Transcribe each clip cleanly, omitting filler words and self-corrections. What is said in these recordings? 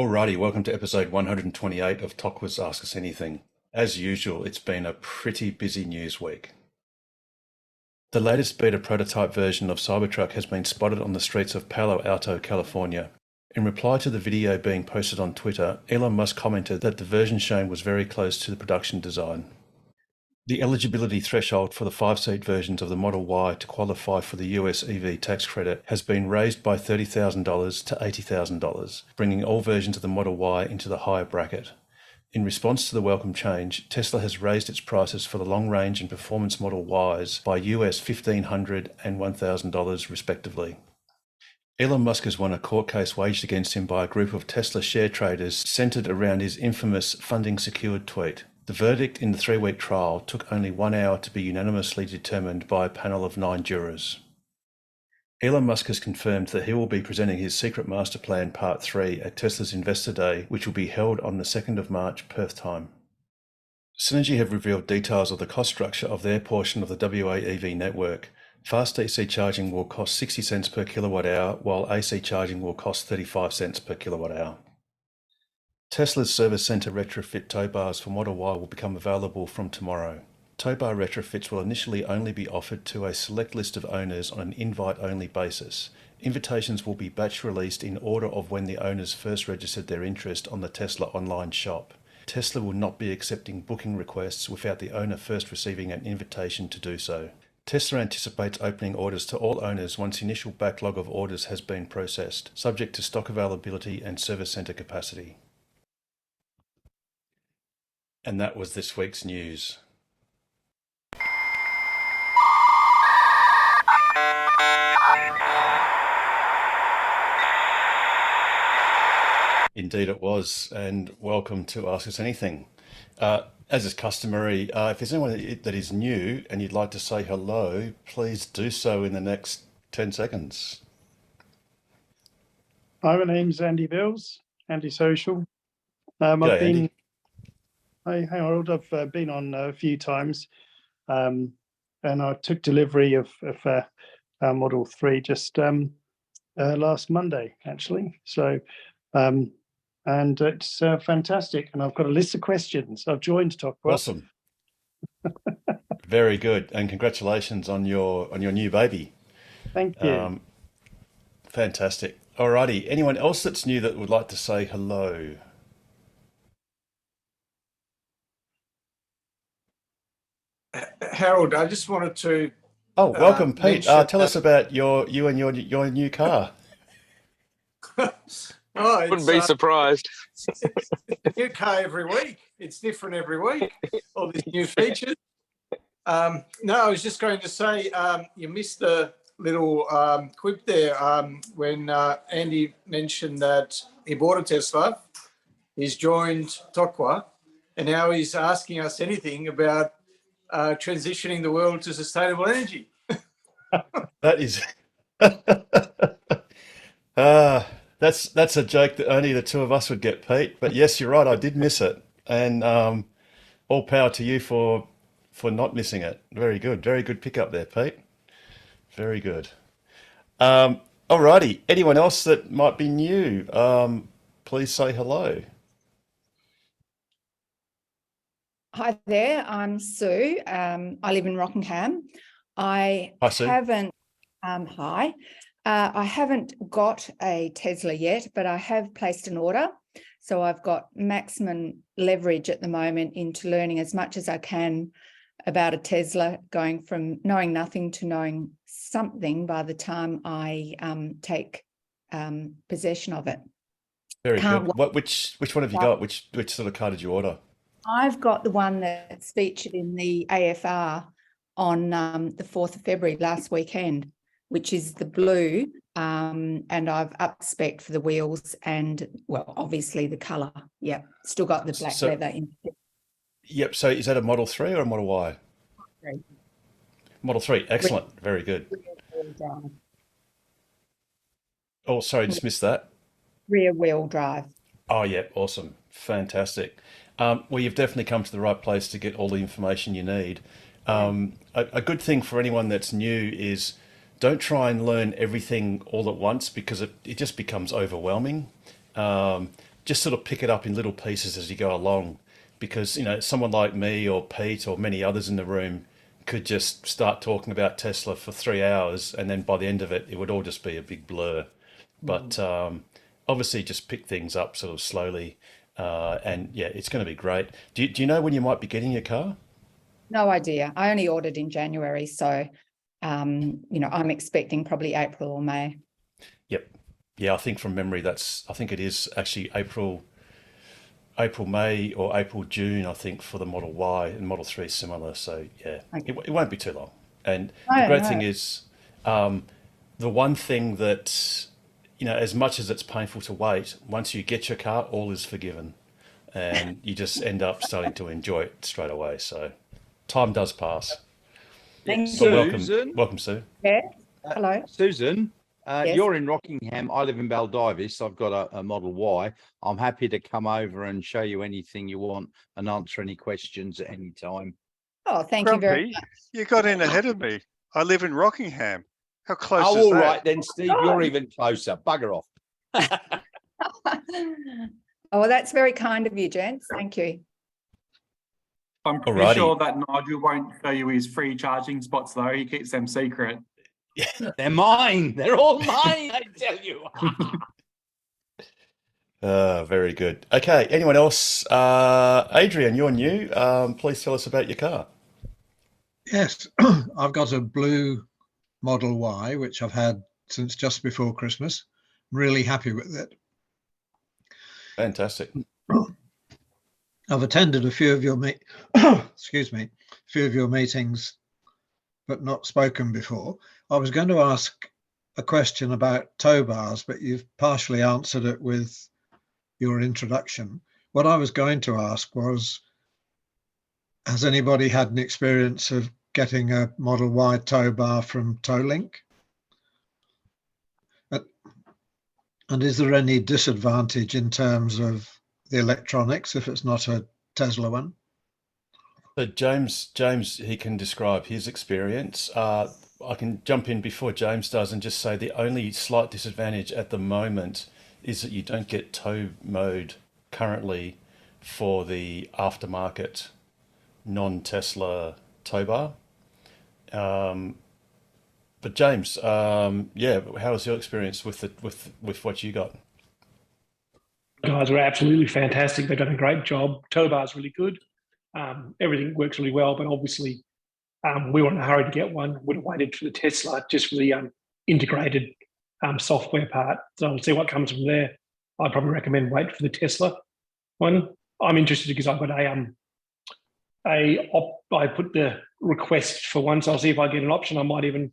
Alrighty, welcome to episode 128 of Tokwa's Ask Us Anything. As usual, it's been a pretty busy news week. The latest beta prototype version of Cybertruck has been spotted on the streets of Palo Alto, California. In reply to the video being posted on Twitter, Elon Musk commented that the version shown was very close to the production design. The eligibility threshold for the 5-seat versions of the Model Y to qualify for the US EV tax credit has been raised by $30,000 to $80,000, bringing all versions of the Model Y into the higher bracket. In response to the welcome change, Tesla has raised its prices for the long-range and performance Model Ys by US $1,500 and $1,000 respectively. Elon Musk has won a court case waged against him by a group of Tesla share traders centered around his infamous funding secured tweet. The verdict in the 3-week trial took only 1 hour to be unanimously determined by a panel of 9 jurors. Elon Musk has confirmed that he will be presenting his Secret Master Plan Part 3 at Tesla's Investor Day, which will be held on the 2nd of March, Perth time. Synergy have revealed details of the cost structure of their portion of the WA EV network. Fast DC charging will cost 60 cents per kilowatt hour, while AC charging will cost 35 cents per kilowatt hour. Tesla's service centre retrofit tow bars for Model Y will become available from tomorrow. Tow bar retrofits will initially only be offered to a select list of owners on an invite-only basis. Invitations will be batch released in order of when the owners first registered their interest on the Tesla online shop. Tesla will not be accepting booking requests without the owner first receiving an invitation to do so. Tesla anticipates opening orders to all owners once the initial backlog of orders has been processed, subject to stock availability and service centre capacity. And that was this week's news. Indeed it was, and welcome to Ask Us Anything. As is customary, if there's anyone that is new and you'd like to say hello, please do so in the next 10 seconds. Hi, my name's Andy Bills, antisocial. I've G'day, been, Andy. Hi Harold, I've been on a few times, and I took delivery of Model 3 just last Monday, actually. So, and it's fantastic. And I've got a list of questions. I've joined Tokwa. Awesome. Very good, and congratulations on your new baby. Thank you. Fantastic. Alrighty, anyone else that's new that would like to say hello? Harold, I just wanted to Oh, welcome, Pete. mention Tell us about you and your new car. Oh, Wouldn't it's be surprised. a new car every week. It's different every week. All these new features. No, I was just going to say you missed the little quip there when Andy mentioned that he bought a Tesla. He's joined Tokwa, and now he's asking us anything about transitioning the world to sustainable energy. That is, that's a joke that only the two of us would get, Pete. But yes, you're right. I did miss it, and all power to you for not missing it. Very good pickup there, Pete. Very good. Alrighty. Anyone else that might be new? Please say hello. Hi there, I'm Sue. I live in Rockingham. I Hi, Sue. haven't, I haven't got a Tesla yet, but I have placed an order. So I've got maximum leverage at the moment into learning as much as I can about a Tesla, going from knowing nothing to knowing something by the time I take possession of it. Very Can't good. Which one have you got? Which sort of car did you order? I've got the one that's featured in the AFR on the 4th of February last weekend, which is the blue, and I've up-spec'd for the wheels and, well, obviously the colour. Yeah, still got the black leather in. Yep. So is that a Model 3 or a Model Y? Three. Model 3. Excellent. Very good. Oh, sorry, just missed that. Rear wheel drive. Oh, yeah. Awesome. Fantastic. Well, you've definitely come to the right place to get all the information you need. A good thing for anyone that's new is don't try and learn everything all at once, because it just becomes overwhelming. just sort of pick it up in little pieces as you go along, because someone like me or Pete or many others in the room could just start talking about Tesla for 3 hours, and then by the end of it, it would all just be a big blur. But obviously, just pick things up sort of slowly, and yeah, it's going to be great. Do you know when you might be getting your car? No idea. I only ordered in January, so I'm expecting probably April or May. Yep. Yeah, I think from memory, I think it is actually April, May or April, June, I think, for the Model Y, and Model 3 is similar. So yeah, Okay. it won't be too long. And the No, great no. thing is, the one thing that, as much as it's painful to wait, once you get your car, all is forgiven. And you just end up starting to enjoy it straight away. So time does pass. Thank But you. Susan, welcome, Sue. Yeah. Hello. Susan, Yes. you're in Rockingham. I live in Baldivis. I've got a Model Y. I'm happy to come over and show you anything you want and answer any questions at any time. Oh, thank you very Grumpy, much. you got in ahead of me. I live in Rockingham. How close Oh, is all that? right then, Steve. You're even closer. Bugger off. Oh, well, that's very kind of you, gents. Thank you. I'm pretty Alrighty. sure that Nigel won't show you his free charging spots, though. He keeps them secret. They're mine. They're all mine, I tell you. Very good. Okay, anyone else? Adrian, you're new. Please tell us about your car. Yes, I've got a blue Model Y, which I've had since just before Christmas. I'm really happy with it. Fantastic. I've attended a few of your excuse me, a few of your meetings, but not spoken before. I was going to ask a question about tow bars, but you've partially answered it with your introduction. What I was going to ask was, has anybody had an experience of getting a Model Y tow bar from Towlink? And is there any disadvantage in terms of the electronics if it's not a Tesla one? So James, he can describe his experience. I can jump in before James does and just say the only slight disadvantage at the moment is that you don't get tow mode currently for the aftermarket non-Tesla tow bar. But James, yeah, how was your experience with what you got? Guys were absolutely fantastic. They've done a great job. Tow bar's really good. Everything works really well, but obviously we were in a hurry to get one. Would have waited for the Tesla just for the integrated software part. So we'll see what comes from there. I'd probably recommend wait for the Tesla one. I'm interested because I've got I put the request for one, so I'll see if I get an option. I might even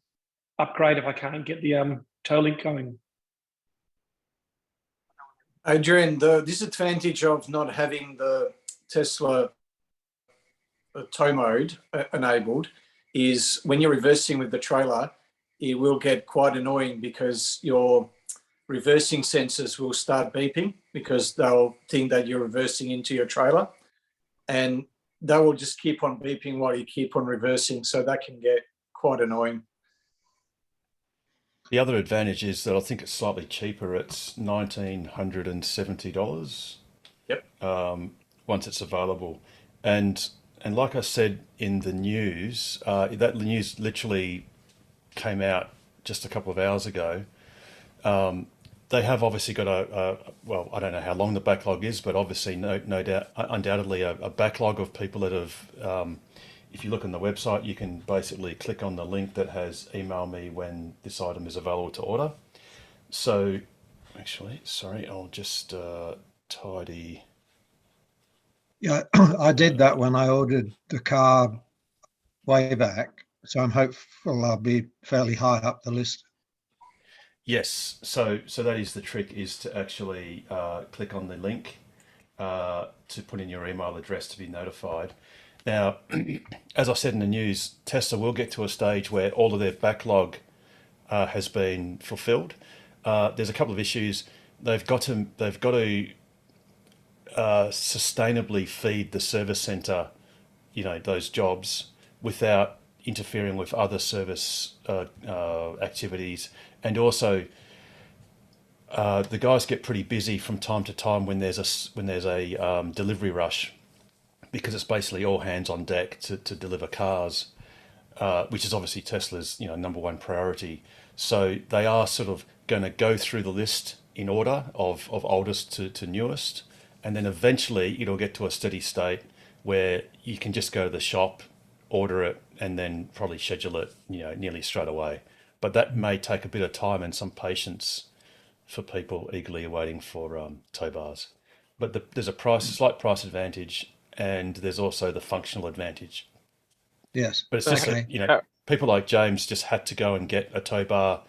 upgrade if I can't get the tow link going. Adrian, the disadvantage of not having the Tesla tow mode enabled is when you're reversing with the trailer, it will get quite annoying because your reversing sensors will start beeping because they'll think that you're reversing into your trailer, and they will just keep on beeping while you keep on reversing. So that can get quite annoying. The other advantage is that I think it's slightly cheaper. It's $1,970. Yep. Once it's available, and like I said in the news, that news literally came out just a couple of hours ago. They have obviously got well, I don't know how long the backlog is, but obviously no doubt, undoubtedly a backlog of people that have. If you look on the website, you can basically click on the link that has email me when this item is available to order. So, actually, sorry, I'll just tidy. Yeah, I did that when I ordered the car way back. So I'm hopeful I'll be fairly high up the list. Yes, so that is the trick, is to actually click on the link to put in your email address to be notified. Now, as I said in the news, Tesla will get to a stage where all of their backlog has been fulfilled. There's a couple of issues. They've got to sustainably feed the service center, those jobs without interfering with other service activities, and also the guys get pretty busy from time to time when there's a delivery rush, because it's basically all hands on deck to deliver cars, which is obviously Tesla's number one priority. So they are sort of going to go through the list in order of oldest to newest, and then eventually it'll get to a steady state where you can just go to the shop, order it, and then probably schedule it nearly straight away. But that may take a bit of time and some patience for people eagerly awaiting for tow bars. But there's a slight price advantage, and there's also the functional advantage. Yes. But it's just Okay. that, people like James just had to go and get a tow bar,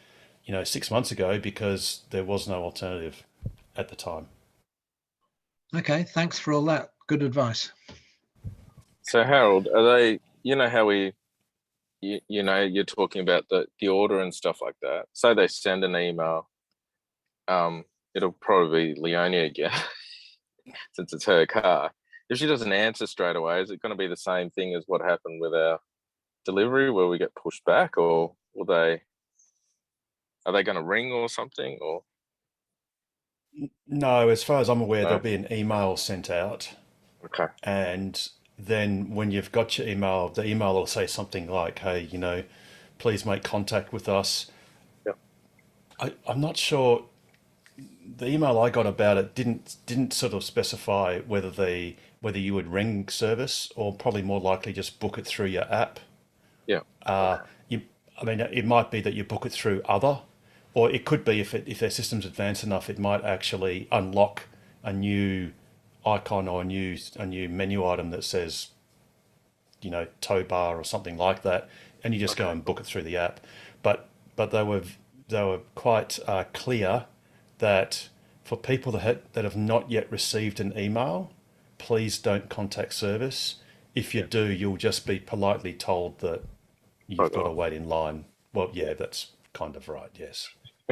6 months ago, because there was no alternative at the time. Okay. Thanks for all that. Good advice. So Harold, are they? How you're talking about the order and stuff like that. So they send an email. It'll probably be Leonie again, since it's her car. If she doesn't answer straight away, is it going to be the same thing as what happened with our delivery, where we get pushed back, or are they going to ring or something? Or No, as far as I'm aware, No. there'll be an email sent out, okay, and then when you've got your email, the email will say something like, "Hey, please make contact with us." Yep. I'm not sure. The email I got about it didn't sort of specify whether you would ring service, or probably more likely just book it through your app. yeah, It might be that you book it through other, or it could be if their system's advanced enough, it might actually unlock a new icon or a new menu item that says, tow bar or something like that, and you just go and book it through the app. But they were quite clear that for people that have not yet received an email, please don't contact service. If you do, you'll just be politely told that you've got to wait in line. Well, yeah, that's kind of right, yes.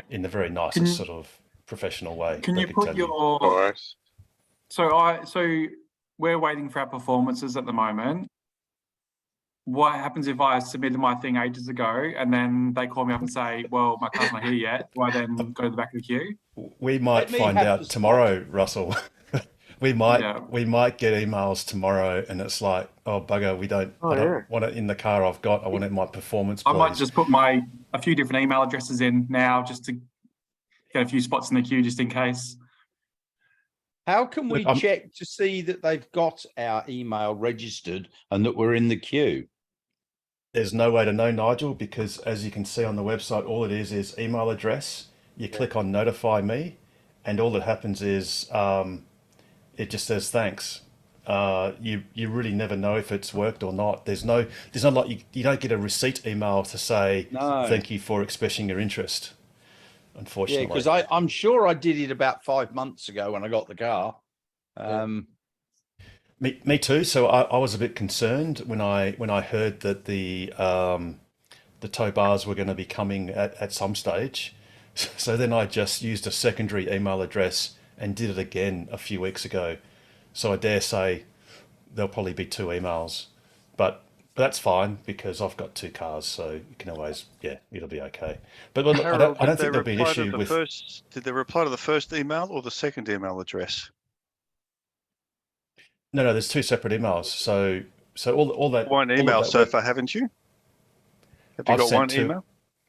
In the very nicest sort of professional way. Can they you could put tell your all right. so we're waiting for our performances at the moment. What happens if I submitted my thing ages ago and then they call me up and say, well, my car's not here yet? Do I then go to the back of the queue? We might Let me find have out the tomorrow, Russell. we might Yeah. get emails tomorrow, and it's like, oh bugger, I don't want it in the car I've got. I want it in my performance, I please. might just put a few different email addresses in now just to get a few spots in the queue just in case. How can we Look, check to see that they've got our email registered and that we're in the queue? There's no way to know, Nigel, because as you can see on the website, all it is email address. You click on notify me, and all that happens is it just says thanks. You really never know if it's worked or not. There's not like you don't get a receipt email to say No. thank you for expressing your interest. Unfortunately, Yeah, because I'm sure I did it about 5 months ago when I got the car. Me too. So I was a bit concerned when I heard that the tow bars were going to be coming at some stage. So then I just used a secondary email address and did it again a few weeks ago. So I dare say there'll probably be 2 emails, but that's fine because I've got 2 cars, so you can always, it'll be okay. But look, I don't think there'll be an issue with. Did they reply to the first email or the second email address? No, there's 2 separate emails. So all that. One email so far, haven't you? Have you got one email?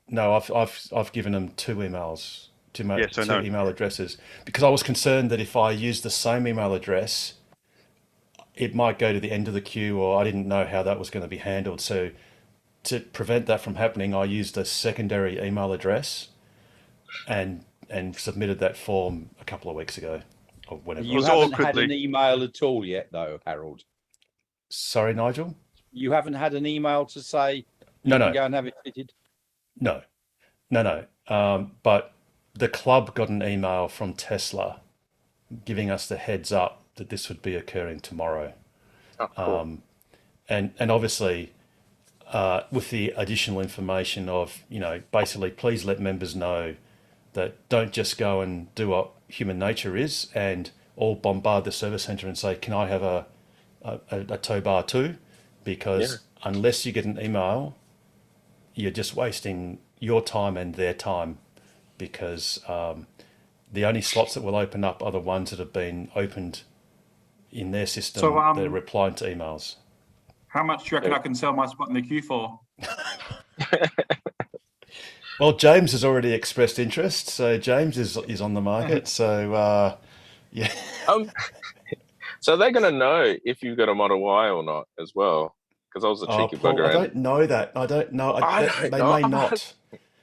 No, I've given them 2 emails, two no. email addresses, because I was concerned that if I used the same email address, it might go to the end of the queue, or I didn't know how that was going to be handled. So to prevent that from happening, I used a secondary email address and submitted that form a couple of weeks ago. Or whenever. You haven't had an email at all yet, though, Harold. Sorry, Nigel? You haven't had an email to say No. can go and have it fitted? No. But the club got an email from Tesla giving us the heads up that this would be occurring tomorrow. Oh, cool. And obviously, with the additional information of, basically, please let members know that don't just go and do what human nature is and all bombard the service centre and say, can I have a tow bar too? Because unless you get an email, you're just wasting your time and their time, because The only slots that will open up are the ones that have been opened in their system So, that are replying to emails. how much do you reckon I can sell my spot in the queue for? Well, James has already expressed interest, so James is on the market. So yeah. So they're going to know if you've got a Model Y or not as well, because I was a cheeky Paul, bugger. I don't know that. I don't know. They may not.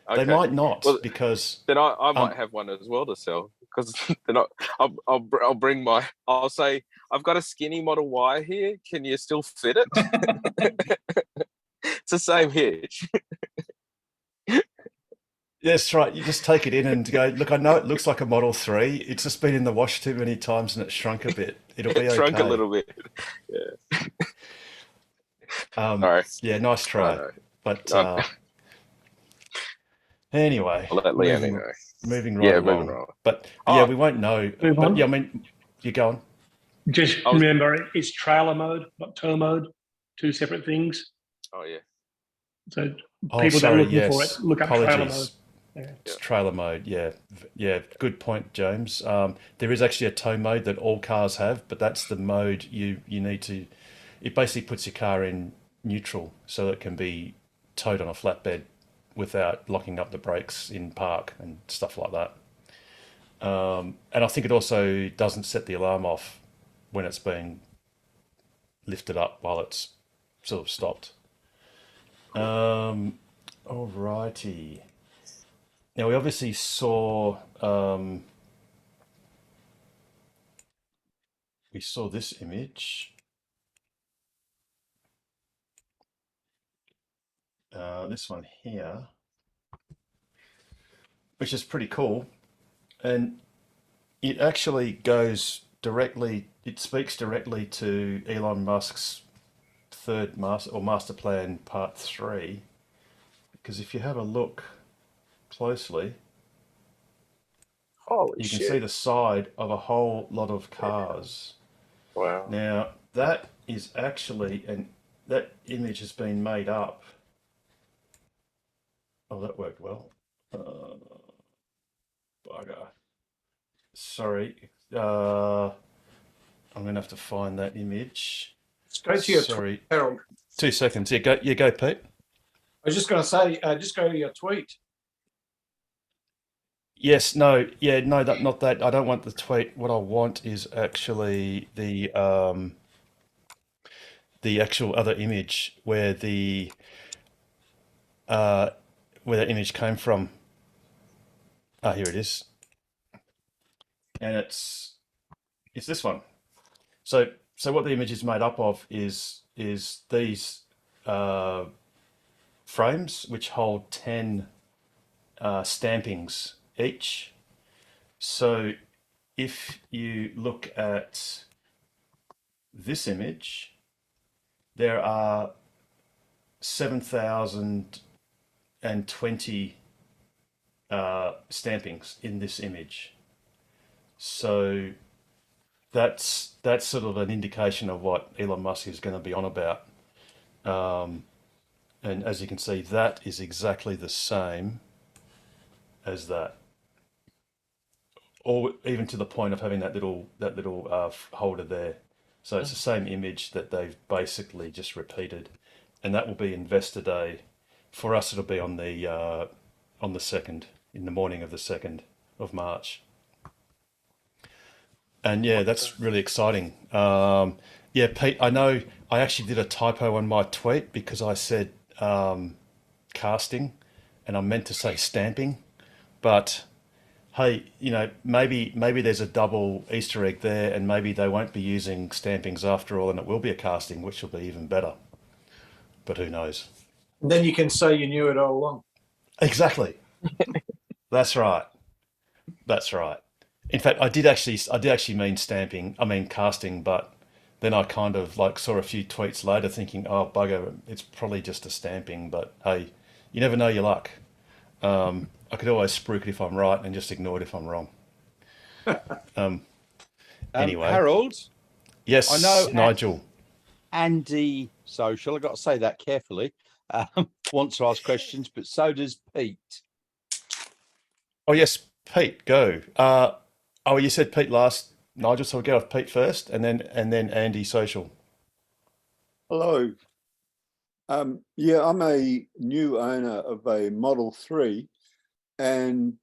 Okay. They might not, Well, because then I might have one as well to sell, because then I'll bring my. I'll say I've got a skinny Model Y here. Can you still fit it? It's the same hitch. that's right. You just take it in and go, look, I know it looks like a Model 3. It's just been in the wash too many times and it's shrunk a bit. It'll be It shrunk okay. a little bit. Yeah. Sorry. Yeah, nice try. But anyway, I'll let Leanne know. Moving right along. Moving right. But yeah, we won't know. Move But on. yeah, I mean, you go on. Just remember, it's trailer mode, not tow mode. Two separate things. Oh yeah. So people that are looking for it, look up trailer mode. Apologies. It's trailer mode. Yeah. Good point, James. There is actually a tow mode that all cars have, but that's the mode you need to. It basically puts your car in neutral so that it can be towed on a flatbed without locking up the brakes in park and stuff like that. And I think it also doesn't set the alarm off when it's being lifted up while it's sort of stopped. Alrighty. Now we obviously saw this image. This one here, which is pretty cool, and it actually goes directly. It speaks directly to Elon Musk's third master plan part 3, because if you have a look closely, you can see the side of a whole lot of cars. Wow. Now that is actually, that image has been made up. Oh, that worked well. Bugger. Sorry. I'm going to have to find that image. Just go to your Sorry. Harold. 2 seconds. Yeah, go, Pete. I was just going to say, just go to your tweet. Yes, no, not that. I don't want the tweet. What I want is actually the actual other image where where that image came from. Here it is. And it's this one. So what the image is made up of is these frames which hold 10 stampings each. So if you look at this image, there are 7,020 stampings in this image. So that's sort of an indication of what Elon Musk is going to be on about. And as you can see, that is exactly the same as that, or even to the point of having that little holder there. So it's the same image that they've basically just repeated, and that will be Investor Day. For us, it'll be on the 2nd, in the morning of the 2nd of March. And yeah, that's really exciting. Yeah, Pete, I know I actually did a typo on my tweet because I said casting, and I meant to say stamping. But hey, maybe there's a double Easter egg there, and maybe they won't be using stampings after all, and it will be a casting, which will be even better. But who knows? And then you can say you knew it all along. Exactly. That's right. In fact, I did actually mean stamping. I mean casting, but then I kind of saw a few tweets later thinking, oh bugger, it's probably just a stamping. But hey, you never know your luck. I could always spruik it if I'm right and just ignore it if I'm wrong. Anyway, Harold. Yes, I know Nigel. Andy Social, I've got to say that carefully, wants to ask questions, but so does Pete. Oh yes, Pete, go. Oh, you said Pete last, Nigel, so we'll go off Pete first and then Andy social. Hello. Yeah, I'm a new owner of a Model 3 and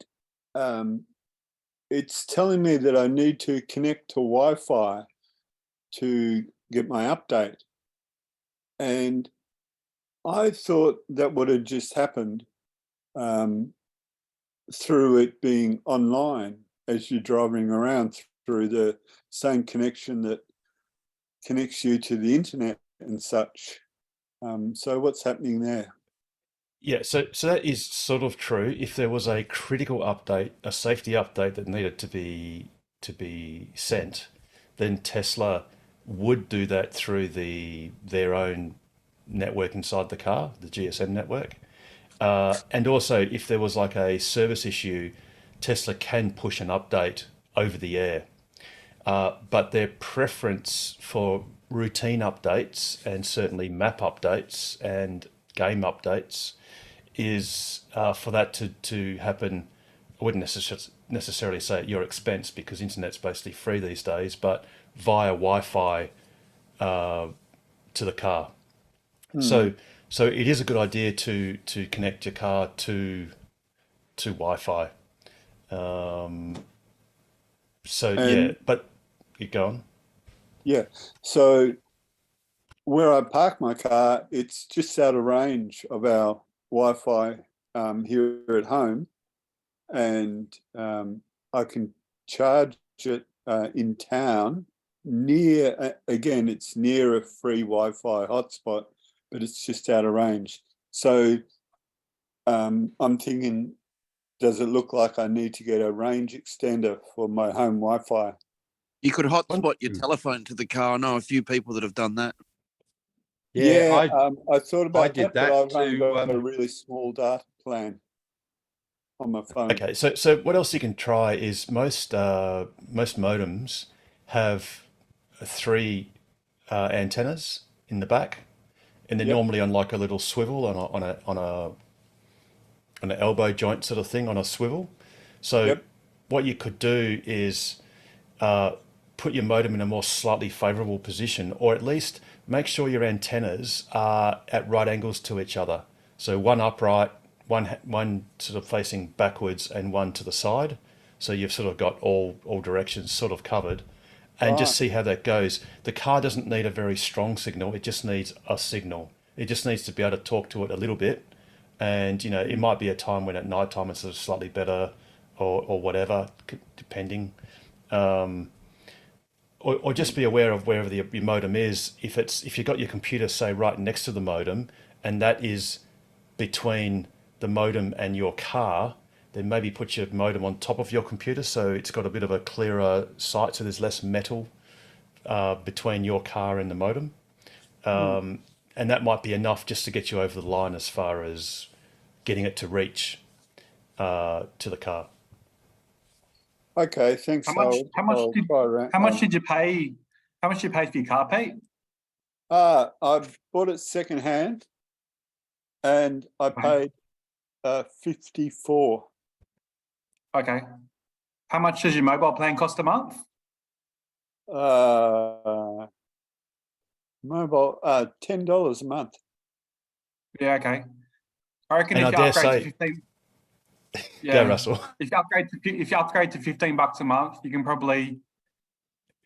it's telling me that I need to connect to Wi-Fi to get my update. And I thought that would have just happened through it being online as you're driving around through the same connection that connects you to the internet and such. So what's happening there? Yeah, so that is sort of true. If there was a critical update, a safety update that needed to be sent, then Tesla would do that through their own network inside the car, the GSM network. And also, if there was like a service issue, Tesla can push an update over the air. But their preference for routine updates and certainly map updates and game updates is for that to happen. I wouldn't necessarily say at your expense because internet's basically free these days, but via Wi-Fi to the car. So it is a good idea to connect your car to Wi-Fi. Yeah, but you go on. Yeah, so where I park my car, it's just out of range of our Wi-Fi here at home, and I can charge it in town near, again, it's near a free Wi-Fi hotspot, but it's just out of range. So I'm thinking, does it look like I need to get a range extender for my home Wi-Fi? You could hotspot your telephone to the car. I know a few people that have done that. Yeah, I thought about did that, but I've only to, got a really small data plan on my phone. Okay, so what else you can try is most modems have 3 antennas in the back, and they're normally on like a little swivel on an elbow joint sort of thing on a swivel. So what you could do is put your modem in a more slightly favorable position, or at least make sure your antennas are at right angles to each other. So one upright, one sort of facing backwards, and one to the side. So you've sort of got all directions sort of covered, and just see how that goes. The car doesn't need a very strong signal. It just needs a signal. It just needs to be able to talk to it a little bit. And, you know, it might be a time when at night time it's sort of slightly better or whatever, depending. Or just be aware of wherever your modem is. If you've got your computer, say, right next to the modem, and that is between the modem and your car, then maybe put your modem on top of your computer so it's got a bit of a clearer sight, so there's less metal between your car and the modem. And that might be enough just to get you over the line as far as getting it to reach to the car. Okay, thanks. How much did you pay? How much did you pay for your car, Pete? I bought it secondhand, and I paid 54. Okay. How much does your mobile plan cost a month? Mobile $10 a month. Yeah, okay. I reckon And if I you dare upgrade say, to 15, go Russell. if you upgrade to $15 a month, you can probably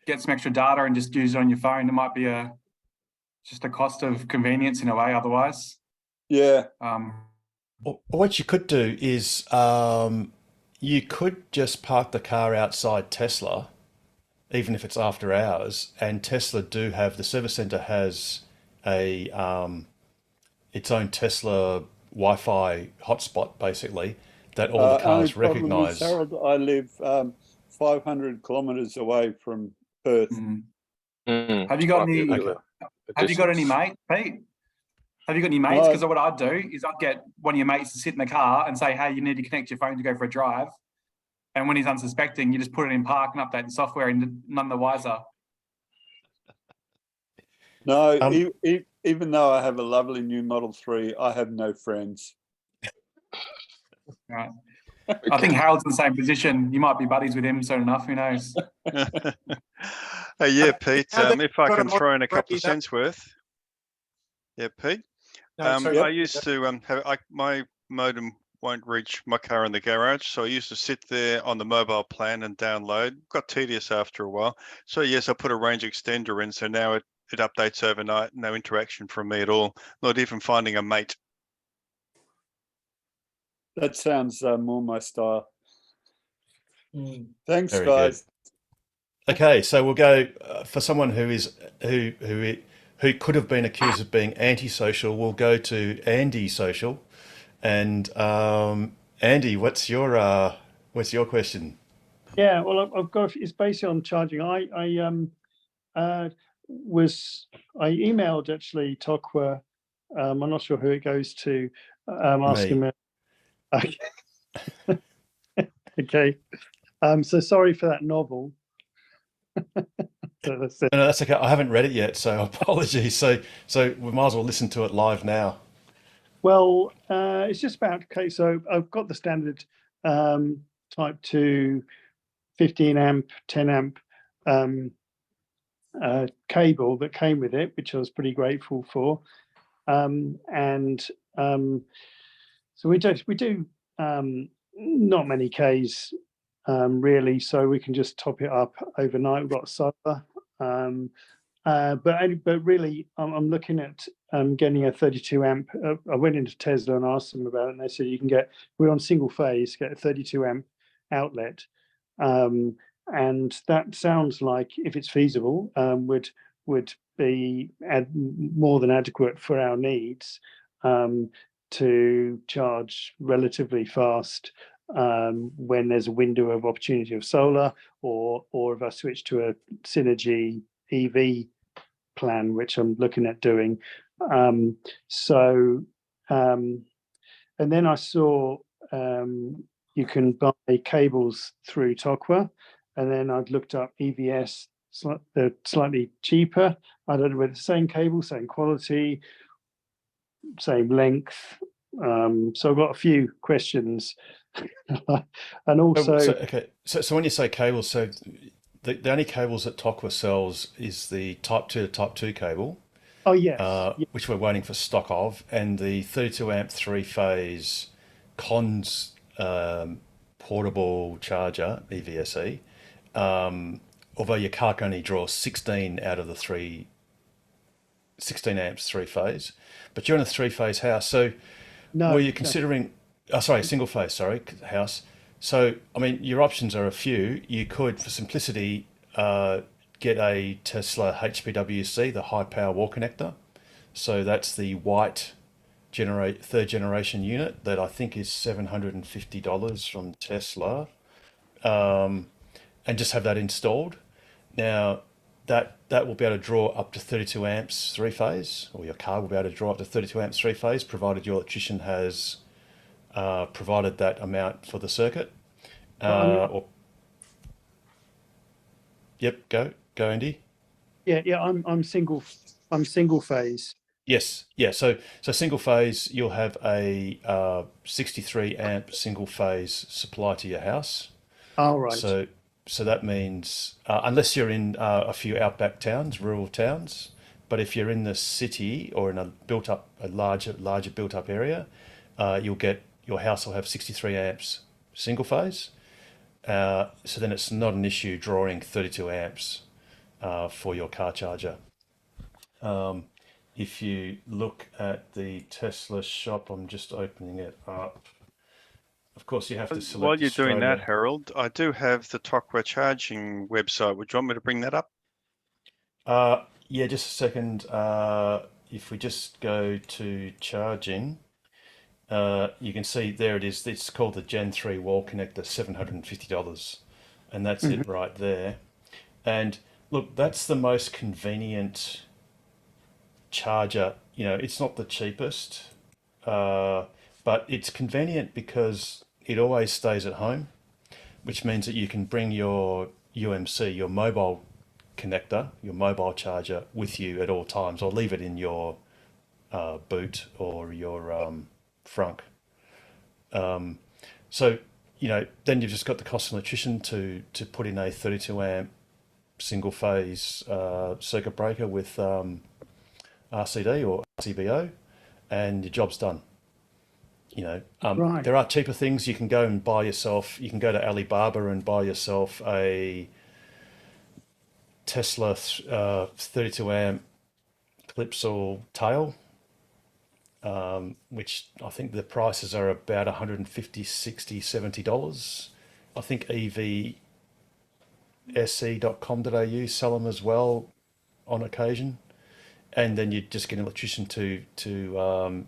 get some extra data and just use it on your phone. It might be just a cost of convenience in a way. Otherwise, yeah. What you could do is you could just park the car outside Tesla, even if it's after hours. And Tesla do have, the service center has a its own Tesla Wi-Fi hotspot, basically, that all the cars recognize. Harold, I live 500 kilometers away from Perth. Have you got any? Have you got any mates, Pete? Have you got any mates? Because what I'd do is I'd get one of your mates to sit in the car and say, "Hey, you need to connect your phone to go for a drive." And when he's unsuspecting, you just put it in park and update the software, and none the wiser. No, even though I have a lovely new Model 3, I have no friends. Right. I think Harold's in the same position. You might be buddies with him soon enough. Who knows? Yeah, Pete, now that if I you've got can a throw in a couple Model of 3, cents worth. Yeah, Pete. no, sorry, I used to my modem won't reach my car in the garage, so I used to sit there on the mobile plan and download. Got tedious after a while. So yes, I put a range extender in, so now it updates overnight. No interaction from me at all. Not even finding a mate. That sounds more my style. Thanks, Very guys. good. Okay, so we'll go for someone who could have been accused of being antisocial. We'll go to Andy Social, and Andy, what's your question? Yeah, well, I've got, it's basically on charging. I emailed actually Tokwa. I'm not sure who it goes to. Asking Me. me. Okay. So sorry for that novel. No, that's okay. I haven't read it yet, so apologies. So we might as well listen to it live now. Well, it's just about, okay, so I've got the standard type 2 15 amp, 10 amp cable that came with it, which I was pretty grateful for. So we do not many Ks really, so we can just top it up overnight. We've got solar. But really, I'm looking at getting a 32 amp. I went into Tesla and asked them about it, and they said you can get, we're on single phase, get a 32 amp outlet. And that sounds like, if it's feasible, would be more than adequate for our needs to charge relatively fast when there's a window of opportunity of solar, or if I switch to a Synergy EV plan, which I'm looking at doing. And then I saw you can buy cables through Tokwa, and then I'd looked up EVS, they're slightly cheaper. I don't know whether the same cable, same quality, same length. So I've got a few questions. And also, so when you say cables, so the only cables that Tokwa sells is the Type 2 to Type 2 cable. Oh yes, which we're waiting for stock of, and the 32 amp 3-phase cons portable charger EVSE. Although your car can only draw 16 out of the 16 amps 3-phase, but you're in a 3-phase house, so were you considering? Single phase. Sorry, house. So I mean, your options are a few. You could, for simplicity, get a Tesla HPWC, the high power wall connector. So that's the white third generation unit that I think is $750 from Tesla, and just have that installed. Now that will be able to draw up to 32 amps 3-phase, or your car will be able to draw up to 32 amps 3-phase, provided your electrician has provided that amount for the circuit. Yep, go Andy. Yeah, I'm single phase. Yes, yeah. So single phase, you'll have a 63 amp single phase supply to your house. All right. So that means unless you're in a few outback towns, rural towns, but if you're in the city or in a larger built up area, your house will have 63 amps single phase. So then it's not an issue drawing 32 amps for your car charger. If you look at the Tesla shop, I'm just opening it up. Of course, you have to select. While you're Australia. doing that, Harold, I do have the Tokwa charging website. Would you want me to bring that up? Yeah, just a second. If we just go to charging, you can see there it is. It's called the Gen 3 wall connector, $750, and that's it right there. And look, that's the most convenient charger. You know, it's not the cheapest, but it's convenient because it always stays at home, which means that you can bring your UMC, your mobile connector, your mobile charger with you at all times, or leave it in your boot or your frunk. So then you've just got the cost of electrician to put in a 32 amp single phase circuit breaker with RCD or RCBO, and your job's done. Right. There are cheaper things you can go and buy yourself. You can go to Alibaba and buy yourself a Tesla 32 amp Clipsal tail, which I think the prices are about $150, $60, $70. I think evse.com.au sell them as well on occasion. And then you just get an electrician to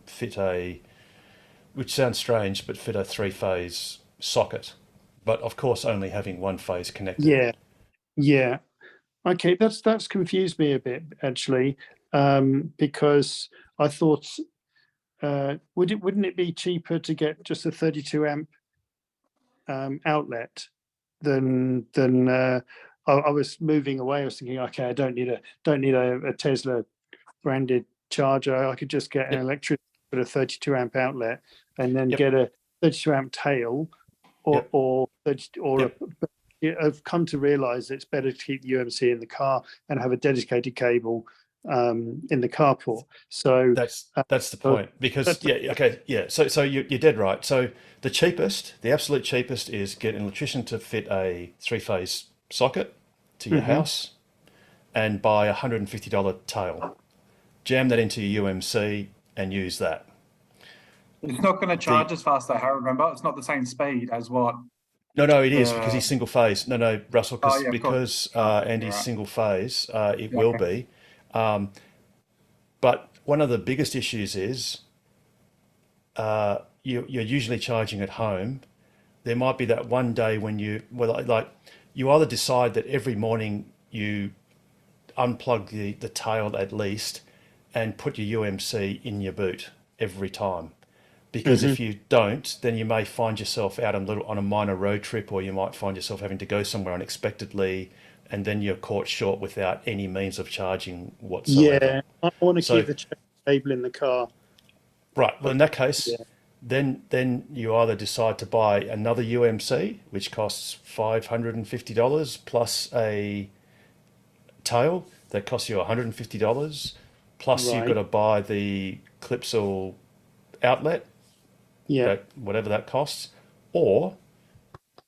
fit a, which sounds strange, but fit a 3-phase socket. But of course, only having one phase connected. Yeah. Yeah. Okay, that's confused me a bit actually, because I thought, wouldn't it be cheaper to get just a 32 amp outlet than I was moving away. I was thinking, okay, I don't need a Tesla branded charger. I could just get an electric with a 32 amp outlet and then get a 32 amp tail I've come to realize it's better to keep the UMC in the car and have a dedicated cable in the carport. So that's the point, because So you're dead right. So the absolute cheapest is get an electrician to fit a 3-phase socket to your house and buy a $150 tail. Jam that into your UMC and use that. It's not going to charge as fast, though, Harry. Remember, it's not the same speed as what. No, it is, because he's single phase. No, Russell, because Andy's right. single phase, it will be. But one of the biggest issues is you're usually charging at home. There might be that one day when you either decide that every morning you unplug the tail at least and put your UMC in your boot every time. Because if you don't, then you may find yourself out on a minor road trip, or you might find yourself having to go somewhere unexpectedly, and then you're caught short without any means of charging whatsoever. Yeah, I want to keep the cable in the car. Right. Well, in that case, then you either decide to buy another UMC, which costs $550 plus a tail that costs you $150, plus you've got to buy the Clipsal outlet. Whatever that costs, or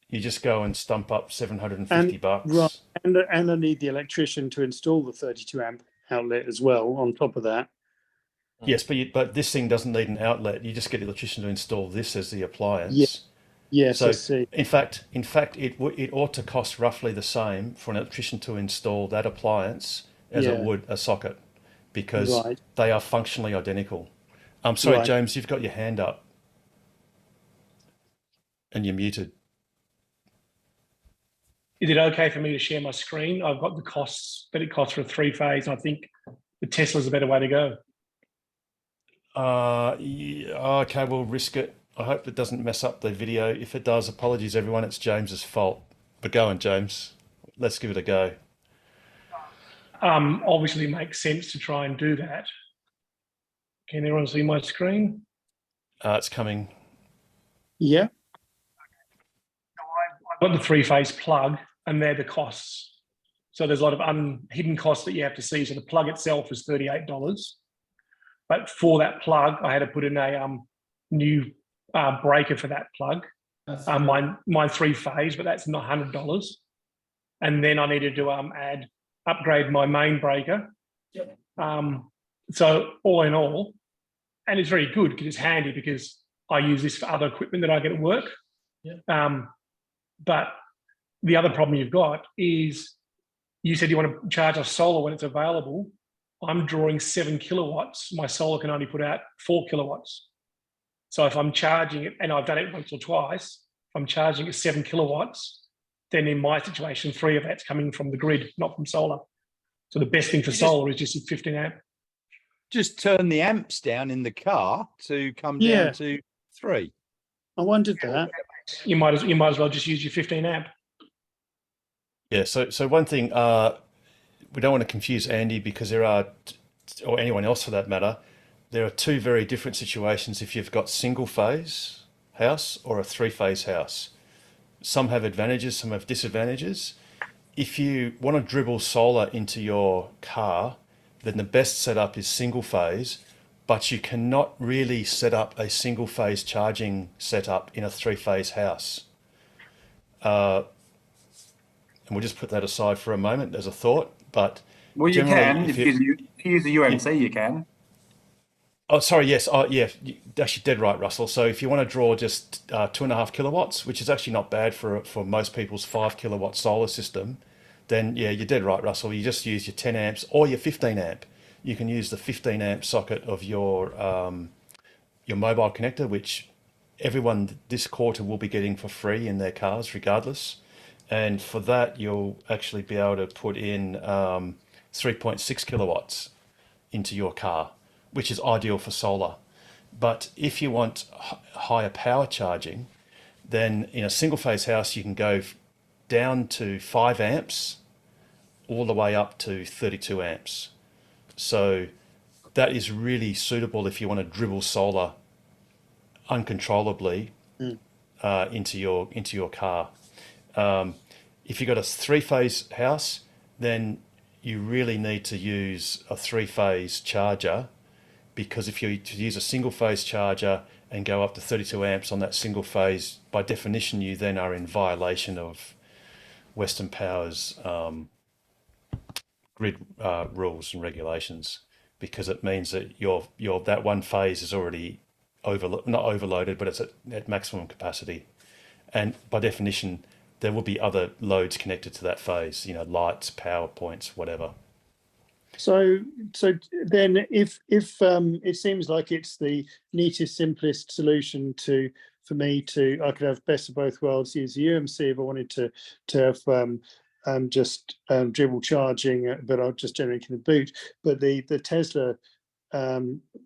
you just go and stump up $750. Right, and I need the electrician to install the 32 amp outlet as well on top of that. Yes, but this thing doesn't need an outlet. You just get the electrician to install this as the appliance. Yes, so I see. In fact, it ought to cost roughly the same for an electrician to install that appliance as it would a socket, because they are functionally identical. I'm sorry, James, you've got your hand up. And you're muted. Is it okay for me to share my screen? I've got the costs that it costs for a 3-phase. And I think the Tesla's a better way to go. Okay, we'll risk it. I hope it doesn't mess up the video. If it does, apologies, everyone. It's James's fault. But go on, James. Let's give it a go. Obviously, it makes sense to try and do that. Can everyone see my screen? It's coming. Yeah. I've got the 3-phase plug, and they're the costs. So there's a lot of hidden costs that you have to see. So the plug itself is $38. But for that plug, I had to put in a new breaker for that plug. Mine 3-phase, but that's not $100. And then I needed to upgrade my main breaker. So all in all, and it's very good because it's handy, because I use this for other equipment that I get at work. But the other problem you've got is, you said you want to charge a solar when it's available. I'm drawing 7 kilowatts. My solar can only put out 4 kilowatts. So if I'm charging it, and I've done it once or twice, if I'm charging at 7 kilowatts, then in my situation, 3 of that's coming from the grid, not from solar. So the best thing for solar is just 15 amp. Just turn the amps down in the car to come down to 3. I wondered that. You might as well just use your 15 amp. Yeah. So one thing, we don't want to confuse Andy, because there are, or anyone else for that matter, there are 2 very different situations if you've got single phase house or a 3-phase house. Some have advantages, some have disadvantages. If you want to dribble solar into your car, then the best setup is single phase, but you cannot really set up a single phase charging setup in a 3-phase house. And we'll just put that aside for a moment as a thought, but Well, you generally, can. If you use a UMC, you can. Oh, sorry, yes. Oh, yeah, you're actually dead right, Russell. So if you want to draw just 2.5 kilowatts, which is actually not bad for most people's 5 kilowatt solar system, then yeah, you're dead right, Russell. You just use your 10 amps or your 15 amp. You can use the 15 amp socket of your mobile connector, which everyone this quarter will be getting for free in their cars, regardless. And for that, you'll actually be able to put in 3.6 kilowatts into your car, which is ideal for solar. But if you want higher power charging, then in a single phase house, you can go down to 5 amps all the way up to 32 amps. So that is really suitable if you want to dribble solar uncontrollably into your car. If you've got a 3-phase house, then you really need to use a 3-phase charger, because if you use a single phase charger and go up to 32 amps on that single phase, by definition, you then are in violation of Western Power's grid rules and regulations, because it means that your that one phase is already not overloaded, but it's at maximum capacity. And by definition, there will be other loads connected to that phase, lights, power points, whatever. So then if it seems like it's the neatest, simplest solution for me I could have best of both worlds, use the UMC if I wanted to have just dribble charging, but I'll just generally can boot. But the Tesla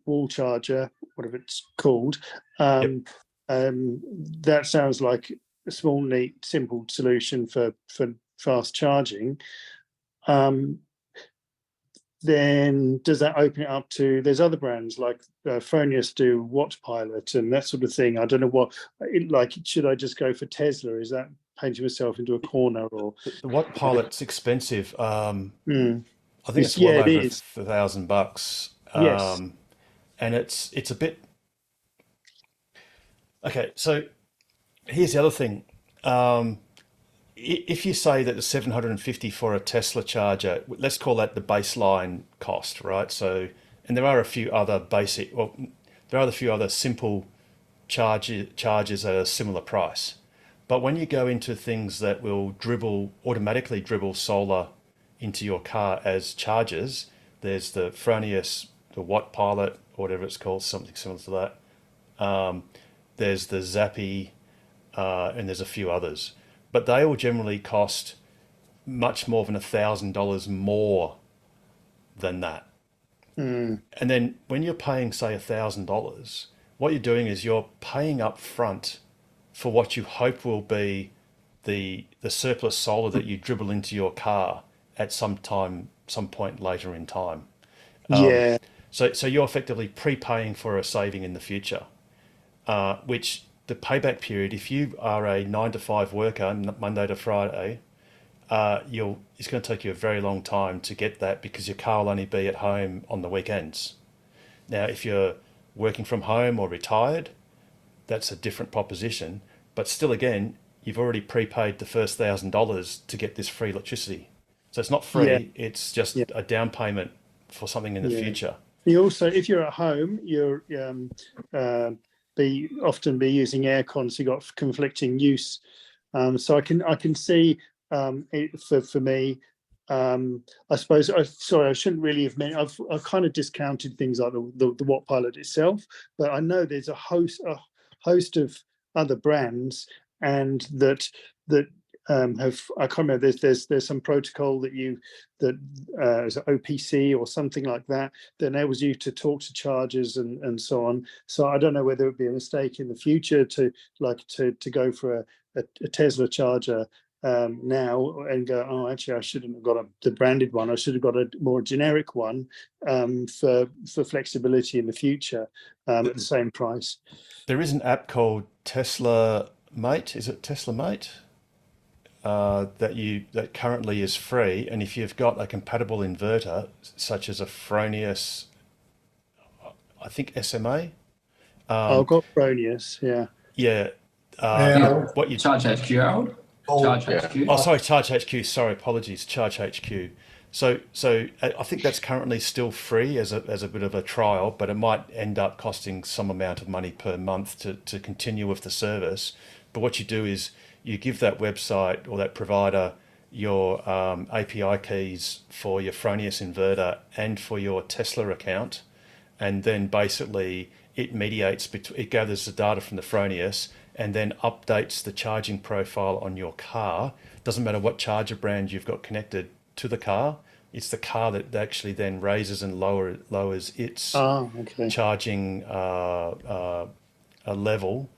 wall charger, whatever it's called, that sounds like a small, neat, simple solution for fast charging. Then does that open it up to, there's other brands like Fronius do Autopilot and that sort of thing. I don't know should I just go for Tesla? Is that painting myself into a corner? Or the Autopilot's expensive. I think it's yeah, well over it is. $1,000. Yes. And it's a bit okay. So here's the other thing. If you say that the 750 for a Tesla charger, let's call that the baseline cost, right? So, and there are a few other simple chargers at a similar price. But when you go into things that will automatically dribble solar into your car as chargers, there's the Fronius, the Autopilot, or whatever it's called, something similar to that. There's the Zappi, and there's a few others. But they all generally cost much more than $1,000 more than that. And then when you're paying, say, $1,000, what you're doing is you're paying up front for what you hope will be the surplus solar that you dribble into your car at some point later in time. So you're effectively prepaying for a saving in the future, which the payback period, if you are a 9-to-5 worker, Monday to Friday, it's going to take you a very long time to get that, because your car will only be at home on the weekends. Now, if you're working from home or retired, that's a different proposition. But still, again, you've already prepaid the first $1,000 to get this free electricity. So it's not free, it's just a down payment for something in the future. You also, if you're at home, you're often be using aircon, so you got conflicting use. So I can see it for me. I suppose I shouldn't really have meant. I've kind of discounted things like the Autopilot itself, but I know there's a host of other brands, and that have, I can't remember, there's some protocol that is OPC or something like that enables you to talk to chargers and so on. So I don't know whether it would be a mistake in the future to go for a Tesla charger now and go, oh, actually I shouldn't have got the branded one, I should have got a more generic one for flexibility in the future at the same price. There is an app called Tesla Mate, is it Tesla Mate? That currently is free, and if you've got a compatible inverter such as a Fronius, I think SMA. I've got Fronius, yeah. Yeah. What you Charge HQ, Harold? Charge HQ. Oh, sorry, Charge HQ. Sorry, apologies, Charge HQ. So I think that's currently still free as a bit of a trial, but it might end up costing some amount of money per month to continue with the service. But what you do is you give that website or that provider your API keys for your Fronius inverter and for your Tesla account, and then basically it mediates between, it gathers the data from the Fronius and then updates the charging profile on your car. Doesn't matter what charger brand you've got connected to the car. It's the car that actually then raises and lowers its charging a level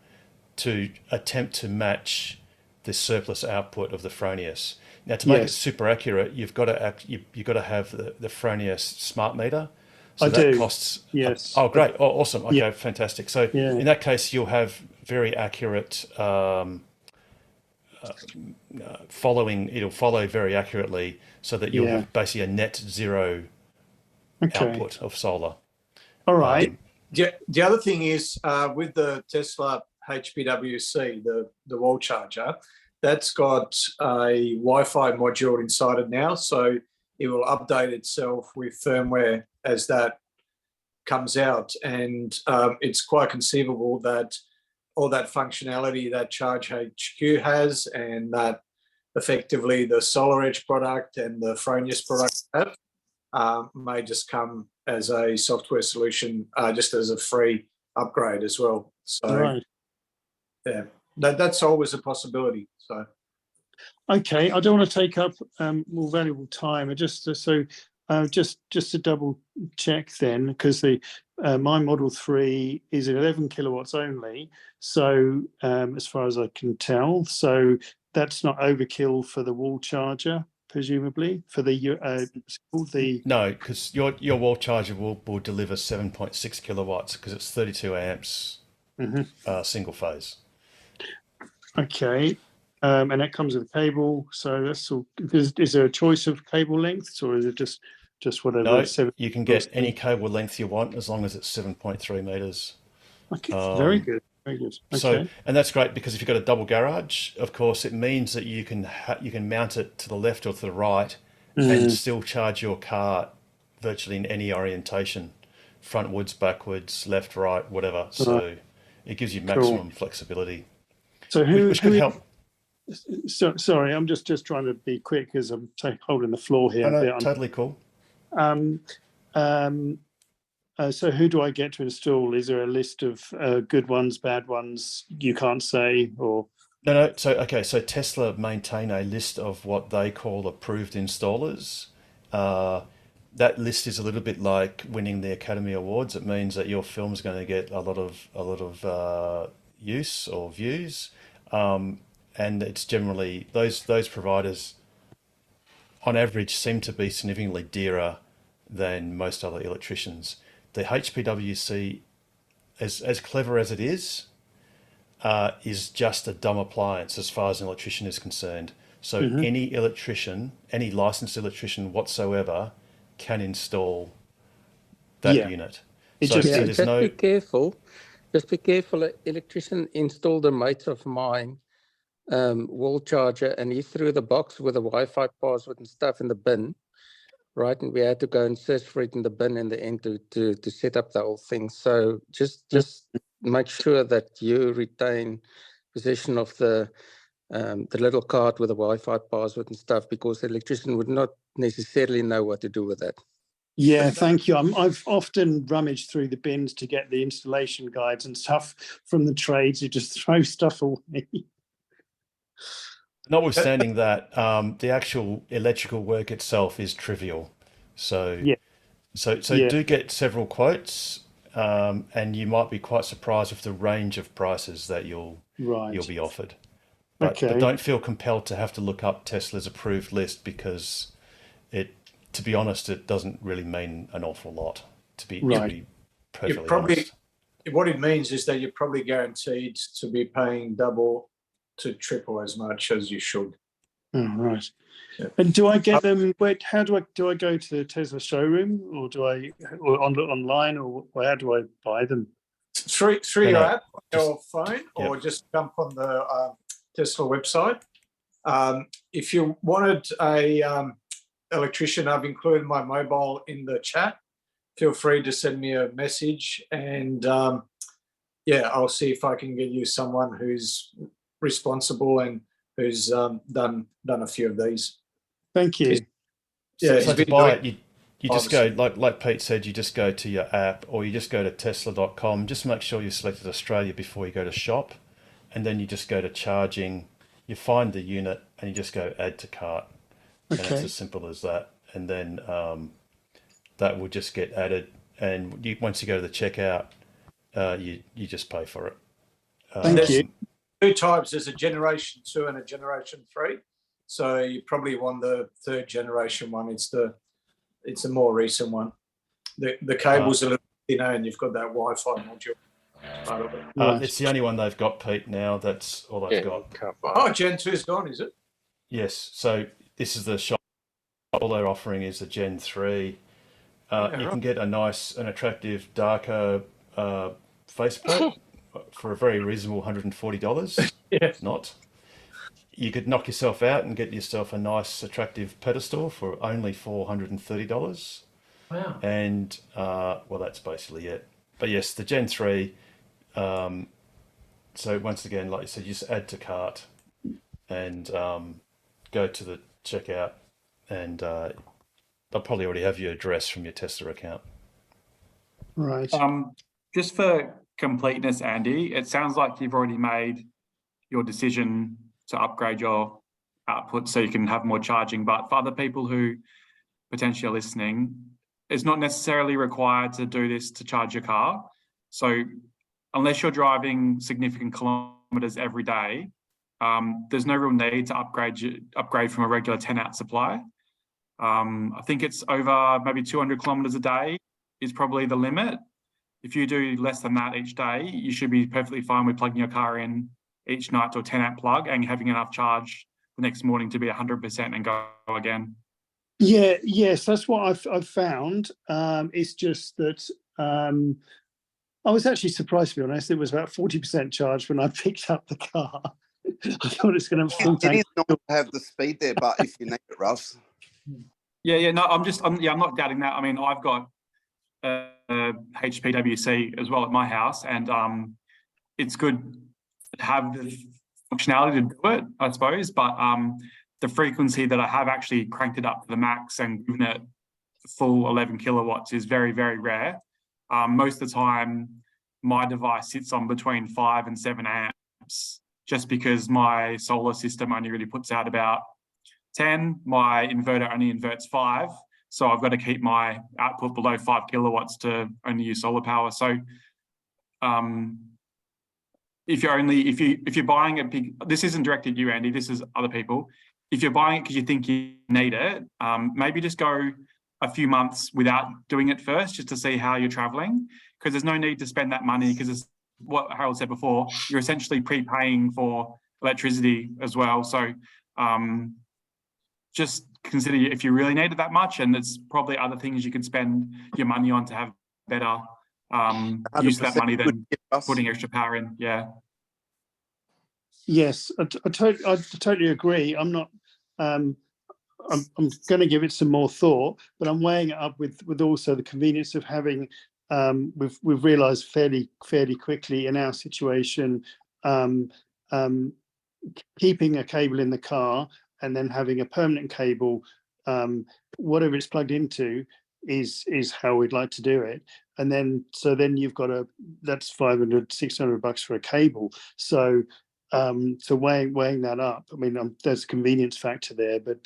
to attempt to match the surplus output of the Fronius. Now, to make it super accurate, you've got to have the Fronius smart meter. So that costs. Yes. Oh, great! Oh, awesome. Okay, fantastic. So in that case, you'll have very accurate following. It'll follow very accurately, so that you'll have basically a net zero output of solar. All right. The other thing is with the Tesla HPWC, the wall charger, that's got a Wi-Fi module inside it now, so it will update itself with firmware as that comes out, and it's quite conceivable that all that functionality that Charge HQ has, and that effectively the SolarEdge product and the Fronius product have, may just come as a software solution, just as a free upgrade as well. So, yeah, that's always a possibility. So, okay, I don't want to take up more valuable time. Just to double check then, because the my Model 3 is 11 kilowatts only. So as far as I can tell, so that's not overkill for the wall charger, presumably for the No, because your wall charger will deliver 7.6 kilowatts because it's 32 amps single phase. Okay. And that comes with a cable. So that's all. Is there a choice of cable lengths, or is it just whatever? No, you can get any cable length you want as long as it's 7.3 meters. Okay, very good, very good. Okay. So, and that's great because if you've got a double garage, of course, it means that you can mount it to the left or to the right and still charge your car virtually in any orientation, frontwards, backwards, left, right, whatever. So it gives you maximum flexibility. So which could help. So sorry, I'm just trying to be quick because I'm holding the floor here. No, totally cool. So who do I get to install? Is there a list of good ones, bad ones you can't say, or? No. So Tesla maintain a list of what they call approved installers. That list is a little bit like winning the Academy Awards. It means that your film's going to get a lot of use or views. And it's generally those providers on average seem to be significantly dearer than most other electricians. The HPWC, as clever as it is just a dumb appliance as far as an electrician is concerned. So any electrician, any licensed electrician whatsoever can install that unit. Be careful. Just be careful. An electrician installed a mate of mine wall charger, and he threw the box with the Wi-Fi password and stuff in the bin, right? And we had to go and search for it in the bin in the end to set up the whole thing. So just make sure that you retain possession of the little card with the Wi-Fi password and stuff, because the electrician would not necessarily know what to do with that. Yeah, thank you. I've often rummaged through the bins to get the installation guides and stuff from the trades. You just throw stuff away. Notwithstanding that, the actual electrical work itself is trivial. So do get several quotes, and you might be quite surprised with the range of prices that you'll be offered. But don't feel compelled to have to look up Tesla's approved list, because to be honest, it doesn't really mean an awful lot. To be perfectly honest. What it means is that you're probably guaranteed to be paying double to triple as much as you should. Oh, right. Yeah. And do I get them? Wait, how do I go to the Tesla showroom, or online, or how do I buy them? Through your app on your phone, or Yep. just jump on the Tesla website. If you wanted a electrician, I've included my mobile in the chat. Feel free to send me a message, and yeah, I'll see if I can get you someone who's responsible and who's done a few of these. Thank you. So, Yeah, to buy it, you just go, like Pete said, you just go to your app, or you just go to tesla.com. Just make sure you selected Australia before you go to shop, and then you just go to charging. You find the unit and you just go add to cart. And it's Okay. as simple as that. And then that will just get added. And once you go to the checkout, you just pay for it. Thank you. Two types. There's a generation 2 and a generation 3. So you probably want the 3rd generation one. It's a more recent one. The cable's a little thinner, and you've got that Wi-Fi module part of it. It's the only one they've got, Pete. Now that's all they've got. Oh, Gen 2's gone, is it? Yes. So this is the shop. All they're offering is the Gen 3. You can get an attractive, darker faceplate for a very reasonable $140. Yeah. Not. You could knock yourself out and get yourself a nice, attractive pedestal for only $430. Wow. And well, that's basically it. But yes, the Gen 3. So once again, like you said, you just add to cart and go to the checkout, and they'll probably already have your address from your Tesla account. Right. Just for completeness, Andy, it sounds like you've already made your decision to upgrade your output so you can have more charging. But for other people who potentially are listening, it's not necessarily required to do this to charge your car. So unless you're driving significant kilometers every day, there's no real need to upgrade from a regular 10-out supply. I think it's over maybe 200 kilometers a day is probably the limit. If you do less than that each day, you should be perfectly fine with plugging your car in each night to a 10-amp plug and having enough charge the next morning to be 100% and go again. Yeah, yes, that's what I've found. It's just that I was actually surprised, to be honest. It was about 40% charged when I picked up the car. I thought it's going to have full tank. It is not to have the speed there, but if you need it, Russ. Yeah, no, I'm not doubting that. I mean, I've got HPWC as well at my house, and it's good to have the functionality to do it, I suppose, but the frequency that I have actually cranked it up to the max and given it full 11 kilowatts is very, very rare. Most of the time, my device sits on between 5 and 7 amps, just because my solar system only really puts out about 10. My inverter only inverts 5. So I've got to keep my output below 5 kilowatts to only use solar power. So if you're buying a big, this isn't directed at you, Andy, this is other people. If you're buying it because you think you need it, maybe just go a few months without doing it first, just to see how you're traveling, because there's no need to spend that money, because it's what Harold said before, you're essentially prepaying for electricity as well. So just consider if you really need it that much, and there's probably other things you could spend your money on to have better use that money than putting extra power in. Yeah. Yes, I totally agree. I'm not. I'm going to give it some more thought, but I'm weighing it up with also the convenience of having. We've realised fairly quickly in our situation, keeping a cable in the car and then having a permanent cable, whatever it's plugged into, is how we'd like to do it. And then you've got that's $500-600 for a cable. So weighing that up, I mean, there's a convenience factor there, but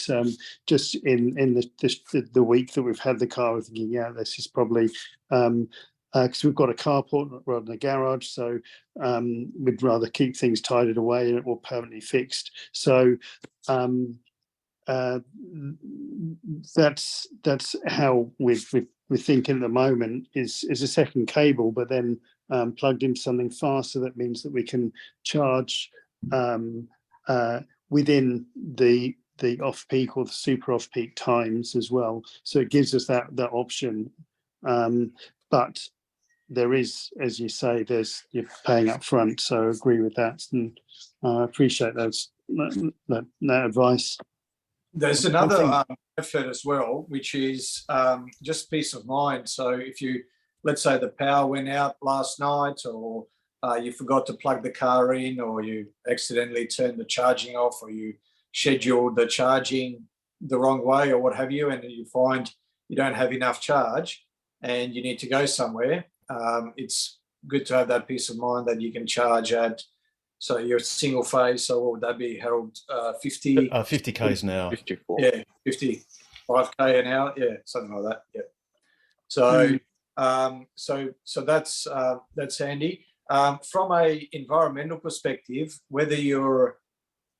just in the week that we've had the car, we're thinking, yeah, this is probably because we've got a carport rather than a garage, so we'd rather keep things tidied away or permanently fixed. So that's how we're thinking at the moment, is a second cable, but then plugged into something faster. That means that we can charge within the off-peak or the super off-peak times as well. So it gives us that option. But there is, as you say, you're paying up front. So I agree with that, and I appreciate that advice. There's another benefit as well, which is just peace of mind. So if let's say the power went out last night, or you forgot to plug the car in, or you accidentally turned the charging off, or you scheduled the charging the wrong way, or what have you, and you find you don't have enough charge and you need to go somewhere, it's good to have that peace of mind that you can charge at. So you're single phase, so what would that be, Harold? 50? 50 k's an hour. 54. Yeah, 55k an hour. Yeah, something like that. Yeah. So, so that's handy. From a environmental perspective, whether you're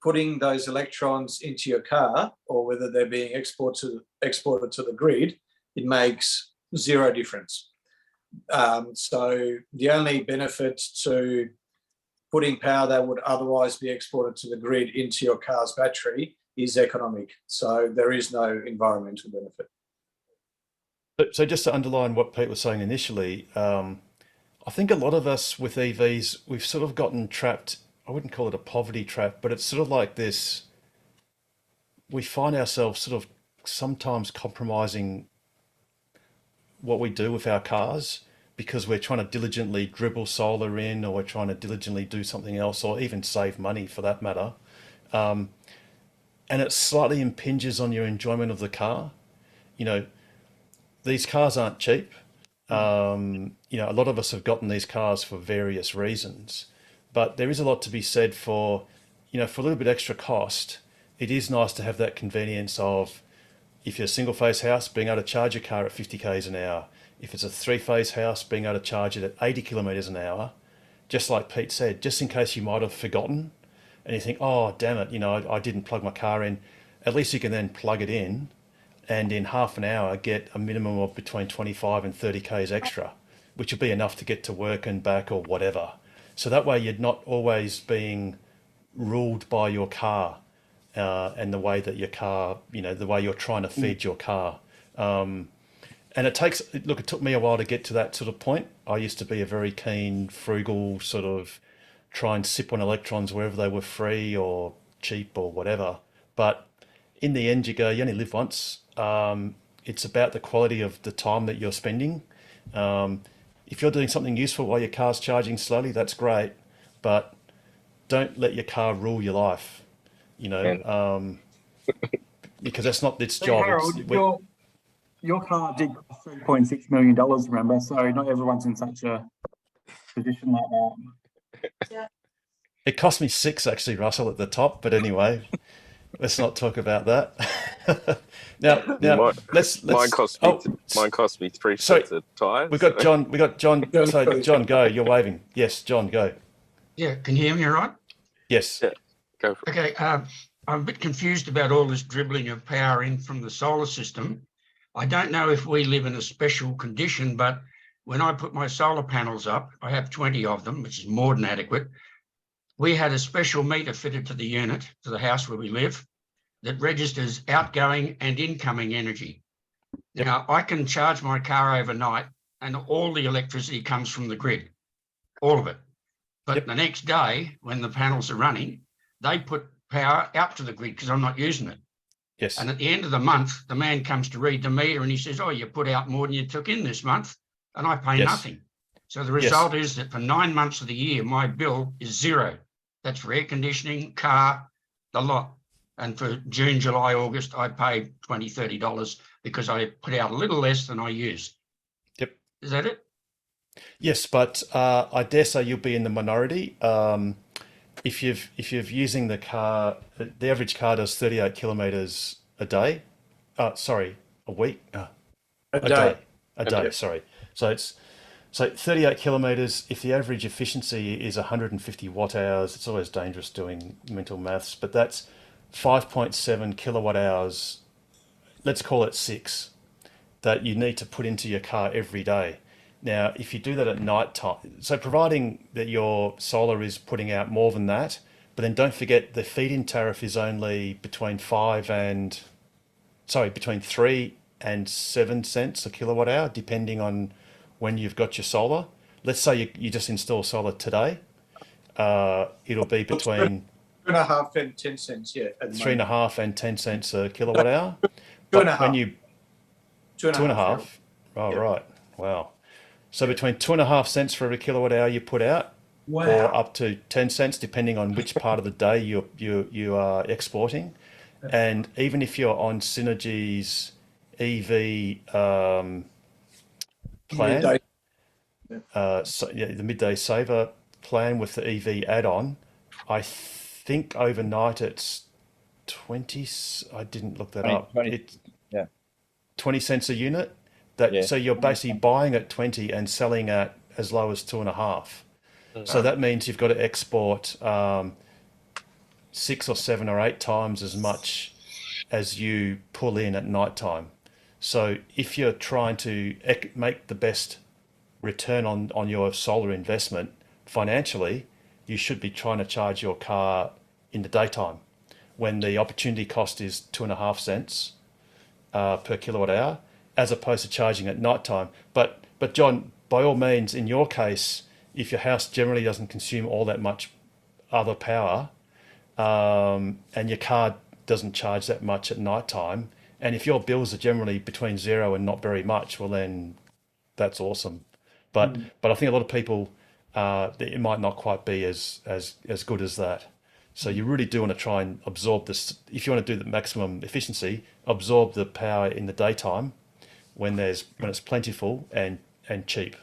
putting those electrons into your car or whether they're being exported to the grid, it makes zero difference. So the only benefit to putting power that would otherwise be exported to the grid into your car's battery is economic. So there is no environmental benefit. So just to underline what Pete was saying initially, I think a lot of us with EVs, we've sort of gotten trapped. I wouldn't call it a poverty trap, but it's sort of like this. We find ourselves sort of sometimes compromising what we do with our cars because we're trying to diligently dribble solar in, or we're trying to diligently do something else, or even save money for that matter. And it slightly impinges on your enjoyment of the car. You know, these cars aren't cheap. You know, a lot of us have gotten these cars for various reasons, but there is a lot to be said for, you know, for a little bit extra cost. It is nice to have that convenience of, if you're a single phase house, being able to charge your car at 50 k's an hour. If it's a 3-phase house, being able to charge it at 80 kilometers an hour, just like Pete said, just in case you might have forgotten and you think, oh, damn it, you know, I didn't plug my car in. At least you can then plug it in and in half an hour get a minimum of between 25 and 30 k's extra, which would be enough to get to work and back or whatever. So that way you're not always being ruled by your car and the way that your car, you know, the way you're trying to feed your car. And it took me a while to get to that sort of point. I used to be a very keen, frugal sort of try and sip on electrons wherever they were free or cheap or whatever. But in the end, you only live once. It's about the quality of the time that you're spending. If you're doing something useful while your car's charging slowly, that's great. But don't let your car rule your life, you know, because that's not its job. Harold, your car did cost $3.6 million, remember? So not everyone's in such a position like that. It cost me 6 actually, Russell, at the top. But anyway, let's not talk about that. now let's. Mine cost me 3 sets of tires. We got John. So John, go. You're waving. Yes, John, go. Yeah, can you hear me all right? Yes. Yeah, go for it. Okay, I'm a bit confused about all this dribbling of power in from the solar system. I don't know if we live in a special condition, but when I put my solar panels up, I have 20 of them, which is more than adequate. We had a special meter fitted to the unit, to the house where we live, that registers outgoing and incoming energy. Now, I can charge my car overnight and all the electricity comes from the grid, all of it. But the next day, when the panels are running, they put power out to the grid because I'm not using it. Yes. And at the end of the month, the man comes to read the meter and he says, oh, you put out more than you took in this month, and I pay nothing. So the result is that for 9 months of the year, my bill is zero. That's for air conditioning, car, the lot. And for June, July, August, I pay $20, $30 because I put out a little less than I used. Yep. Is that it? Yes, but I dare say you'll be in the minority. If you're using the car, the average car does 38 kilometers a day. Sorry, a week. A day. Sorry. So it's 38 kilometers. If the average efficiency is 150 watt hours, it's always dangerous doing mental maths, but that's 5.7 kilowatt hours. Let's call it 6 that you need to put into your car every day. Now, if you do that at night time, so providing that your solar is putting out more than that, But then don't forget the feed-in tariff is only between 3 and 7 cents a kilowatt hour, depending on when you've got your solar. Let's say you just install solar today. It'll be between 2.5 and 10 cents, yeah. At the 3.5 and 10 cents a kilowatt hour. Two and a half. When you 2.5. Oh, Yeah. right. Wow. So between 2.5 cents for every kilowatt hour you put out, Wow. or up to 10 cents, depending on which part of the day you are exporting. And even if you're on Synergy's EV plan, Midday. the midday saver plan with the EV add-on, I think overnight it's 20. I didn't look that 20, up. 20, It's yeah. 20 cents a unit. Yeah. So you're basically buying at 20 and selling at as low as 2.5. So that means you've got to export 6 or 7 or 8 times as much as you pull in at night time. So if you're trying to make the best return on your solar investment financially, you should be trying to charge your car in the daytime when the opportunity cost is 2.5 cents per kilowatt hour, as opposed to charging at nighttime. But John, by all means, in your case, if your house generally doesn't consume all that much other power, and your car doesn't charge that much at nighttime, and if your bills are generally between zero and not very much, well then that's awesome. But I think a lot of people, it might not quite be as good as that. So you really do want to try and absorb this. If you want to do the maximum efficiency, absorb the power in the daytime when it's plentiful and cheap.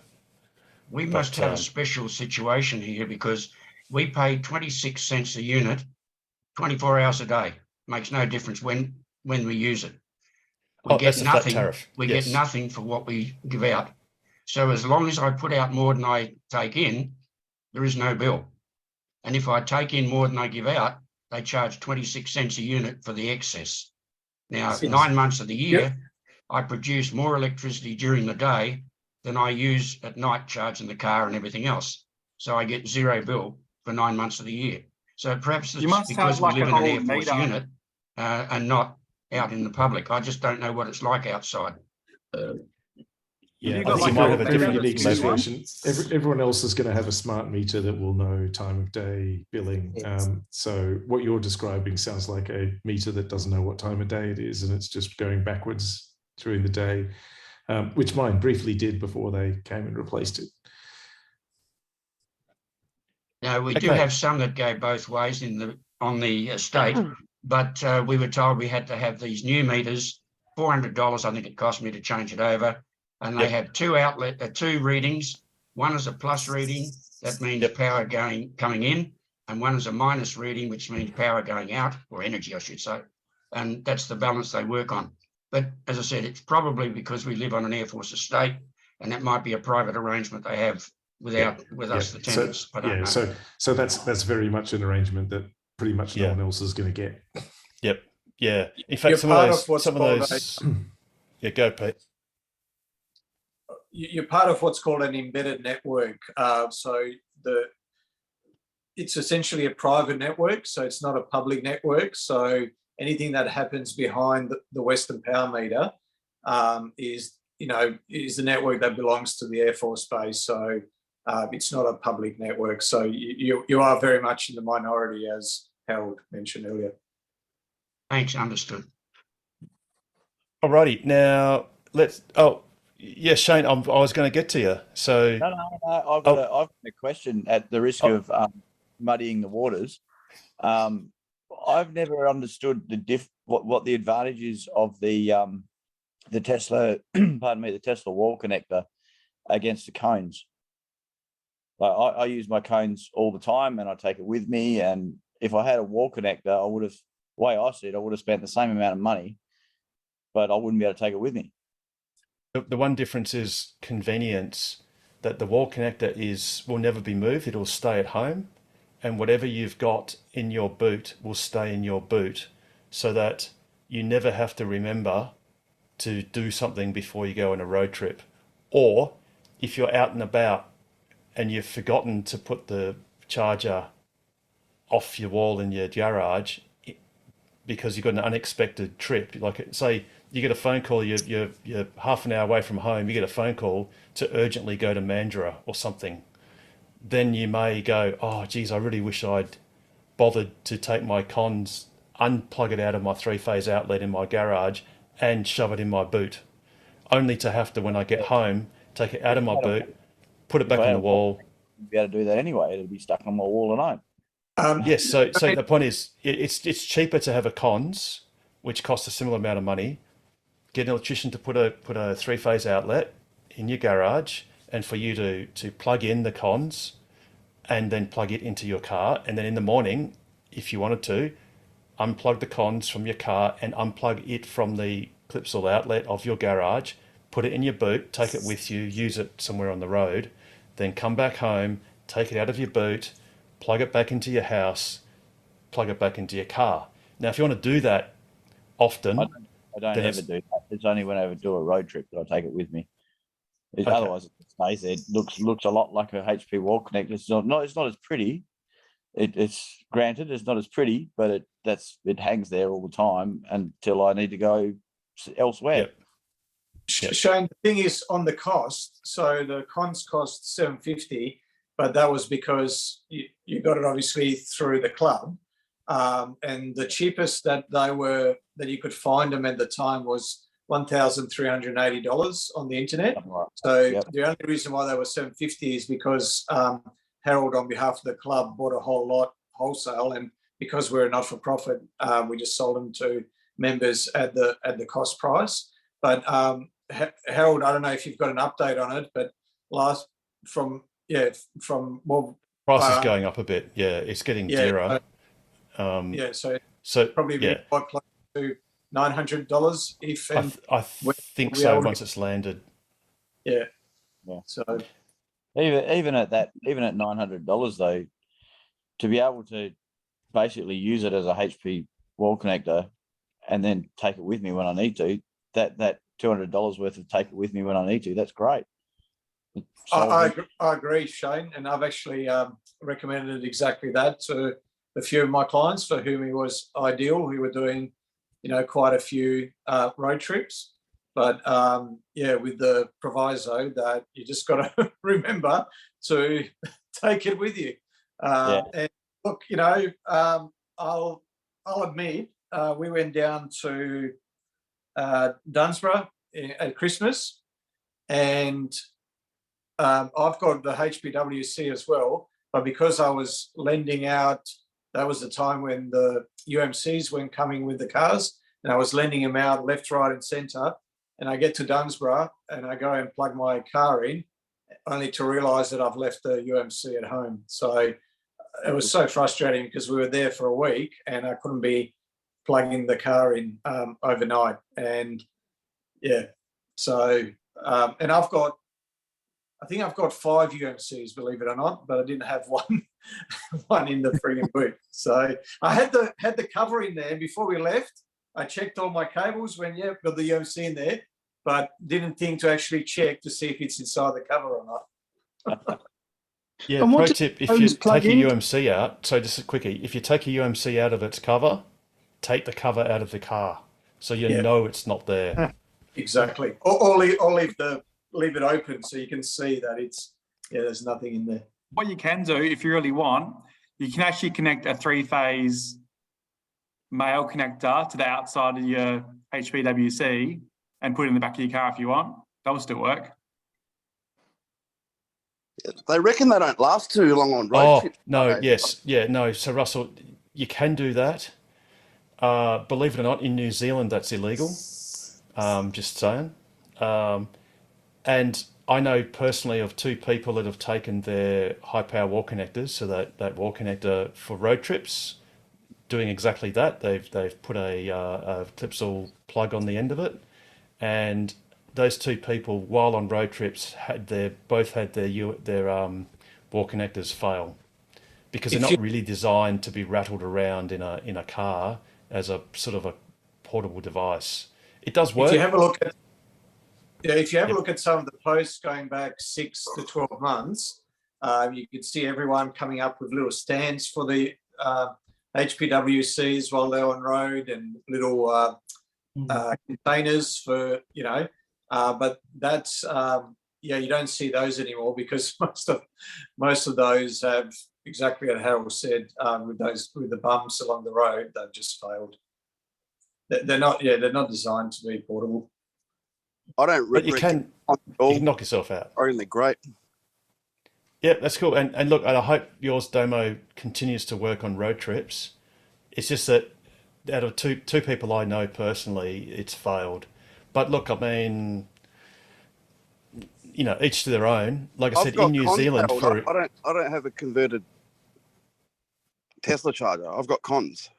We must have a special situation here because we pay 26 cents a unit, 24 hours a day. Makes no difference when we use it. We get that's a flat nothing. tariff. We Yes. get nothing for what we give out. So as long as I put out more than I take in, there is no bill. And if I take in more than I give out, they charge 26 cents a unit for the excess. Now, 9 months of the year, I produce more electricity during the day than I use at night charging the car and everything else. So I get zero bill for 9 months of the year. So perhaps it's because we live in an Air Force unit and not out in the public. I just don't know what it's like outside. Yeah, You've I got think like you might a have a very different unique level. situation. Everyone else is going to have a smart meter that will know time of day billing. So what you're describing sounds like a meter that doesn't know what time of day it is, and it's just going backwards during the day, which mine briefly did before they came and replaced it. Now, we do have some that go both ways on the estate, but we were told we had to have these new meters, $400, I think it cost me to change it over. And they have two readings. One is a plus reading, that means power coming in, and one is a minus reading, which means power going out, or energy, I should say. And that's the balance they work on. But as I said, it's probably because we live on an Air Force estate, and that might be a private arrangement they have with us, the tenants. So, so that's very much an arrangement that pretty much no one else is going to get. Yep. Yeah. In fact, some of those. Yeah, go, Pete. You're part of what's called an embedded network. So it's essentially a private network, so it's not a public network. So anything that happens behind the Western Power Meter is the network that belongs to the Air Force Base. So it's not a public network. So you are very much in the minority, as Harold mentioned earlier. Thanks, understood. Alrighty, now let's. Yeah, Shane, I was going to get to you. So No, I've got a question at the risk of muddying the waters. I've never understood what the advantages of the Tesla, pardon me, the Tesla wall connector against the cones. Like I use my cones all the time, and I take it with me. And if I had a wall connector, I would have, the way I see it, I would have spent the same amount of money, but I wouldn't be able to take it with me. The one difference is convenience, that the wall connector will never be moved. It'll stay at home, and whatever you've got in your boot will stay in your boot, so that you never have to remember to do something before you go on a road trip. Or if you're out and about and you've forgotten to put the charger off your wall in your garage because you've got an unexpected trip. Like say you get a phone call, you're half an hour away from home, you get a phone call to urgently go to Mandurah or something. Then you may go, oh geez, I really wish I'd bothered to take my cons, unplug it out of my 3-phase outlet in my garage and shove it in my boot, only to have to, when I get home, take it out of my boot, put it back on the wall. You'd be able to do that anyway. It'll be stuck on my wall at home. Yes, so the point is, it's cheaper to have a cons, which costs a similar amount of money. Get an electrician to put a 3-phase outlet in your garage, and for you to plug in the cons, and then plug it into your car, and then in the morning, if you wanted to, unplug the cons from your car and unplug it from the Clipsal outlet of your garage, put it in your boot, take it with you, use it somewhere on the road, then come back home, take it out of your boot, plug it back into your house, plug it back into your car. Now, if you want to do that often... I don't ever do that. It's only when I ever do a road trip that I take it with me. Okay. Otherwise, it stays there. It looks a lot like a HP wall connector. It's not as pretty. It's granted, it's not as pretty, but it hangs there all the time until I need to go elsewhere. Yep. Shane, the thing is on the cost. So the cons cost $750, but that was because you got it obviously through the club, and the cheapest that you could find them at the time was $1,380 on the internet. So the only reason why they were $750 is because Harold, on behalf of the club, bought a whole lot wholesale, and because we're a not-for-profit, we just sold them to members at the cost price. But Harold, I don't know if you've got an update on it, but price is going up a bit. Yeah, it's getting dearer. So probably quite close to $900 if I think so once it's landed. Yeah. So even at $900 though, to be able to basically use it as a HP wall connector and then take it with me when I need to, that $200 worth of take it with me when I need to, that's great. I agree, Shane, and I've actually recommended exactly that to a few of my clients for whom it was ideal, who were doing, quite a few road trips. But with the proviso that you just got to remember to take it with you. And look, I'll admit we went down to Dunsborough at Christmas, and I've got the HPWC as well. But because I was lending out, that was the time when the UMCs weren't coming with the cars, and I was lending them out left, right, and centre. And I get to Dunsborough and I go and plug my car in, only to realise that I've left the UMC at home. So it was so frustrating because we were there for a week and I couldn't be plugging the car in overnight. And and I think I've got 5 UMCs, believe it or not, but I didn't have one in the frigging boot. So I had the cover in there before we left. I checked all my cables when, got the UMC in there, but didn't think to actually check to see if it's inside the cover or not. Pro tip, if you take a UMC out, so just quickly, if you take a UMC out of its cover, take the cover out of the car so you know it's not there. Exactly. Or leave it open so you can see that there's nothing in there. What you can do, if you really want, you can actually connect a 3-phase male connector to the outside of your HPWC and put it in the back of your car if you want. That will still work. They reckon they don't last too long on road trips. No. So Russell, you can do that. Believe it or not, in New Zealand that's illegal. Just saying. And I know personally of 2 people that have taken their high power wall connectors, so that wall connector for road trips, doing exactly that. They've put a Clipsal plug on the end of it, and those 2 people, while on road trips, both had their wall connectors fail because they're not really designed to be rattled around in a car as a sort of a portable device. It does work. If you have a look at some of the posts going back 6 to 12 months, you could see everyone coming up with little stands for the HPWCs while they're on road and little containers for, but that's, you don't see those anymore because most of those have exactly what Harold said, with the bumps along the road, they've just failed. They're not designed to be portable. I don't. But you can knock yourself out. I think they're great. Yeah, that's cool. And look, I hope yours Domo continues to work on road trips. It's just that out of two people I know personally, it's failed. But look, I mean, each to their own. Like I said, in New Zealand, I don't have a converted Tesla charger. I've got cons.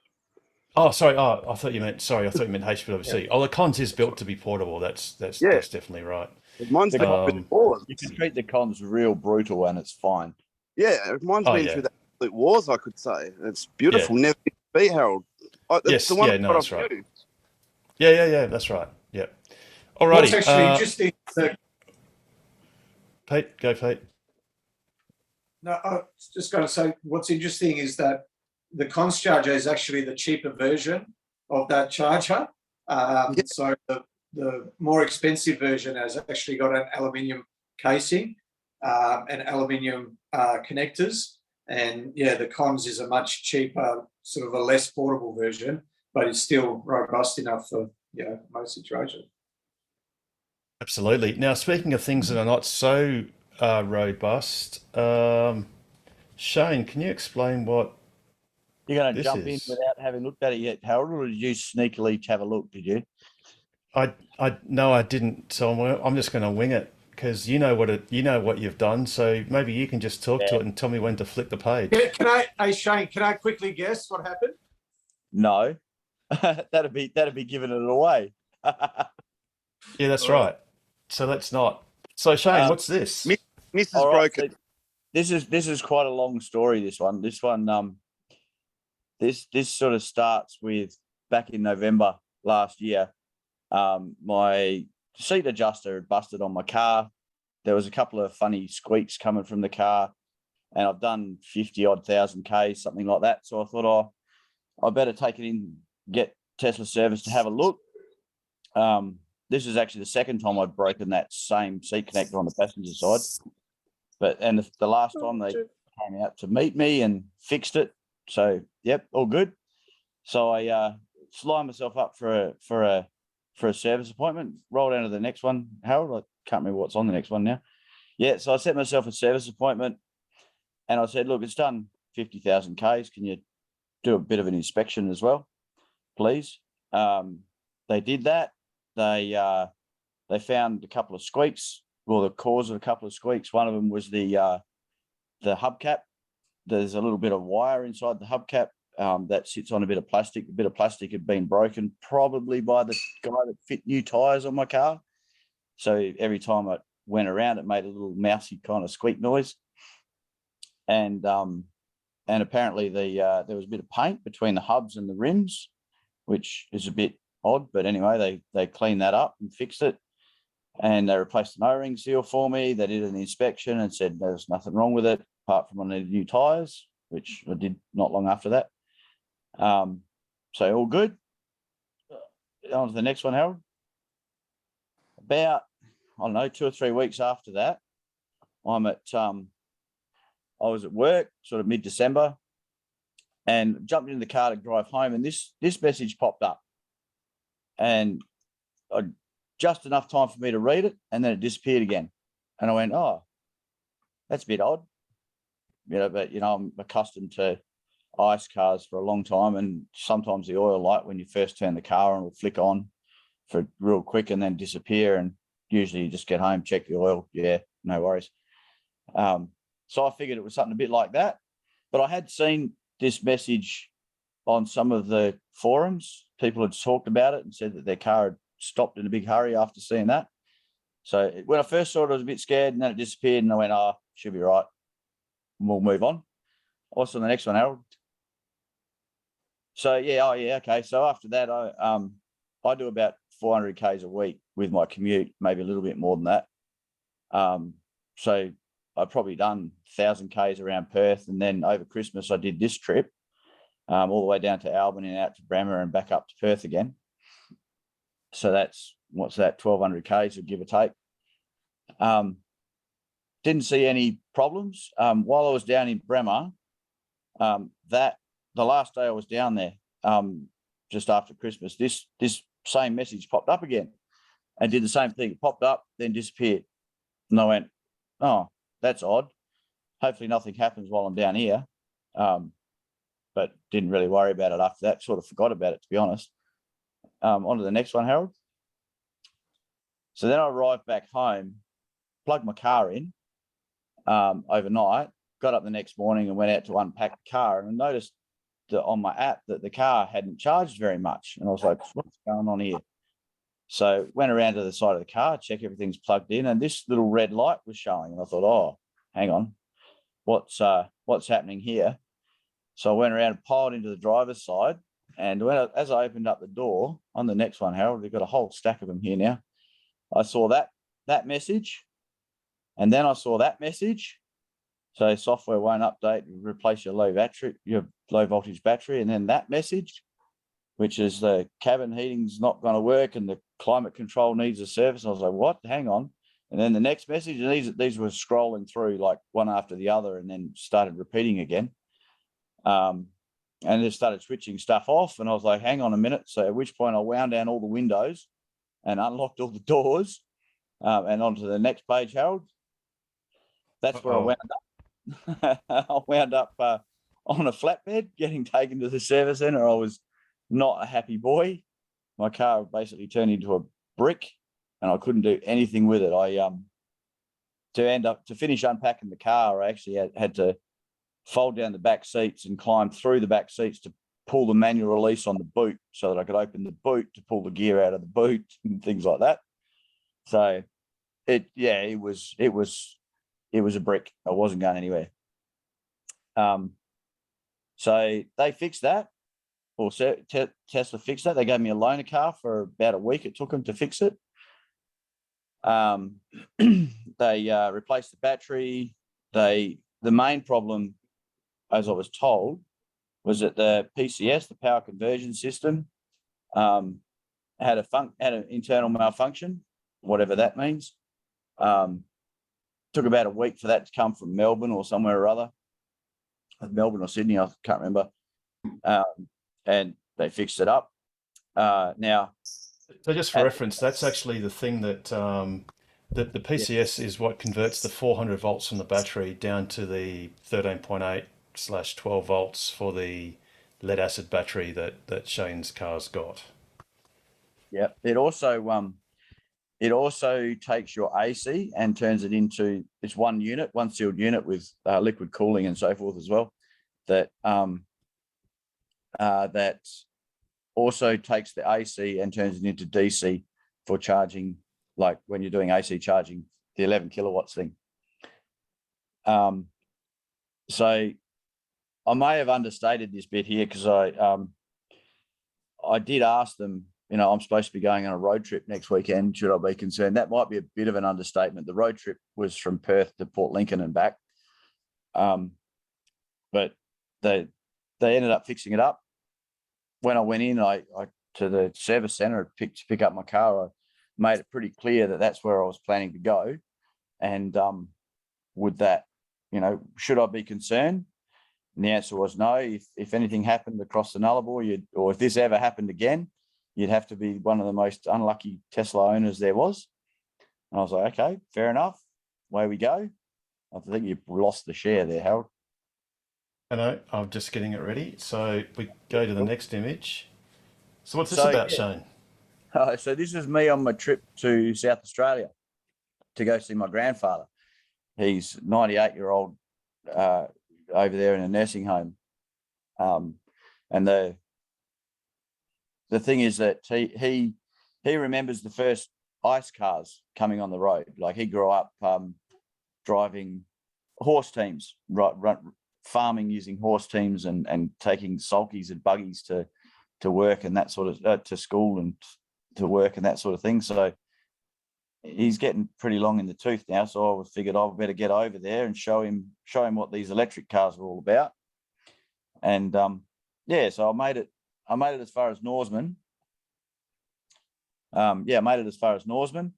Oh, sorry. Oh, I thought you meant HPWC. Yeah. Oh, the cons is built to be portable. That's definitely right. Mine's you can treat the cons real brutal and it's fine. Yeah, mine's been through the absolute wars, I could say. It's beautiful. Never beat, Harold. Yes, the one that's right. Yeah, that's right. Yeah. All righty. What's actually interesting. Pete, go Pete. No, I was just going to say what's interesting is that the cons charger is actually the cheaper version of that charger. So the more expensive version has actually got an aluminium casing and aluminium connectors. And the cons is a much cheaper, sort of a less portable version, but it's still robust enough for most situations. Absolutely. Now, speaking of things that are not so robust, Shane, can you explain what you're going to jump in without having looked at it yet, Harold, or did you sneakily have a look? Did you? No, I didn't. So I'm just going to wing it because you know what you've done. So maybe you can just talk to it and tell me when to flip the page. Shane, can I quickly guess what happened? No, that'd be giving it away. Yeah, that's right. So let's not. So Shane, what's this? Mrs. Broken. This is quite a long story. This one, this sort of starts with back in November last year. My seat adjuster had busted on my car. There was a couple of funny squeaks coming from the car, and I've done 50-odd thousand Ks, something like that. So I thought, I better take it in, get Tesla service to have a look. This is actually the second time I've broken that same seat connector on the passenger side. And the last time they came out to meet me and fixed it. So, yep, all good. So I lined myself up for a service appointment, rolled down to the next one. Harold, I can't remember what's on the next one now. Yeah, so I set myself a service appointment and I said, look, it's done 50,000 Ks. Can you do a bit of an inspection as well, please? They did that. They found a couple of squeaks, or the cause of a couple of squeaks. One of them was the hubcap. There's a little bit of wire inside the hubcap that sits on a bit of plastic. A bit of plastic had been broken, probably by the guy that fit new tires on my car. So every time I went around, it made a little mousy kind of squeak noise. And apparently there was a bit of paint between the hubs and the rims, which is a bit odd. But anyway, they cleaned that up and fixed it. And they replaced an O-ring seal for me. They did an inspection and said there's nothing wrong with it, apart from I needed new tires, which I did not long after that. So all good. On to the next one, Harold. About, 2 or 3 weeks after that, I was at work, sort of mid-December, and jumped into the car to drive home, and this message popped up. And just enough time for me to read it, and then it disappeared again. And I went, oh, that's a bit odd. But I'm accustomed to ICE cars for a long time, and sometimes the oil light when you first turn the car on will flick on for real quick and then disappear. And usually you just get home, check the oil. Yeah, no worries. So I figured it was something a bit like that. But I had seen this message on some of the forums. People had talked about it and said that their car had stopped in a big hurry after seeing that. So when I first saw it, I was a bit scared, and then it disappeared, and I went, should be right. And we'll move on. Also, the next one, Harold. So okay. So after that, I do about 400 Ks a week with my commute, maybe a little bit more than that. So I've probably done 1,000 Ks around Perth, and then over Christmas I did this trip. all the way down to Albany and out to Bremer and back up to Perth again. So that's, what's that, 1,200 k's, give or take. Didn't see any problems. While I was down in Bremer, the last day I was down there, just after Christmas, this same message popped up again and did the same thing. It popped up, then disappeared. And I went, oh, that's odd. Hopefully nothing happens while I'm down here. But didn't really worry about it after that, sort of forgot about it, to be honest. On to the next one, Harold. So then I arrived back home, plugged my car in overnight, got up the next morning and went out to unpack the car, and I noticed that on my app that the car hadn't charged very much. And I was like, what's going on here? So went around to the side of the car, check everything's plugged in, and this little red light was showing. And I thought, oh, hang on, what's happening here? So I went around and piled into the driver's side. And as I opened up the door on the next one, Harold, we've got a whole stack of them here now. I saw that message, and then I saw that message. So software won't update, replace your low voltage battery, and then that message, which is the cabin heating's not going to work and the climate control needs a service. I was like, what? Hang on. And then the next message, and these were scrolling through like one after the other, and then started repeating again. And just started switching stuff off, and I was like, hang on a minute. So at which point I wound down all the windows and unlocked all the doors, and onto the next page, Harold. That's where I wound up. I wound up on a flatbed getting taken to the service centre. I was not a happy boy. My car basically turned into a brick, and I couldn't do anything with it. To finish unpacking the car, I actually had to fold down the back seats and climb through the back seats to pull the manual release on the boot so that I could open the boot to pull the gear out of the boot and things like that. So it was a brick. I wasn't going anywhere. So they fixed that, or Tesla fixed that. They gave me a loaner car for about a week. It took them to fix it. They replaced the battery. The main problem, as I was told, was that the PCS, the power conversion system, had an internal malfunction, whatever that means. Took about a week for that to come from Melbourne or somewhere or other, Melbourne or Sydney, I can't remember. And they fixed it up. Now, so just for reference, that's actually the thing that the PCS is what converts the 400 volts from the battery down to the 13.8/12 volts for the lead acid battery that Shane's car's got. Yeah, it also takes your AC and turns it into, it's one sealed unit with liquid cooling and so forth as well. That also takes the AC and turns it into DC for charging, like when you're doing AC charging, the 11 kilowatts thing. So I may have understated this bit here, because I did ask them, I'm supposed to be going on a road trip next weekend. Should I be concerned? That might be a bit of an understatement. The road trip was from Perth to Port Lincoln and back. But they ended up fixing it up. When I went in, I to the service centre to pick up my car, I made it pretty clear that that's where I was planning to go. And would that, should I be concerned? And the answer was no. If anything happened across the Nullarbor, or if this ever happened again, you'd have to be one of the most unlucky Tesla owners there was. And I was like, okay, fair enough. Away we go. I think you've lost the share there, Harold. I know, I'm just getting it ready. So we go to the next image. So what's this about, Shane? So this is me on my trip to South Australia to go see my grandfather. He's 98-year-old over there in a nursing home. And the thing is that he remembers the first ice cars coming on the road. Like, he grew up driving horse teams, farming using horse teams and taking sulkies and buggies to work and that sort of to school and to work and that sort of thing. So he's getting pretty long in the tooth now. So I figured I better get over there and show him what these electric cars are all about. And yeah, so I made it as far as Norseman. I made it as far as Norseman.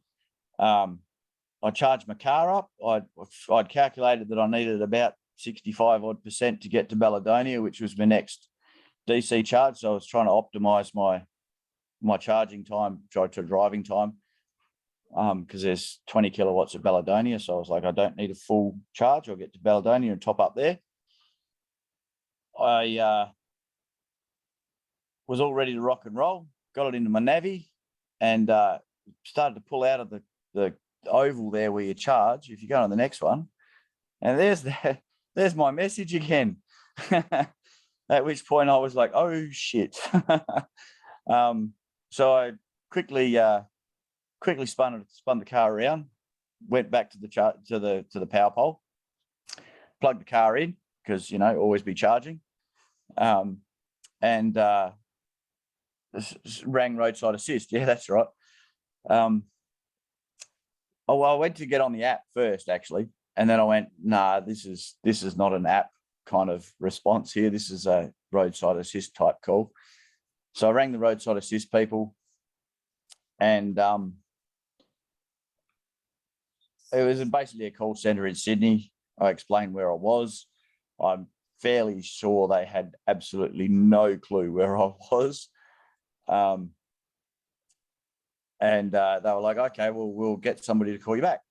I charged my car up. I'd calculated that I needed about 65 odd % to get to Balladonia, which was my next DC charge. So I was trying to optimize my charging time, to driving time, because there's 20 kilowatts at Balladonia. So I was like, I don't need a full charge. I'll get to Balladonia and top up there. I was all ready to rock and roll, got it into my Navi, and started to pull out of the oval there where you charge. If you go on the next one, and there's my message again. At which point I was like, oh shit. So I quickly spun the car around, went back to the power pole, plugged the car in, because always be charging, and rang roadside assist. Yeah, that's right. I went to get on the app first, actually, and then I went, nah, this is not an app kind of response here. This is a roadside assist type call. So I rang the roadside assist people, and it was basically a call center in Sydney. I explained where I was. I'm fairly sure they had absolutely no clue where I was. And they were like, okay, well, we'll get somebody to call you back.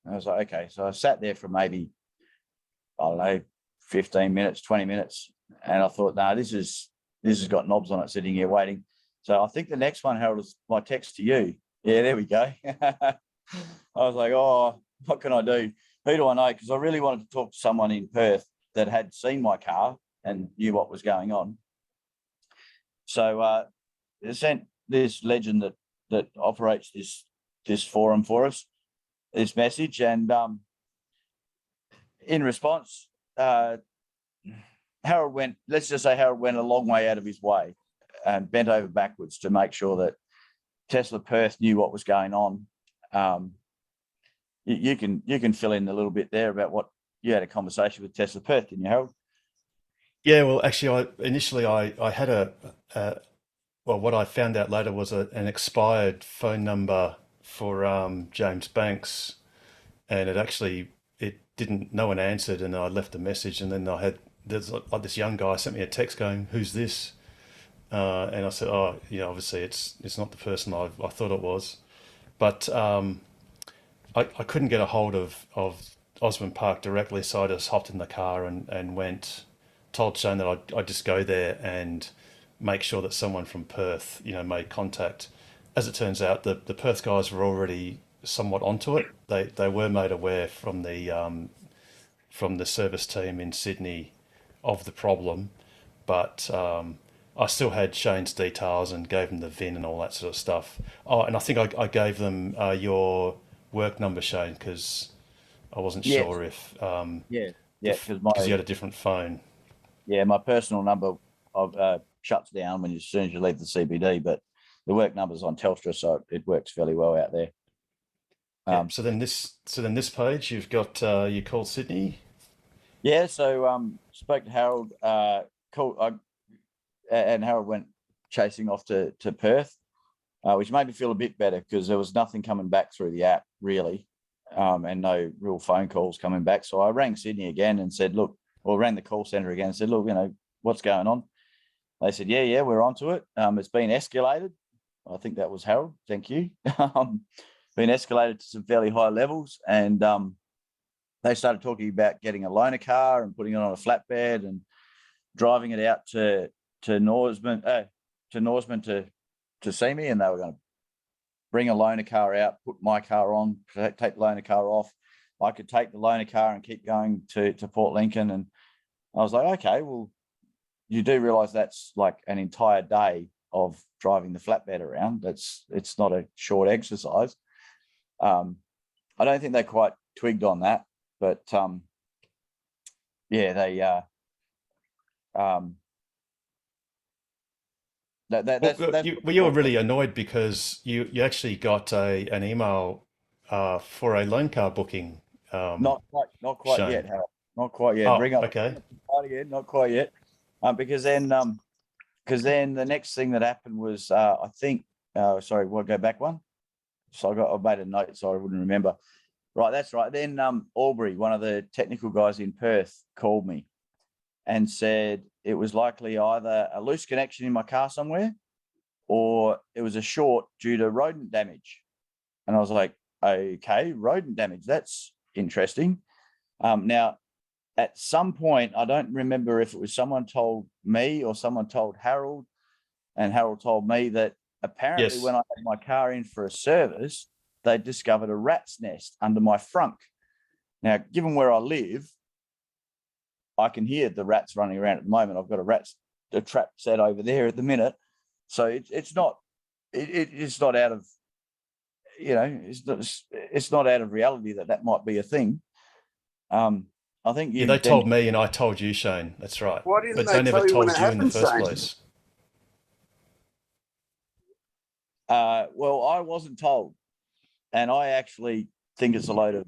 And I was like, okay. So I sat there for maybe, I don't know, 15 minutes, 20 minutes. And I thought, no, this has got knobs on it sitting here waiting. So I think the next one, Harold, is my text to you. Yeah, there we go. I was like, oh, what can I do? Who do I know? Because I really wanted to talk to someone in Perth that had seen my car and knew what was going on. So I sent this legend that operates this forum for us this message, and in response, Harold went a long way out of his way and bent over backwards to make sure that Tesla Perth knew what was going on. You can fill in a little bit there about what you had a conversation with Tesla Perth, didn't you, Harold? Yeah, well, actually, initially I had what I found out later was an expired phone number for James Banks, and no one answered, and I left a message, and then there's like this young guy sent me a text going, "Who's this?" And I said, "Oh, obviously it's not the person I thought it was," but I couldn't get a hold of Osborne Park directly, so I just hopped in the car and told Shane that I'd just go there and make sure that someone from Perth, made contact. As it turns out, the Perth guys were already somewhat onto it. They were made aware from the service team in Sydney of the problem, but I still had Shane's details and gave them the VIN and all that sort of stuff. Oh, and I think I gave them your work number, Shane, because I wasn't sure if because you had a different phone. Yeah, my personal number shuts down as soon as you leave the CBD, but the work number's on Telstra, so it works fairly well out there. So then this page, you've got you called Sydney. Yeah, so spoke to Harold, and Harold went chasing off to Perth, which made me feel a bit better because there was nothing coming back through the app really, and no real phone calls coming back. So I rang Sydney again and said, rang the call center again and said, look, what's going on? They said, yeah, we're onto it. It's been escalated. I think that was Harold. Thank you. Been escalated to some fairly high levels, and they started talking about getting a loaner car and putting it on a flatbed and driving it out to Norseman to see me, and they were going to bring a loaner car out, put my car on, take the loaner car off. I could take the loaner car and keep going to Port Lincoln. And I was like, okay, well, you do realise that's like an entire day of driving the flatbed around. It's not a short exercise. I don't think they quite twigged on that, but they you were really annoyed because you actually got an email for a loan car booking. Not quite Shane. yet, Harold. Not quite yet. Oh, Bring up okay. again. Not quite yet. because then the next thing that happened was I think sorry, we'll go back one. So I made a note so I wouldn't remember. Right, that's right. Then Aubrey, one of the technical guys in Perth, called me and said it was likely either a loose connection in my car somewhere or it was a short due to rodent damage. And I was like, okay, rodent damage, that's interesting. Now, at some point, I don't remember if it was someone told me or someone told Harold, and Harold told me that apparently when I had my car in for a service, they discovered a rat's nest under my frunk. Now, given where I live, I can hear the rats running around at the moment. I've got a trap set over there at the minute. So it's not out of, it's not out of reality that might be a thing. I think they told me and I told you, Shane. That's right. Why didn't but they never told you in the first Shane? place. Well, I wasn't told, and I actually think it's a load of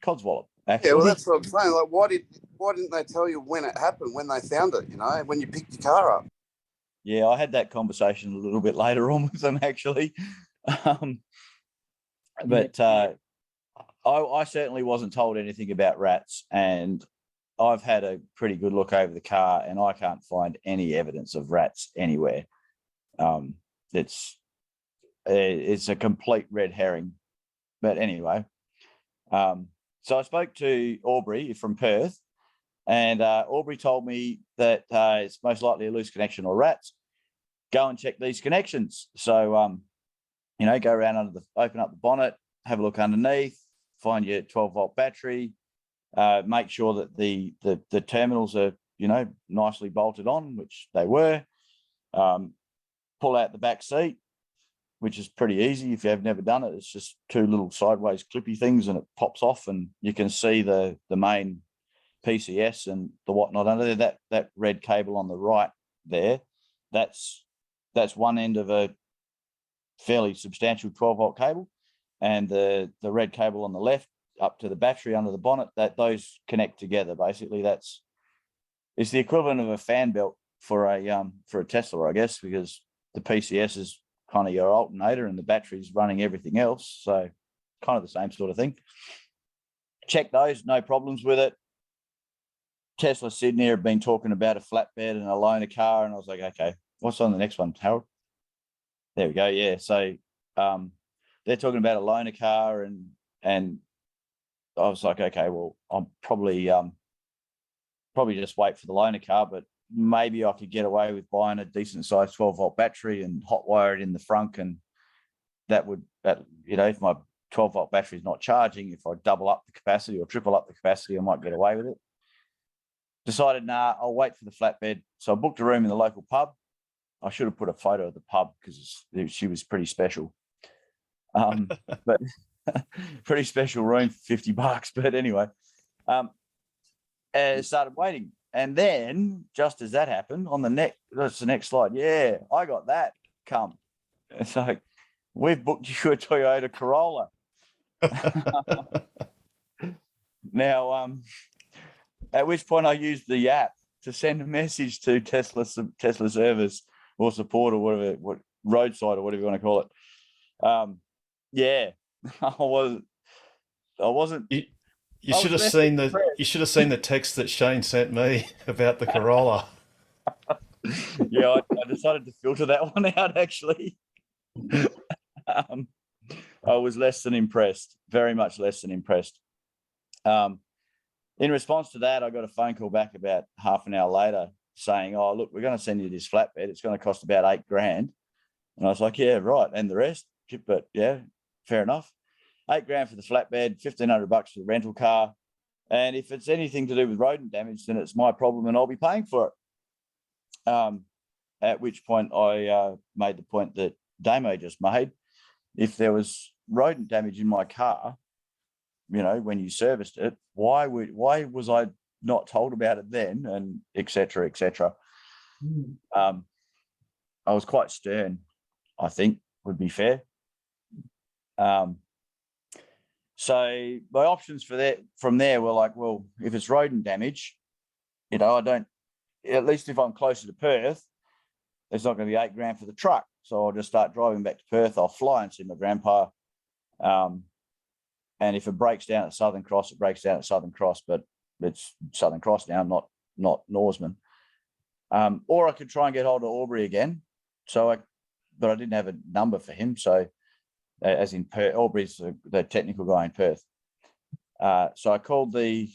codswallop. Actually. Yeah, well, that's what I'm saying. Like, why didn't they tell you when it happened, when they found it? When you picked your car up. Yeah, I had that conversation a little bit later on with them actually, but I certainly wasn't told anything about rats, and I've had a pretty good look over the car, and I can't find any evidence of rats anywhere. It's a complete red herring. But anyway, so I spoke to Aubrey from Perth, and Aubrey told me that it's most likely a loose connection or rats. Go and check these connections. So, go around open up the bonnet, have a look underneath, find your 12-volt battery, make sure that the terminals are, nicely bolted on, which they were. Pull out the back seat, which is pretty easy if you have never done it. It's just two little sideways clippy things and it pops off and you can see the main PCS and the whatnot under there. That red cable on the right there, that's one end of a fairly substantial 12-volt cable, and the red cable on the left up to the battery under the bonnet, those connect together. Basically, it's the equivalent of a fan belt for a Tesla, I guess, because the PCS is kind of your alternator and the battery's running everything else. So kind of the same sort of thing. Check those, no problems with it. Tesla Sydney have been talking about a flatbed and a loaner car, and I was like, okay, what's on the next one, Harold? There we go. Yeah. So they're talking about a loaner car, and I was like, okay, well, I'm probably just wait for the loaner car, but maybe I could get away with buying a decent sized 12-volt battery and hot wire it in the frunk, and that if my 12-volt battery is not charging, if I double up the capacity or triple up the capacity, I might get away with it. Decided, nah, I'll wait for the flatbed. So I booked a room in the local pub. I should have put a photo of the pub because she was pretty special. But pretty special room for $50. But anyway, started waiting. And then just as that happened that's the next slide. Yeah, I got that come. It's like, we've booked you a Toyota Corolla. Now, at which point I used the app to send a message to Tesla service or support or whatever, roadside or whatever you want to call it. Yeah, I wasn't. You should have seen the text that Shane sent me about the Corolla. Yeah, I decided to filter that one out actually. I was less than impressed, very much less than impressed. In response to that, I got a phone call back about half an hour later saying, oh, look, we're going to send you this flatbed. It's going to cost about $8,000. And I was like, yeah, right. And the rest, but yeah, fair enough. $8,000 for the flatbed, $1,500 for the rental car. And if it's anything to do with rodent damage, then it's my problem and I'll be paying for it. At which point I made the point that Damo just made. If there was rodent damage in my car, when you serviced it, why was I not told about it then, and et cetera, et cetera. I was quite stern, I think would be fair. So my options from there were like, well, if it's rodent damage, I don't at least if I'm closer to Perth, it's not going to be $8 for the truck. So I'll just start driving back to Perth. I'll fly and see my grandpa. And if it breaks down at Southern Cross, it breaks down at Southern Cross, but it's Southern Cross now, not Norseman. Or I could try and get hold of Aubrey again. But I didn't have a number for him. So as in Perth, Aubrey's the technical guy in Perth. So I called the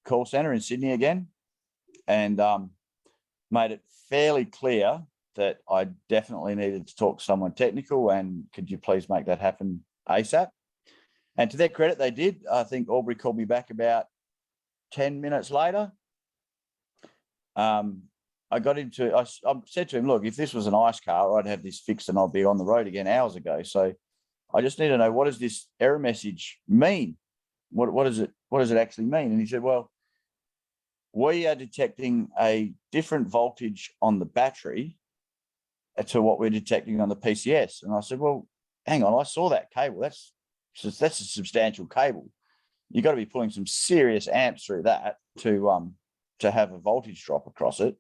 call center in Sydney again and made it fairly clear that I definitely needed to talk to someone technical and could you please make that happen ASAP? And to their credit, they did. I think Aubrey called me back about 10 minutes later. I got into, I said to him, look, if this was an ICE car, I'd have this fixed and I'd be on the road again hours ago. So I just need to know, what does this error message mean? What does it actually mean? And he said, well, we are detecting a different voltage on the battery to what we're detecting on the PCS. And I said, well, hang on, I saw that cable. That's a substantial cable. You've got to be pulling some serious amps through that to have a voltage drop across it.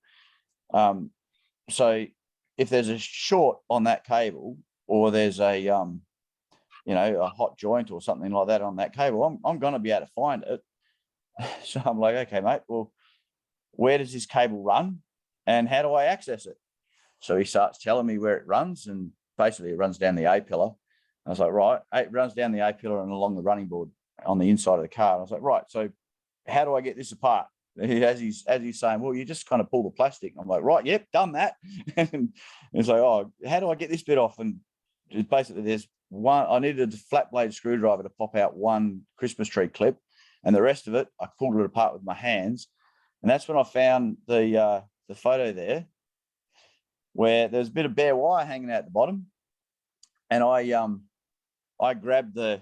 So if there's a short on that cable, or there's a a hot joint or something like that on that cable, I'm going to be able to find it. So I'm like, okay, mate, well, where does this cable run and how do I access it? So he starts telling me where it runs, and basically it runs down the A pillar. I was like, right, it runs down the A pillar and along the running board on the inside of the car. And I was like, right, so how do I get this apart? As he's saying, well, you just kind of pull the plastic. I'm like, right, yep, done that. And it's like, oh, how do I get this bit off? And basically there's one, I needed a flat blade screwdriver to pop out one Christmas tree clip, and the rest of it, I pulled it apart with my hands. And that's when I found the photo there where there's a bit of bare wire hanging out the bottom. And I grabbed the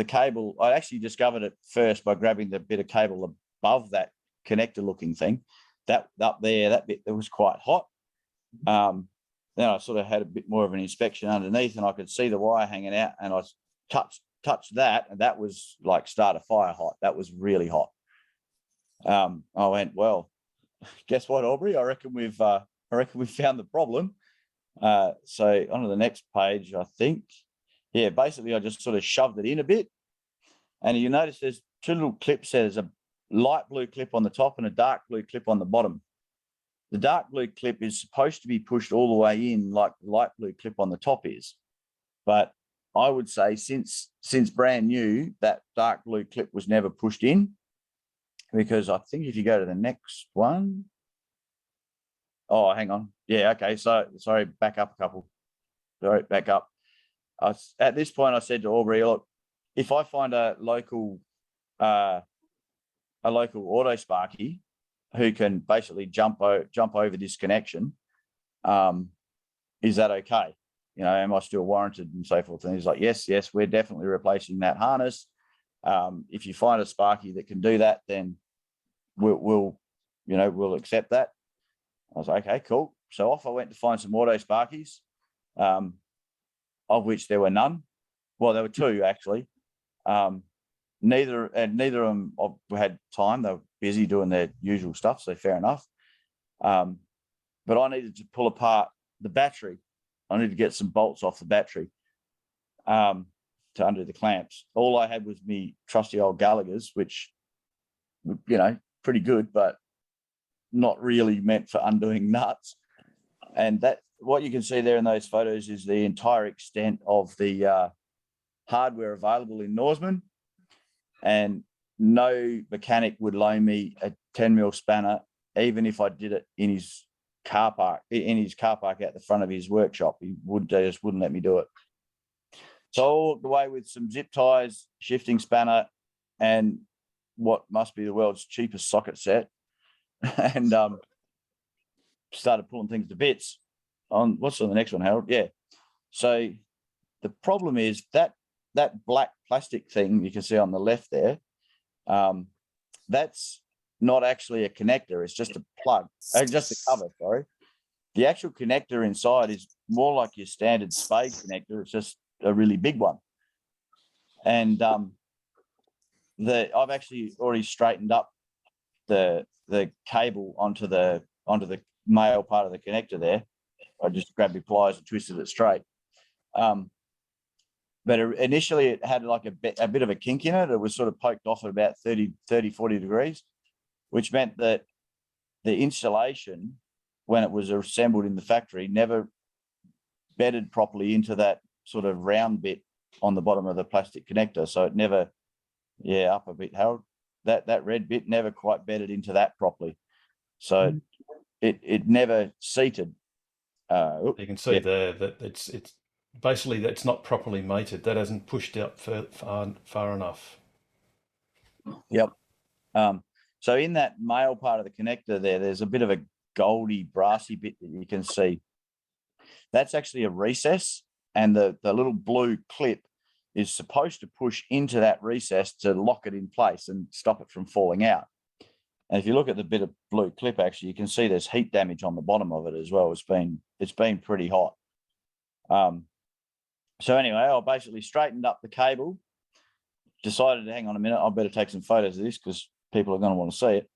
cable. I actually discovered it first by grabbing the bit of cable above that connector looking thing. That up there, that bit that was quite hot. Then I sort of had a bit more of an inspection underneath, and I could see the wire hanging out, and I touched that, and that was like start a fire hot. That was really hot. I went, well, guess what, Aubrey? I reckon we've found the problem. So on to the next page, I think. Yeah, basically I just sort of shoved it in a bit, and you notice there's two little clips. There's a light blue clip on the top and a dark blue clip on the bottom. The dark blue clip is supposed to be pushed all the way in like the light blue clip on the top is. But I would say since brand new, that dark blue clip was never pushed in, because I think if you go to the next one. Oh, hang on. Yeah, okay. So sorry, back up a couple. Sorry, back up. At this point, I said to Aubrey, look, if I find a local auto sparky who can basically jump over this connection, is that okay? You know, am I still warranted and so forth? And he's like, yes, we're definitely replacing that harness. If you find a sparky that can do that, then we'll accept that. I was like, okay, cool. So off I went to find some auto sparkies, of which there were none. Well, there were two actually. Neither of them had time. They were busy doing their usual stuff, so fair enough. But I needed to pull apart the battery. I needed to get some bolts off the battery to undo the clamps. All I had was me trusty old Gallagher's, which, pretty good, but not really meant for undoing nuts. And that, what you can see there in those photos is the entire extent of the hardware available in Norseman. And no mechanic would loan me a 10mm spanner, even if I did it in his car park out the front of his workshop. He just wouldn't let me do it. So I walked away with some zip ties, shifting spanner, and what must be the world's cheapest socket set, and started pulling things to bits. What's on the next one, Harold? Yeah. So the problem is that black plastic thing you can see on the left there, that's not actually a connector. It's just a plug, just a cover, sorry. The actual connector inside is more like your standard spade connector. It's just a really big one. And I've actually already straightened up the cable onto the onto the male part of the connector there. I just grabbed my pliers and twisted it straight. But initially it had like a bit of a kink in it. It was sort of poked off at about 40 degrees, which meant that the insulation, when it was assembled in the factory, never bedded properly into that sort of round bit on the bottom of the plastic connector. So it never, up a bit, Harold, that red bit never quite bedded into that properly. So it never seated. You can see there that it's basically that's not properly mated. That hasn't pushed out far enough. Yep. So in that male part of the connector there's a bit of a goldy, brassy bit that you can see. That's actually a recess, and the little blue clip is supposed to push into that recess to lock it in place and stop it from falling out. And if you look at the bit of blue clip, actually, you can see there's heat damage on the bottom of it as well. It's been pretty hot. So anyway, I basically straightened up the cable, decided to hang on a minute, I better take some photos of this because people are going to want to see it,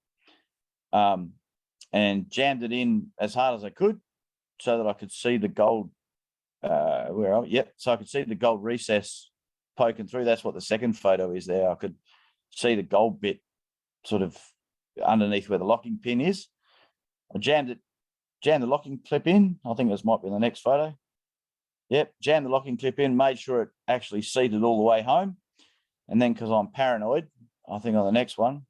and jammed it in as hard as I could so that I could see the gold, so I could see the gold recess poking through. That's what the second photo is there. I could see the gold bit sort of underneath where the locking pin is. I jammed the locking clip in. I think this might be the next photo. Yep, jammed the locking clip in, made sure it actually seated all the way home. And then, because I'm paranoid, I think on the next one,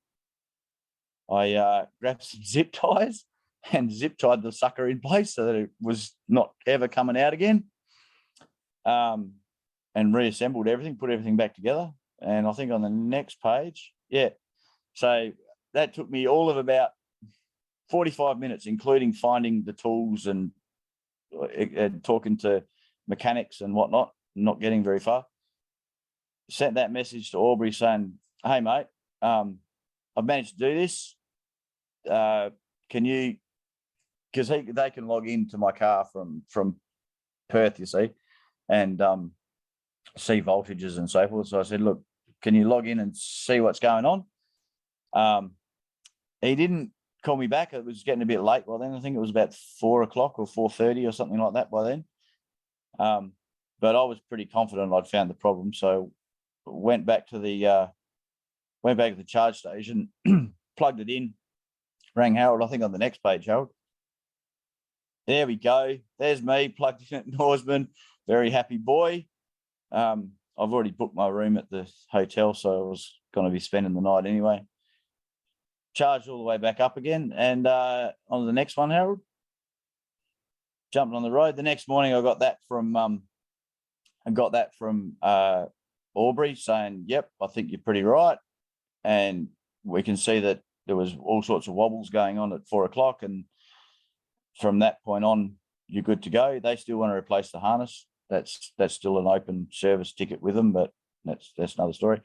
I grabbed some zip ties and zip tied the sucker in place so that it was not ever coming out again. And reassembled everything, put everything back together. And I think on the next page, so that took me all of about 45 minutes, including finding the tools and talking to mechanics and whatnot, not getting very far. Sent that message to Aubrey saying, hey, mate, I've managed to do this. Can you, because they can log into my car from Perth, you see, and see voltages and so forth. So I said, look, can you log in and see what's going on? He didn't call me back. It was getting a bit late by then. I think it was about 4 o'clock or 4:30 or something like that by then. But I was pretty confident I'd found the problem. So went back to the charge station, plugged it in, rang Harold, I think on the next page, Harold. There we go. There's me plugged in at Norseman. Very happy boy. I've already booked my room at the hotel, so I was going to be spending the night anyway. Charged all the way back up again, and on to the next one, Harold. Jumping on the road. The next morning, I got that from Aubrey saying, "Yep, I think you're pretty right," and we can see that there was all sorts of wobbles going on at 4 o'clock, and from that point on, you're good to go. They still want to replace the harness. That's still an open service ticket with them, but that's another story.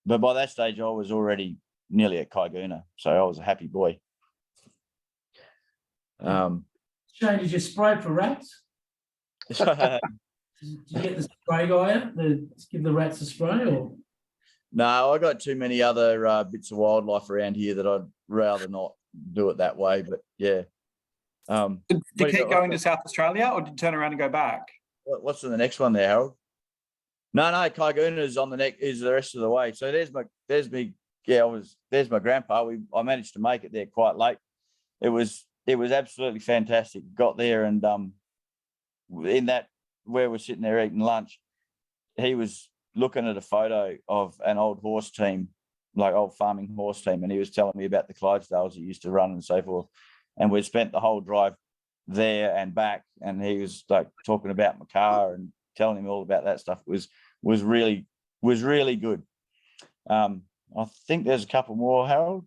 But by that stage, I was already nearly at Kaiguna, so I was a happy boy. Shane, did you spray for rats? Did you get the spray guy out to give the rats a spray, or? No, I got too many other bits of wildlife around here that I'd rather not do it that way. But yeah. Did you keep going to South Australia, or did you turn around and go back? What's in the next one there, Harold? No, Kaiguna is on the neck. Is the rest of the way. So there's my grandpa. I managed to make it there quite late. It was absolutely fantastic. Got there, and in that where we're sitting there eating lunch, he was looking at a photo of an old horse team, like old farming horse team, and he was telling me about the Clydesdales he used to run and so forth. And we spent the whole drive there and back, and he was like talking about my car and telling him all about that stuff. It was really good. I think there's a couple more, Harold.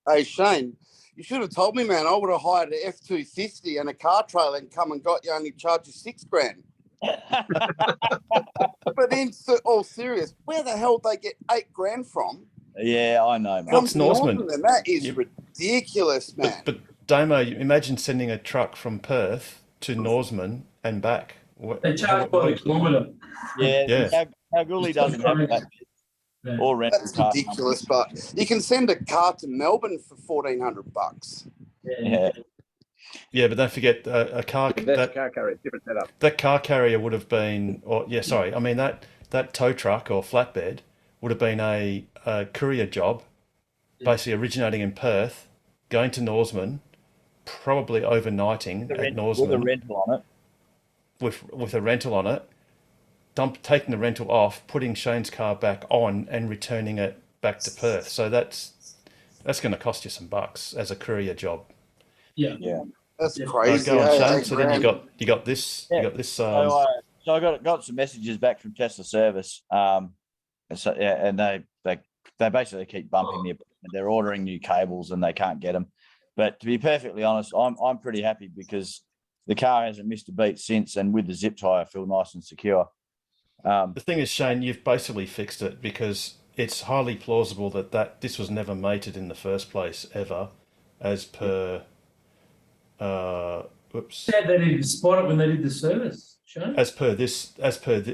Hey, Shane, you should have told me, man. I would have hired an F-250 and a car trailer and come and got you, only charge you $6,000. But in all serious, where the hell they get $8,000 from? Yeah, I know, man. What's Norseman? That is ridiculous, man. But Damo, imagine sending a truck from Perth to Norseman and back. They charge by the kilometre. Yeah. Kalgoorlie doesn't have that. or rental That's car ridiculous, but you can send a car to Melbourne for $1,400. Yeah. Yeah, but don't forget a car. That's car carrier, different setup. That car carrier would have been, or yeah, sorry, I mean that tow truck or flatbed would have been a courier job, basically originating in Perth, going to Norseman, probably overnighting at Norseman with a rental on it. With a rental on it, taking the rental off, putting Shane's car back on, and returning it back to Perth. So that's going to cost you some bucks as a courier job. Yeah. That's Go crazy. on, eh? Shane. 8 So then you grand. got this. Yeah. You got this. So I got some messages back from Tesla service. And they basically keep bumping the equipment. They're ordering new cables and they can't get them. But to be perfectly honest, I'm pretty happy because the car hasn't missed a beat since, and with the zip tie, I feel nice and secure. The thing is, Shane, you've basically fixed it because it's highly plausible that this was never mated in the first place ever, as per. Whoops. Said they didn't spot it when they did the service, Shane.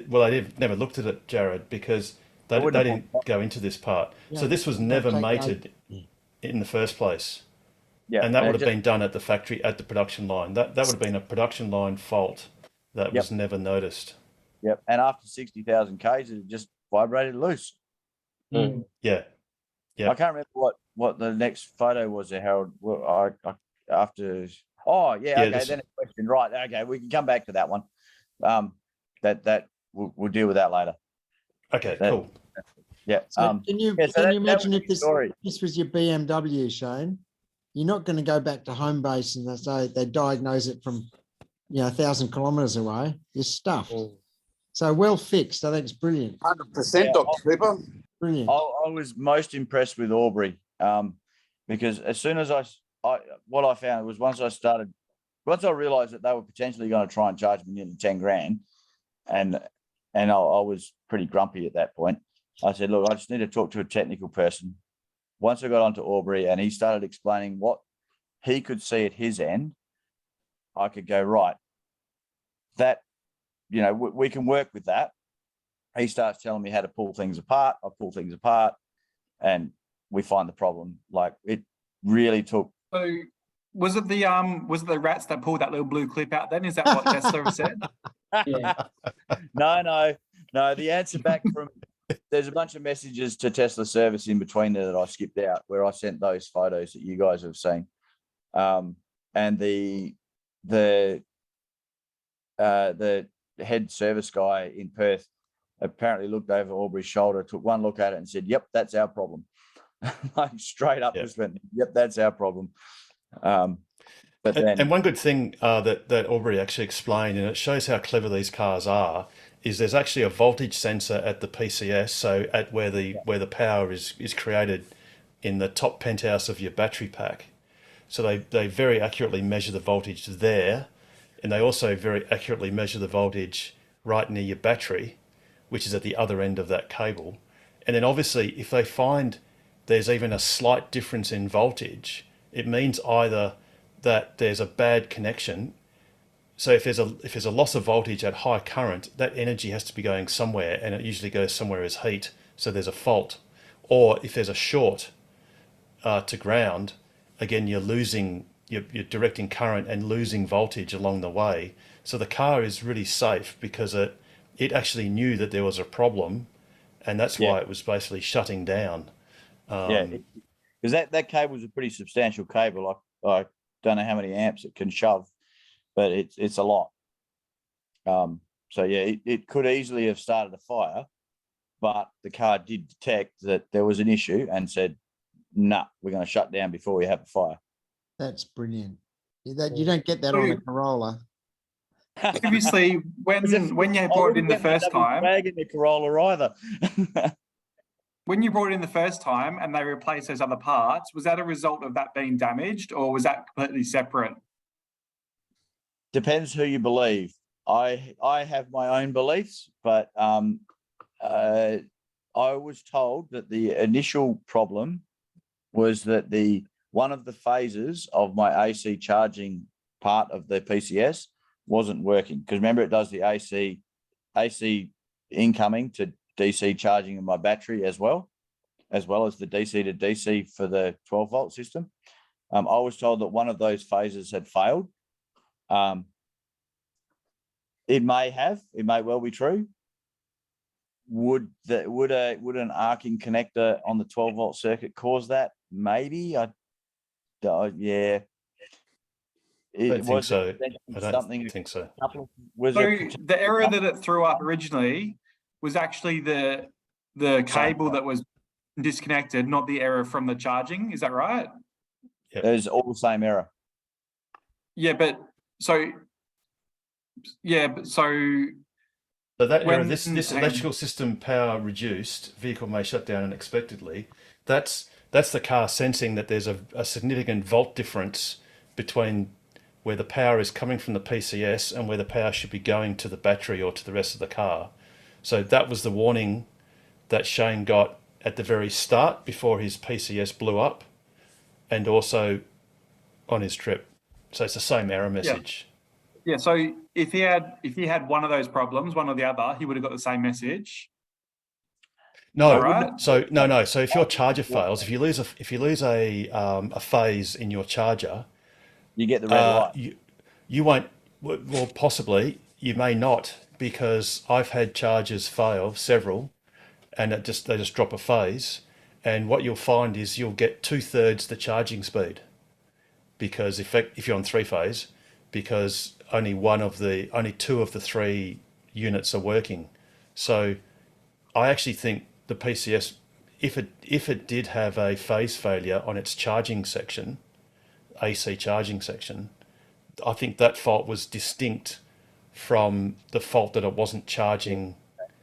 Well, I never looked at it, Jared, because they didn't go into this part. Yeah, so this was never mated in the first place. Yeah, and that would have been done at the factory, at the production line. That would have been a production line fault that was never noticed. Yep, and after 60,000 Ks, it just vibrated loose. Yeah, yeah. I can't remember what the next photo was there, Harold. Well, okay, then a question. Right, okay, we can come back to that one. We'll deal with that later. Okay, cool. Yeah. So can you imagine if this was your BMW, Shane? You're not going to go back to home base and they diagnose it from 1,000 kilometres away. You're stuffed. So well fixed. I think it's brilliant. 100%, Dr. Cooper. Brilliant. I was most impressed with Aubrey because as soon as what I found was once I realised that they were potentially going to try and charge me nearly 10 grand, and I was pretty grumpy at that point. I said, look, I just need to talk to a technical person. Once I got onto Aubrey and he started explaining what he could see at his end, I could go, right, that, we can work with that. He starts telling me how to pull things apart. I pull things apart and we find the problem. Like it really took. So was it the rats that pulled that little blue clip out then? Is that what Tesla said? Yeah. No. The answer back from, there's a bunch of messages to Tesla service in between there that I skipped out where I sent those photos that you guys have seen. And the head service guy in Perth apparently looked over Aubrey's shoulder, took one look at it and said, yep, that's our problem. Like straight up just went, yep, that's our problem. And one good thing that Aubrey actually explained, and it shows how clever these cars are, is there's actually a voltage sensor at the PCS, so at where the power is created in the top penthouse of your battery pack. So they very accurately measure the voltage there, and they also very accurately measure the voltage right near your battery, which is at the other end of that cable. And then obviously if they find there's even a slight difference in voltage, it means either that there's a bad connection. So if there's a loss of voltage at high current, that energy has to be going somewhere, and it usually goes somewhere as heat. So there's a fault. Or if there's a short to ground, again, you're directing current and losing voltage along the way. So the car is really safe because it actually knew that there was a problem, and that's why it was basically shutting down. Because that cable is a pretty substantial cable. I don't know how many amps it can shove, but it's a lot. It could easily have started a fire, but the car did detect that there was an issue and said, "Nah, we're going to shut down before we have a fire." That's brilliant. You don't get that on a Corolla. Previously, when you brought it in the first time, in the Corolla either. When you brought it in the first time and they replaced those other parts, was that a result of that being damaged, or was that completely separate? Depends who you believe. I have my own beliefs, but I was told that the initial problem was that one of the phases of my AC charging part of the PCS wasn't working. Because remember, it does the AC incoming to DC charging of my battery as well as the DC to DC for the 12-volt system. I was told that one of those phases had failed. It may well be true. Would an arcing connector on the 12-volt circuit cause that? Maybe. Yeah. I don't think so. I don't think so. So the error that it threw up originally was actually the cable that was disconnected, not the error from the charging. Is that right? Yep. It's all the same error. Yeah, but so that error, this electrical system power reduced, vehicle may shut down unexpectedly. That's the car sensing that there's a significant volt difference between where the power is coming from the PCS and where the power should be going to the battery or to the rest of the car. So that was the warning that Shane got at the very start before his PCS blew up, and also on his trip. So it's the same error message. Yeah. So if he had one of those problems, one or the other, he would have got the same message. No, right? So no. So if your charger fails, if you lose a phase in your charger, you get the red light. You won't. Well, possibly you may not, because I've had chargers fail, several, and they just drop a phase, and what you'll find is you'll get 2/3 the charging speed, because if you're on 3-phase, because only two of the 3 units are working. So I actually think the PCS, if it did have a phase failure on its charging section, AC charging section, I think that fault was distinct from the fault that it wasn't charging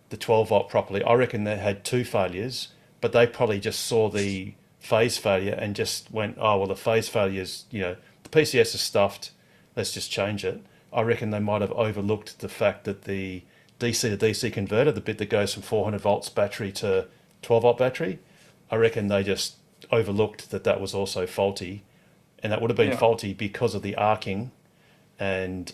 the 12-volt properly. I reckon they had 2 failures, but they probably just saw the phase failure and just went, oh, well, the phase failure is, the PCS is stuffed, let's just change it. I reckon they might have overlooked the fact that the DC to DC converter, the bit that goes from 400 volts battery to 12-volt battery, I reckon they just overlooked that was also faulty, and that would have been faulty because of the arcing. And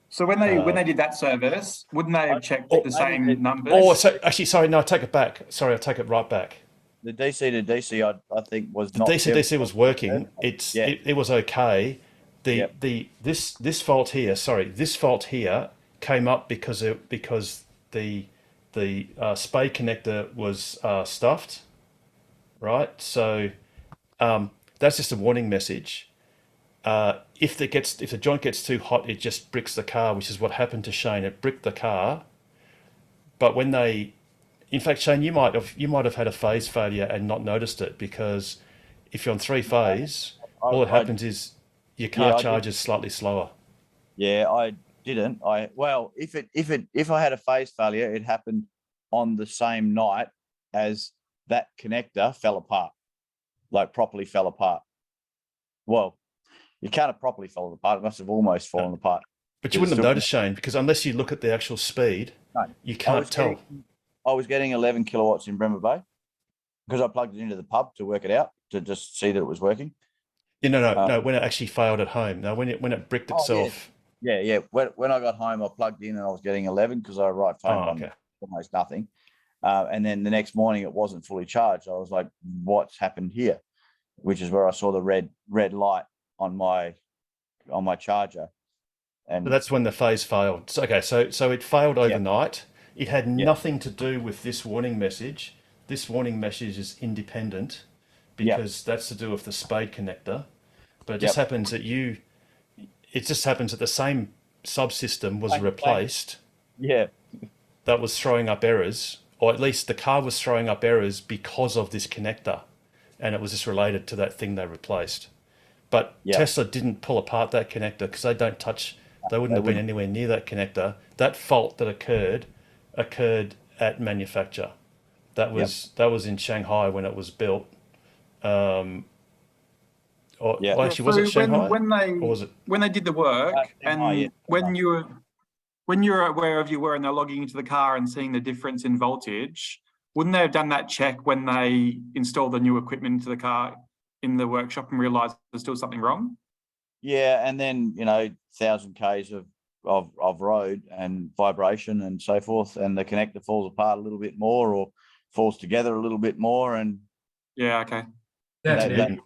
so when they did that service, wouldn't they have checked the same numbers? Oh, so actually, sorry, no, I take it back. Sorry, I take it right back. The DC to DC, I think, was not. The DC to DC was working. It was okay. This fault here, this fault here came up because the spade connector was stuffed, right? So that's just a warning message. If the joint gets too hot, it just bricks the car, which is what happened to Shane. It bricked the car. But in fact, Shane, you might have had a phase failure and not noticed it, because if you're on 3-phase, all that happens is your car charges slightly slower. Yeah, I didn't. If I had a phase failure, it happened on the same night as that connector fell apart, like properly fell apart. Well, you can't have properly fallen apart. It must have almost fallen apart. But you wouldn't have noticed, Shane, because unless you look at the actual speed, you can't tell. I was getting 11 kilowatts in Bremer Bay because I plugged it into the pub to work it out, to just see that it was working. Yeah, no. When it actually failed at home. No, when it bricked itself. Yeah. When I got home, I plugged in and I was getting 11 because I arrived home on almost nothing. And then the next morning it wasn't fully charged. I was like, what's happened here? Which is where I saw the red light on my charger. And so that's when the phase failed. So it failed overnight. It had nothing to do with this warning message. This warning message is independent, because that's to do with the spade connector. But it just happens that the same subsystem was replaced. Yeah. That was throwing up errors, or at least the car was throwing up errors because of this connector, and it was just related to that thing they replaced. But Tesla didn't pull apart that connector because they don't touch. They wouldn't have been anywhere near that connector. That fault that occurred at manufacture. That was in Shanghai when it was built. Actually, was it Shanghai? Or was it when they did the work, and when you were aware of and they're logging into the car and seeing the difference in voltage, wouldn't they have done that check when they installed the new equipment into the car in the workshop and realised there's still something wrong? Yeah, and then 1,000 Ks of of road and vibration and so forth, and the connector falls apart a little bit more or falls together a little bit more, and Yeah, okay. That's that- it.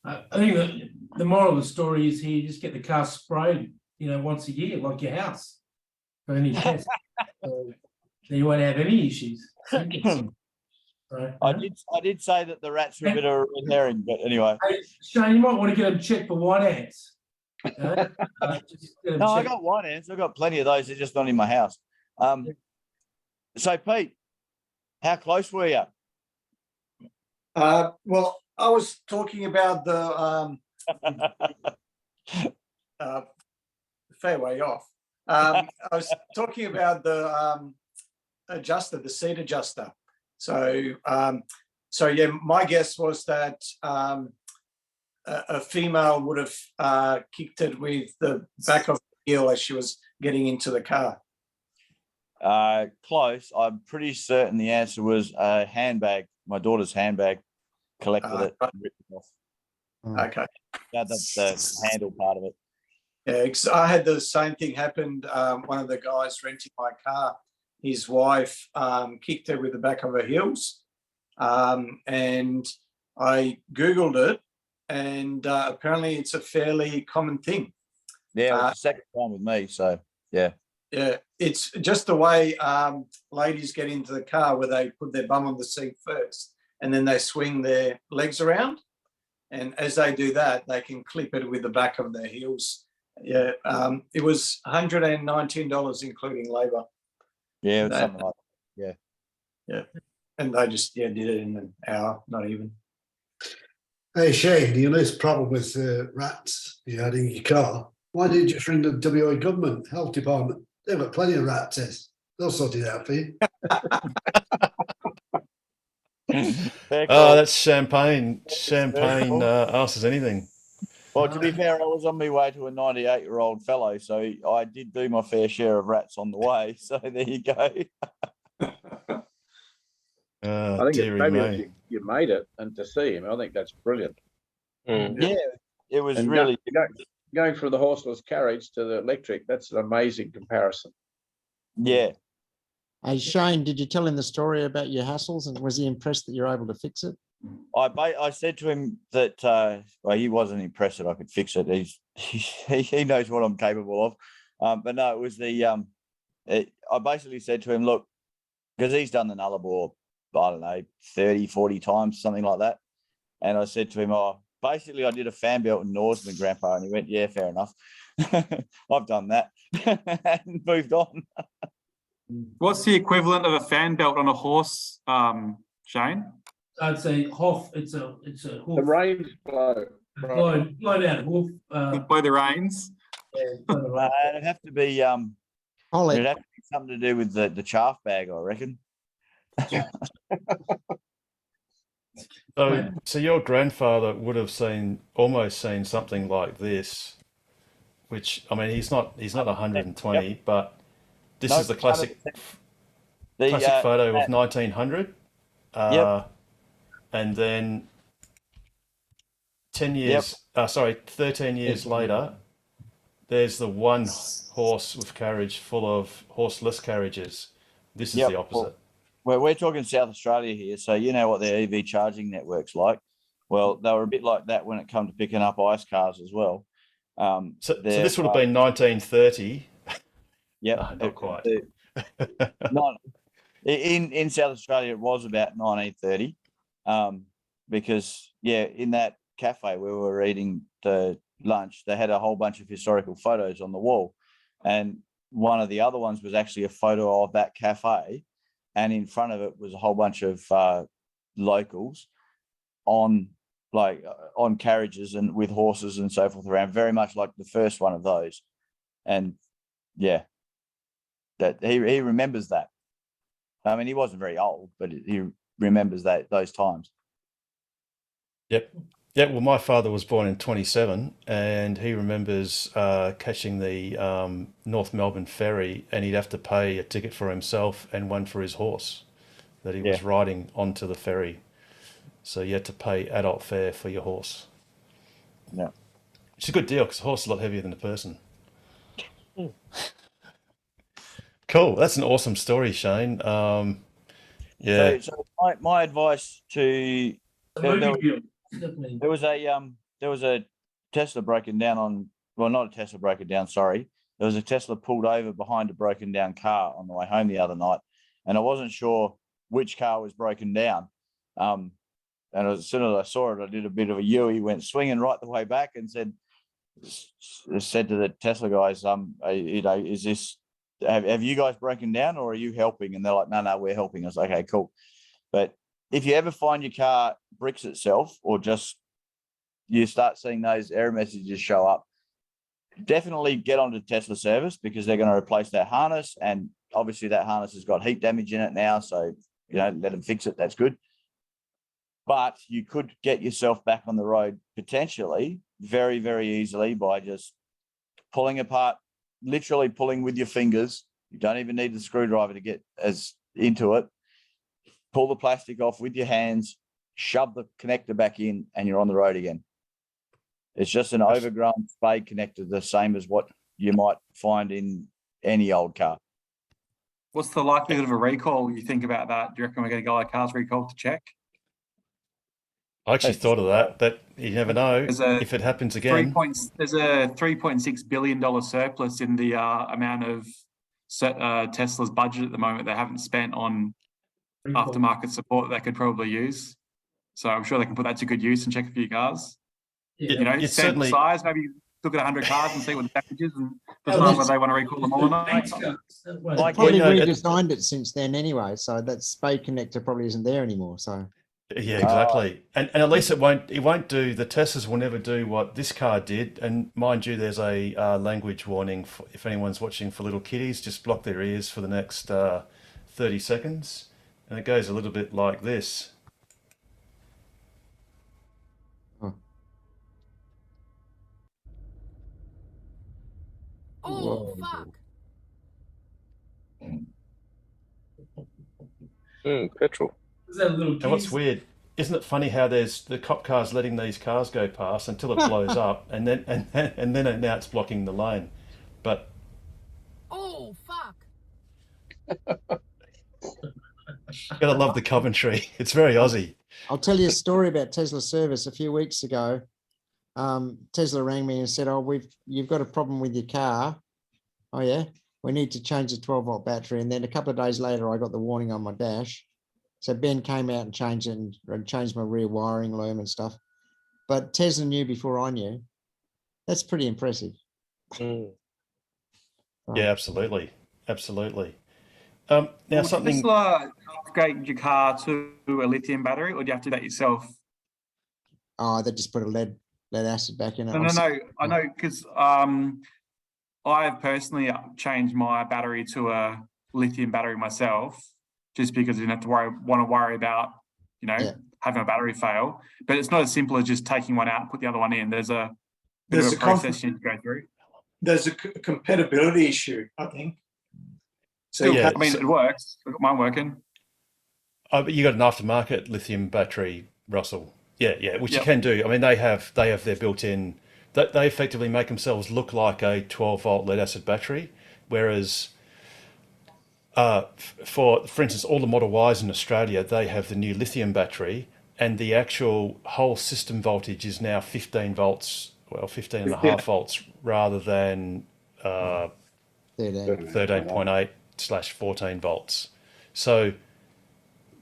I think that the moral of the story is here: you just get the car sprayed, once a year, like your house, for any test. So you won't have any issues. Right, I did say that the rats were a bit of a red herring, but anyway. Hey, Shane, you might want to get them checked for white ants. No, I got white ants. I've got plenty of those. They're just not in my house. So, Pete, how close were you? Well, I was talking about the fair way off. I was talking about the adjuster, the seat adjuster. So, yeah, my guess was that a female would have kicked it with the back of the heel as she was getting into the car. Close. I'm pretty certain the answer was a handbag. My daughter's handbag collected it. And ripped it off. Okay. Yeah, that's the handle part of it. Yeah, 'cause I had the same thing happen. One of the guys renting my car, his wife kicked her with the back of her heels, and I Googled it, and apparently it's a fairly common thing. Yeah, it was the second time with me, so yeah. Yeah, it's just the way ladies get into the car, where they put their bum on the seat first and then they swing their legs around. And as they do that, they can clip it with the back of their heels. Yeah, it was $119, including labour. Yeah, it's something like that. Yeah. Yeah. And they just did it in an hour, not even. Hey, Shane, you know this problem with rats you had in your car? Why didn't you just ring the WA government health department? They've got plenty of rat tests. They'll sort it out for you. Oh, that's champagne. Champagne asks anything. Well, to be fair, I was on my way to a 98-year-old fellow, so I did do my fair share of rats on the way. So there you go. I think maybe you made it, and to see him, I think that's brilliant. Yeah, it was and really going from the horseless carriage to the electric. That's an amazing comparison. Yeah. Hey, Shane, did you tell him the story about your hassles, and was he impressed that you're able to fix it? I said to him that well, he wasn't impressed that I could fix it. He knows what I'm capable of. But no, it was I basically said to him, look, because he's done the Nullarbor, I don't know, 30, 40 times, something like that. And I said to him, basically I did a fan belt and Norseman, Grandpa. And he went, yeah, fair enough. I've done that and moved on. What's the equivalent of a fan belt on a horse, Shane? I'd say hoof. It's a hoof. The reins blow. Blow down hoof. Blow the reins. Yeah, it'd have to be it'd have to be something to do with the chaff bag, I reckon. So your grandfather would have almost seen something like this, which, I mean, he's not 120, yep. But this is the classic photo of 1900. Yep. And then 13 years later, there's the one horse with carriage full of horseless carriages. This is the opposite. Well, we're talking South Australia here, so you know what their EV charging network's like. Well, they were a bit like that when it come to picking up ICE cars as well. So this would have been 1930. Yeah, not quite. In South Australia, it was about 1930. Because in that cafe where we were eating the lunch, they had a whole bunch of historical photos on the wall, and one of the other ones was actually a photo of that cafe, and in front of it was a whole bunch of locals on carriages and with horses and so forth around, very much like the first one of those. And that he remembers that. I mean, he wasn't very old, but he remembers those times. Yep. Yeah, well, my father was born in 27, and he remembers catching the North Melbourne ferry, and he'd have to pay a ticket for himself and one for his horse that he was riding onto the ferry. So you had to pay adult fare for your horse. Yeah. It's a good deal because a horse is a lot heavier than a person. Cool. That's an awesome story, Shane. Yeah. So my advice to there was a Tesla broken down on, well, not a Tesla broken down, sorry. There was a Tesla pulled over behind a broken down car on the way home the other night, and I wasn't sure which car was broken down. And as soon as I saw it, I did a bit of a U-ey, went swinging right the way back, and said to the Tesla guys, is this, have you guys broken down, or are you helping? And they're like, no, we're helping. I was like, okay, cool. But if you ever find your car bricks itself, or just you start seeing those error messages show up, definitely get onto Tesla service, because they're going to replace that harness. And obviously that harness has got heat damage in it now. So, let them fix it. That's good. But you could get yourself back on the road potentially very, very easily by just pulling apart, literally pulling with your fingers. You don't even need the screwdriver to get as into it. Pull the plastic off with your hands, shove the connector back in, and you're on the road again. It's just an overgrown spade connector, the same as what you might find in any old car. What's the likelihood of a recall? You think about that? Do you reckon we're going to go our cars recalled to check? I actually thought of that, but you never know if it happens again. There's a $3.6 billion surplus in the amount of Tesla's budget at the moment they haven't spent on aftermarket support that they could probably use. So I'm sure they can put that to good use and check a few cars. It's sample certainly size, maybe look at 100 cars and see what the damage is, and decide whether they want to recall them all or not. They probably redesigned it since then anyway, so that spade connector probably isn't there anymore. So yeah, exactly. And at least it won't do, the Teslas will never do what this car did. And mind you, there's a language warning for, if anyone's watching, for little kiddies, just block their ears for the next 30 seconds. And it goes a little bit like this. Oh, fuck. Petrol. And what's weird, isn't it funny how there's the cop cars letting these cars go past until it blows up, and then now it's blocking the lane. But oh, fuck. gotta love the Coventry. It's very Aussie. I'll tell you a story about Tesla service. A few weeks ago, Tesla rang me and said, you've got a problem with your car. Oh yeah, we need to change the 12-volt battery. And then a couple of days later, I got the warning on my dash. So Ben came out and changed it and changed my rear wiring loom and stuff. But Tesla knew before I knew. That's pretty impressive. Yeah, absolutely. Now something. Tesla upgrade your car to a lithium battery, or do you have to do that yourself? Oh, they just put a lead acid back in it. No. I know, because I've personally changed my battery to a lithium battery myself, just because you don't have to worry about, having a battery fail. But it's not as simple as just taking one out and put the other one in. There's a bit of a process you need to go through. There's a compatibility issue, I think. So it works. I've got mine working. Oh, but you got an aftermarket lithium battery, Russell. Yeah, which you can do. I mean, they have their built-in. They effectively make themselves look like a 12-volt lead-acid battery, whereas for instance, all the Model Ys in Australia, they have the new lithium battery, and the actual whole system voltage is now 15 volts, 15 and a half volts, rather than 13.8/14 volts. So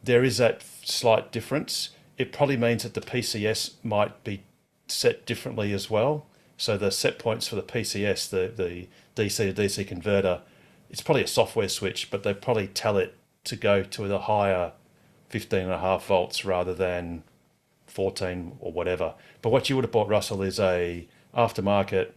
there is that slight difference. It probably means that the PCS might be set differently as well. So the set points for the PCS, the DC to DC converter, it's probably a software switch, but they probably tell it to go to the higher 15.5 volts rather than 14 or whatever. But what you would have bought, Russell, is a aftermarket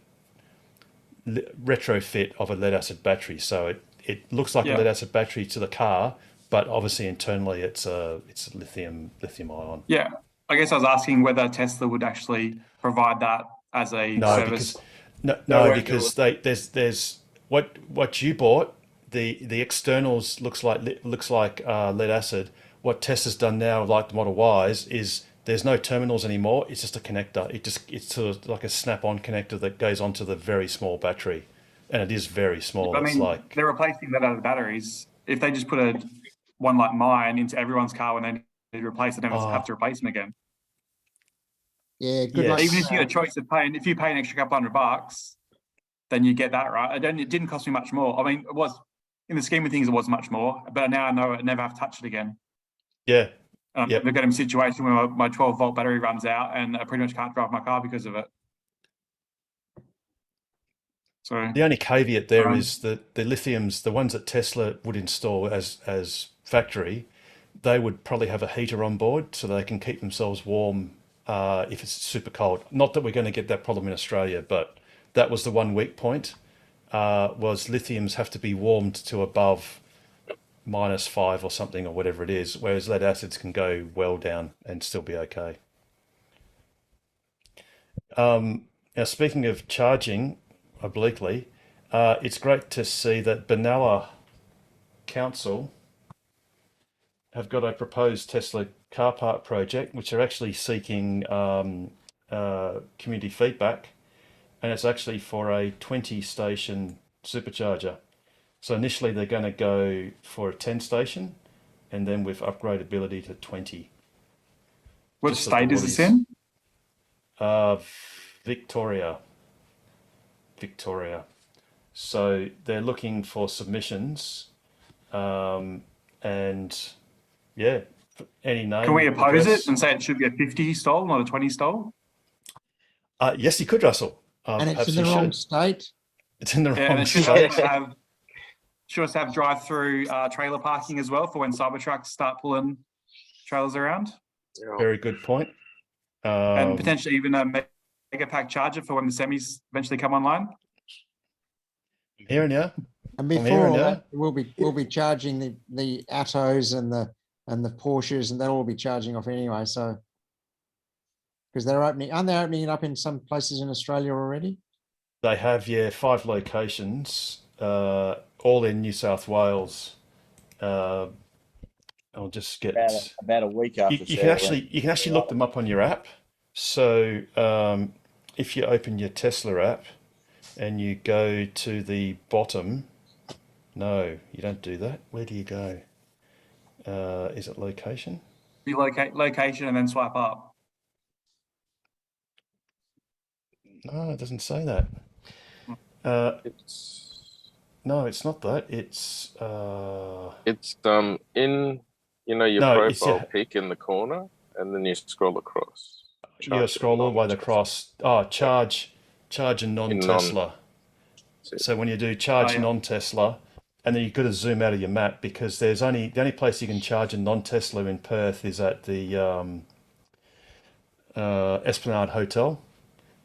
retrofit of a lead acid battery. So it looks like a lead acid battery to the car, but obviously internally it's lithium ion. Yeah, I guess I was asking whether Tesla would actually provide that as a service. Because there's what you bought. The externals looks like lead acid. What Tesla's done now, like the Model Ys, is there's no terminals anymore. It's just a connector. It's sort of like a snap-on connector that goes onto the very small battery. and it is very small. I It's mean, like, they're replacing that out of the batteries. If they just put one like mine into everyone's car when they need to replace it, they never have to replace them again. Yeah, good luck. Even if you get a choice of paying, if you pay an extra couple $100, then you get that, right? It didn't cost me much more. I mean, it was, in the scheme of things, it was much more, but now I know I never have to touch it again. Yeah. I've got in a situation where my 12-volt battery runs out and I pretty much can't drive my car because of it. So the only caveat there is that the lithiums, the ones that Tesla would install as factory, they would probably have a heater on board so they can keep themselves warm if it's super cold. Not that we're going to get that problem in Australia, but that was the one weak point, was lithiums have to be warmed to above -5 or something or whatever it is, whereas lead acids can go well down and still be okay. Now, speaking of charging obliquely, it's great to see that Benalla Council have got a proposed Tesla car park project, which are actually seeking community feedback, and it's actually for a 20-station supercharger. So initially they're going to go for a 10-station, and then with upgradability to 20. What state is this in? Victoria. So they're looking for submissions, and yeah, any name. Can we oppose it and say it should be a 50 stall, not a 20 stall? Yes, you could, Russell. And it's in the wrong state. It's in the and wrong it should state. also have drive-through trailer parking as well for when Cybertrucks start pulling trailers around. Very good point. And potentially even a mega pack charger for when the semis eventually come online. Hearing you. And before all that, we'll be charging the Attos and the Porsches, and they'll all be charging off anyway. So because aren't they opening it up in some places in Australia already? They have, 5 locations, all in New South Wales. I'll just get about a week after. You can actually look them up on your app. So if you open your Tesla app and you go to the bottom, no, you don't do that. Where do you go? Is it location? You locate location and then swipe up. No, it doesn't say that. No, it's not that. It's in your profile pic in the corner, and then you scroll across. You scroll all the way across. Oh, charge a non-Tesla. So when you do charge non-Tesla, and then you've got to zoom out of your map, because the only place you can charge a non-Tesla in Perth is at the Esplanade Hotel.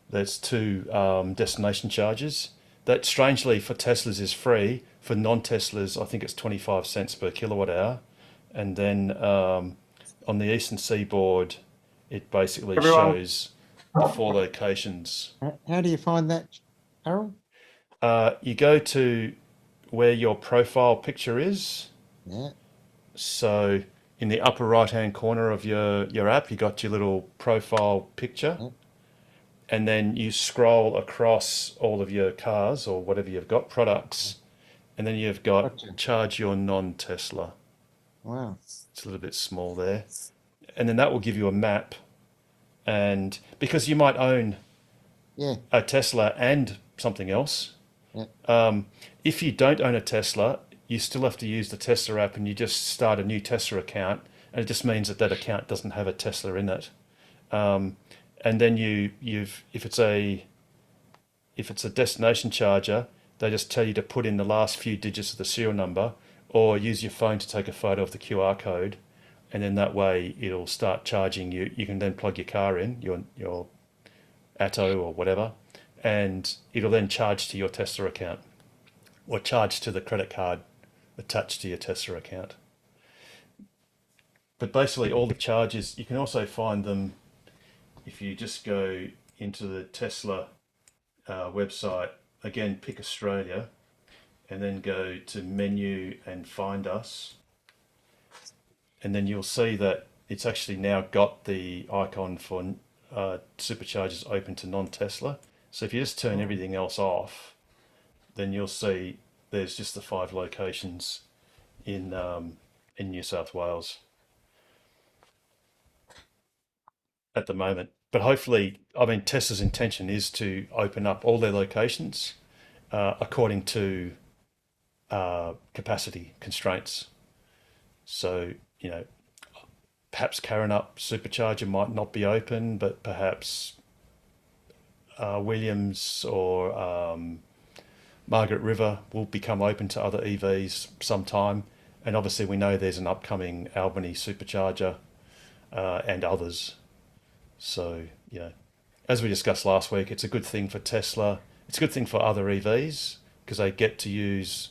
There's 2 destination charges. That strangely for Teslas is free. For non-Teslas, I think it's 25 cents per kilowatt hour. And then on the eastern seaboard, it basically shows the 4 locations. How do you find that, Harold? You go to where your profile picture is. Yeah. So in the upper right-hand corner of your app, you got your little profile picture. Yeah. And then you scroll across all of your cars or whatever you've got, products, and then you've got charge your non-Tesla. Wow. It's a little bit small there. And then that will give you a map. And because you might own a Tesla and something else, if you don't own a Tesla, you still have to use the Tesla app, and you just start a new Tesla account, and it just means that account doesn't have a Tesla in it. And then if it's a destination charger, they just tell you to put in the last few digits of the serial number, or use your phone to take a photo of the QR code, and then that way it'll start charging you. You can then plug your car in, your Atto or whatever, and it'll then charge to your Tesla account, or charge to the credit card attached to your Tesla account. But basically all the charges, you can also find them if you just go into the Tesla website, again, pick Australia, and then go to menu and find us. And then you'll see that it's actually now got the icon for superchargers open to non-Tesla. So if you just turn everything else off, then you'll see there's just the 5 locations in New South Wales at the moment. But hopefully, I mean, Tesla's intention is to open up all their locations according to capacity constraints. So, you know, perhaps Karrinyup Supercharger might not be open, but perhaps Williams or Margaret River will become open to other EVs sometime. And obviously we know there's an upcoming Albany Supercharger and others. So, you know, as we discussed last week, it's a good thing for Tesla. It's a good thing for other EVs because they get to use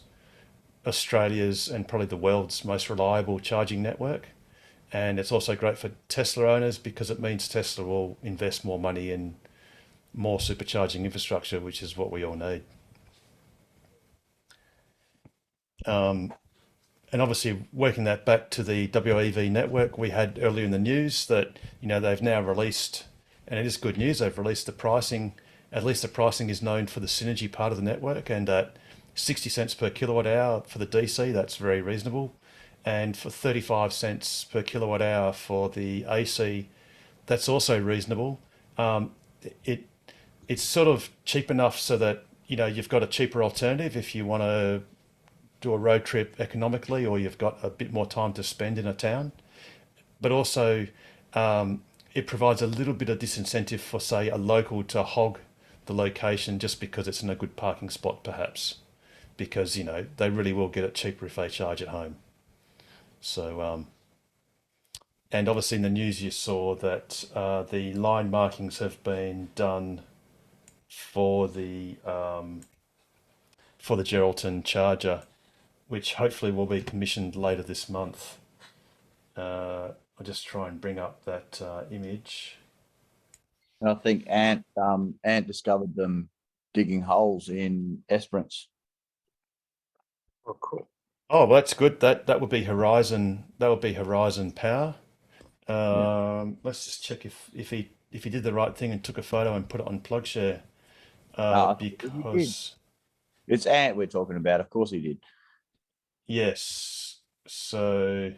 Australia's and probably the world's most reliable charging network. And it's also great for Tesla owners because it means Tesla will invest more money in more supercharging infrastructure, which is what we all need. And obviously working that back to the WEV network, we had earlier in the news that, you know, they've now released, and it is good news, they've released the pricing. At least the pricing is known for the synergy part of the network, and at 60 cents per kilowatt hour for the DC, that's very reasonable. And for 35 cents per kilowatt hour for the AC, that's also reasonable. It's sort of cheap enough so that, you know, you've got a cheaper alternative if you want to do a road trip economically, or you've got a bit more time to spend in a town. But also it provides a little bit of disincentive for, say, a local to hog the location just because it's in a good parking spot, perhaps, because, you know, they really will get it cheaper if they charge at home. So, and obviously in the news you saw that the line markings have been done for the Geraldton charger, which hopefully will be commissioned later this month. I'll just try and bring up that image. And I think Ant discovered them digging holes in Esperance. Oh, cool. Oh, well, that's good. That would be Horizon. That would be Horizon Power. Let's just check if he did the right thing and took a photo and put it on PlugShare. Because it's Ant we're talking about. Of course he did. Yes. So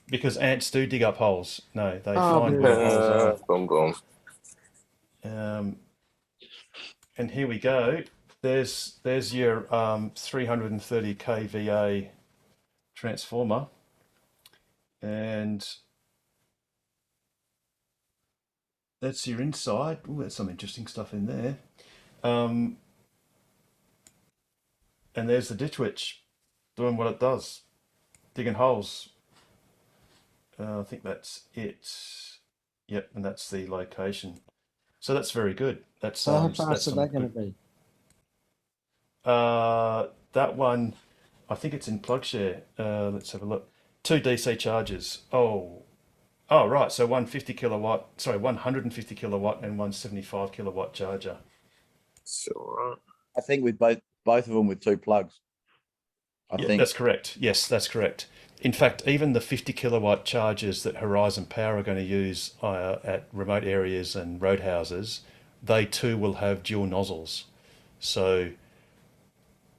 because ants do dig up holes. No, they find where the holes are. Boom, boom. And here we go. There's your 330 kVA transformer, and that's your inside. Oh, there's some interesting stuff in there. And there's the ditch witch doing what it does, digging holes. I think that's it. Yep, and that's the location. So that's very good. That's So how fast are they going to be? That one, I think it's in PlugShare. Let's have a look. 2 DC chargers. Oh, right. So 150 kilowatt and 175 kilowatt charger. That's all right. I think with both of them with 2 plugs. I think that's correct. Yes, that's correct. In fact, even the 50 kilowatt chargers that Horizon Power are going to use at remote areas and roadhouses, they too will have dual nozzles. So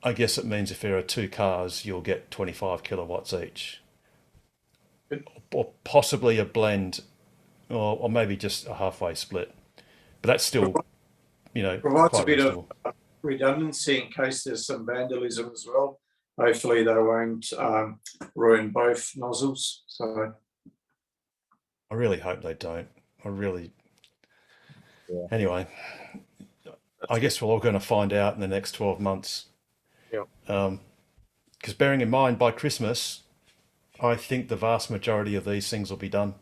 I guess it means if there are 2 cars, you'll get 25 kilowatts each. Or possibly a blend, or maybe just a halfway split. But that's still, you know, provides a bit of redundancy in case there's some vandalism as well. Hopefully they won't ruin both nozzles. So I really hope they don't. Anyway, I guess we're all going to find out in the next 12 months. Yeah. Because bearing in mind, by Christmas, I think the vast majority of these things will be done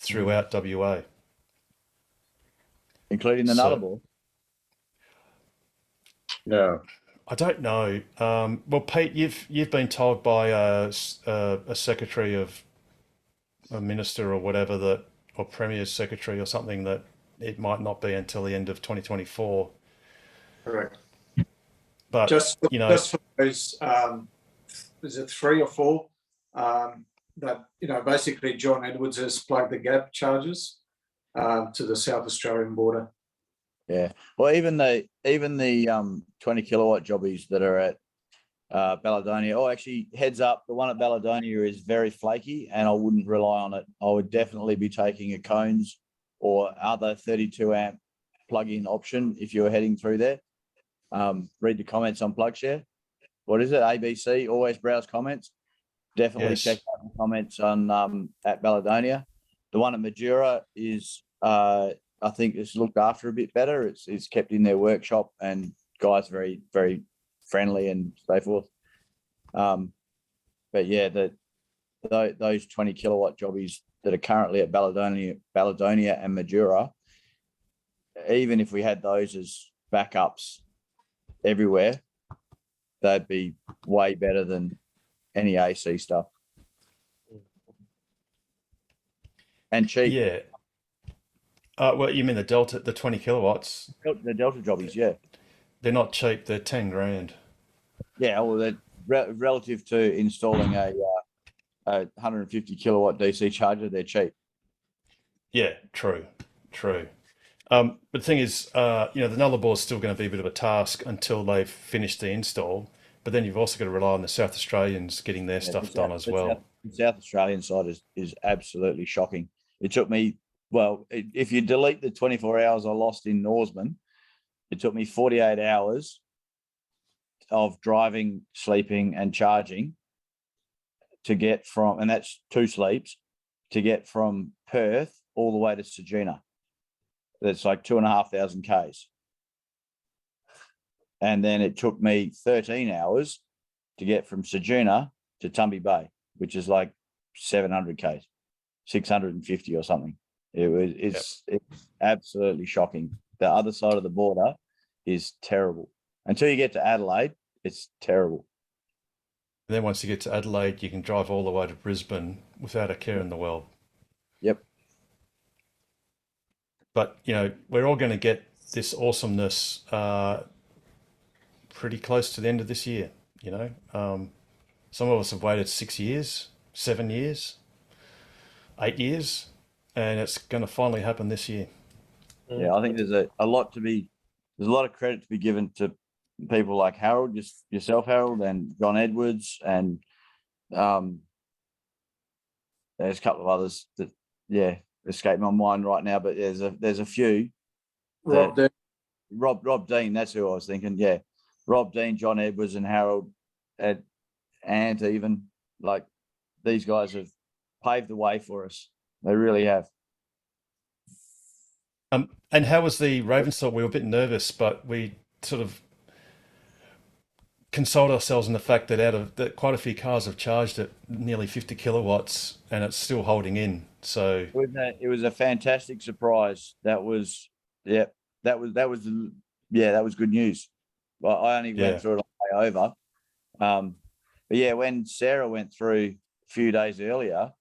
throughout WA. Including the nullable. No. I don't know. Well, Pete, you've been told by a secretary of a minister or whatever or Premier's secretary or something that it might not be until the end of 2024. Correct. But just for those, is it 3 or 4 that basically John Edwards has plugged the gap charges to the South Australian border. Yeah. Well, even the 20 kilowatt jobbies that are at Baladonia. Oh, actually, heads up, the one at Baladonia is very flaky, and I wouldn't rely on it. I would definitely be taking a cones or other 32 amp plug-in option if you're heading through there. Read the comments on PlugShare. What is it? ABC. Always browse comments. Definitely check out the comments on at Baladonia. The one at Madura is I think it's looked after a bit better. It's kept in their workshop, and guys very, very friendly and so forth. But yeah, those 20 kilowatt jobbies that are currently at Baladonia and Madura, even if we had those as backups everywhere, they'd be way better than any AC stuff. And cheap. Yeah. Well, you mean the 20 kilowatts? The Delta jobbies, yeah. They're not cheap. They're 10 grand. Yeah, well, they're relative to installing a 150 kilowatt DC charger, they're cheap. Yeah, true. But the thing is, the Nullarbor is still going to be a bit of a task until they've finished the install. But then you've also got to rely on the South Australians getting their stuff done as well. The South Australian side is absolutely shocking. It took me, if you delete the 24 hours I lost in Norseman, it took me 48 hours of driving, sleeping, and charging to get from, and that's 2 sleeps, to get from Perth all the way to Sagina. That's like 2,500 Ks. And then it took me 13 hours to get from Sagina to Tumby Bay, which is like 700 Ks, 650 or something. It's absolutely shocking. The other side of the border is terrible. Until you get to Adelaide, it's terrible. And then once you get to Adelaide, you can drive all the way to Brisbane without a care in the world. Yep. But, we're all going to get this awesomeness pretty close to the end of this year, Some of us have waited 6 years, 7 years, 8 years, and it's going to finally happen this year. Yeah, I think there's a lot of credit to be given to people like Harold, just yourself, Harold, and John Edwards, and there's a couple of others that escape my mind right now, but there's a few. Rob Dean, that's who I was thinking. Yeah, Rob Dean, John Edwards, and Harold, and even like these guys have paved the way for us. They really have. And how was the Ravensthorpe? We were a bit nervous, but we sort of consoled ourselves in the fact that quite a few cars have charged at nearly 50 kilowatts, and it's still holding in. So it was a fantastic surprise. That was good news. Well, I only went through it on the way over. But yeah, when Sarah went through a few days earlier,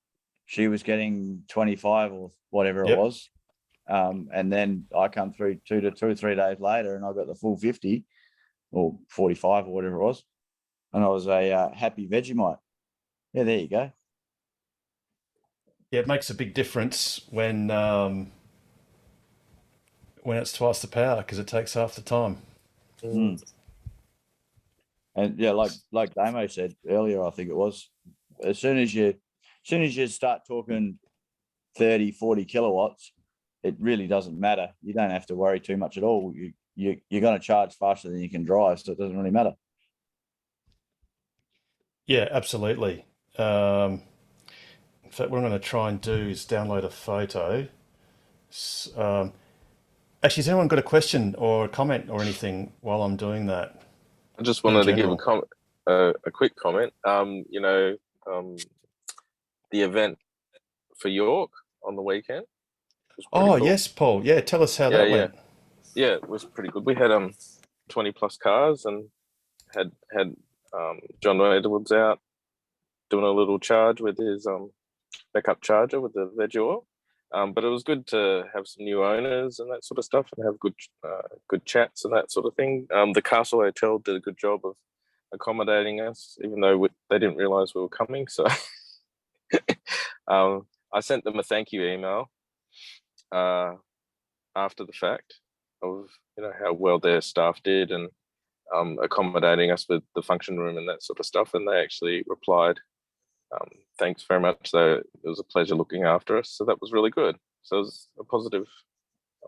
she was getting 25 or whatever it was. And then I come through 2 or 3 days later, and I got the full 50 or 45 or whatever it was. And I was a happy Vegemite. Yeah, there you go. Yeah, it makes a big difference when it's twice the power, because it takes half the time. Mm. And yeah, like Damo said earlier, I think it was, as soon as you start talking 30, 40 kilowatts, it really doesn't matter. You don't have to worry too much at all. You're going to charge faster than you can drive, so it doesn't really matter. Yeah, absolutely. In fact, what I'm going to try and do is download a photo. Actually, has anyone got a question or a comment or anything while I'm doing that? I just wanted to give a quick comment. The event for York on the weekend. Oh, cool. Yes, Paul. Yeah, tell us how that went. Yeah, it was pretty good. We had 20 plus cars and had John Edwards out doing a little charge with his backup charger with the veg oil. But it was good to have some new owners and that sort of stuff, and have good chats and that sort of thing. The Castle Hotel did a good job of accommodating us, even though they didn't realise we were coming. So I sent them a thank you email after the fact, how well their staff did and accommodating us with the function room and that sort of stuff. And they actually replied, thanks very much. It was a pleasure looking after us. So that was really good. So it was a positive,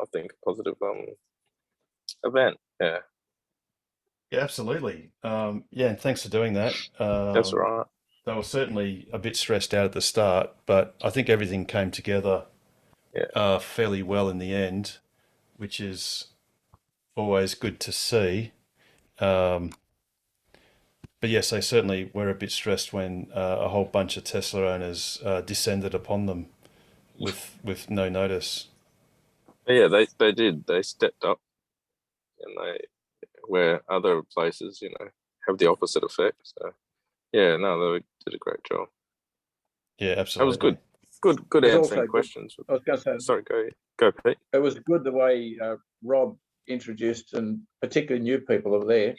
I think, event. Yeah. Yeah, absolutely. Yeah, and thanks for doing that. That's all right. They were certainly a bit stressed out at the start, but I think everything came together fairly well in the end, which is always good to see. But yes, they certainly were a bit stressed when a whole bunch of Tesla owners descended upon them with no notice. Yeah, they did. They stepped up, and where other places, have the opposite effect. So yeah, no, they did a great job. Yeah, absolutely. That was good. Good It was answering also questions. I was going to say, Sorry, go Pete. it was good the way Rob introduced, and particularly new people over there,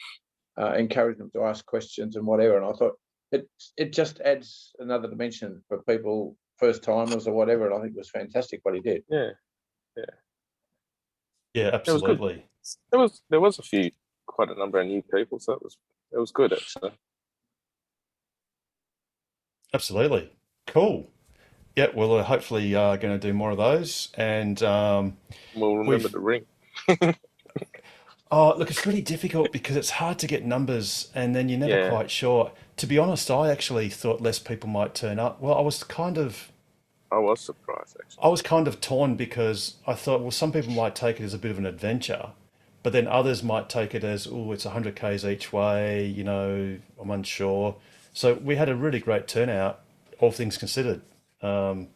encouraged them to ask questions and whatever. And I thought it just adds another dimension for people, first timers or whatever. And I think it was fantastic what he did. Yeah. Yeah, absolutely. There was quite a number of new people, so it was good actually. Absolutely. Cool. Yeah, well, hopefully going to do more of those. And we'll remember the ring. Oh, look, it's really difficult because it's hard to get numbers and then you're never quite sure. To be honest, I actually thought less people might turn up. Well, I was surprised, actually. I was kind of torn because I thought, well, some people might take it as a bit of an adventure, but then others might take it as, oh, it's 100 Ks each way, I'm unsure. So we had a really great turnout, all things considered. So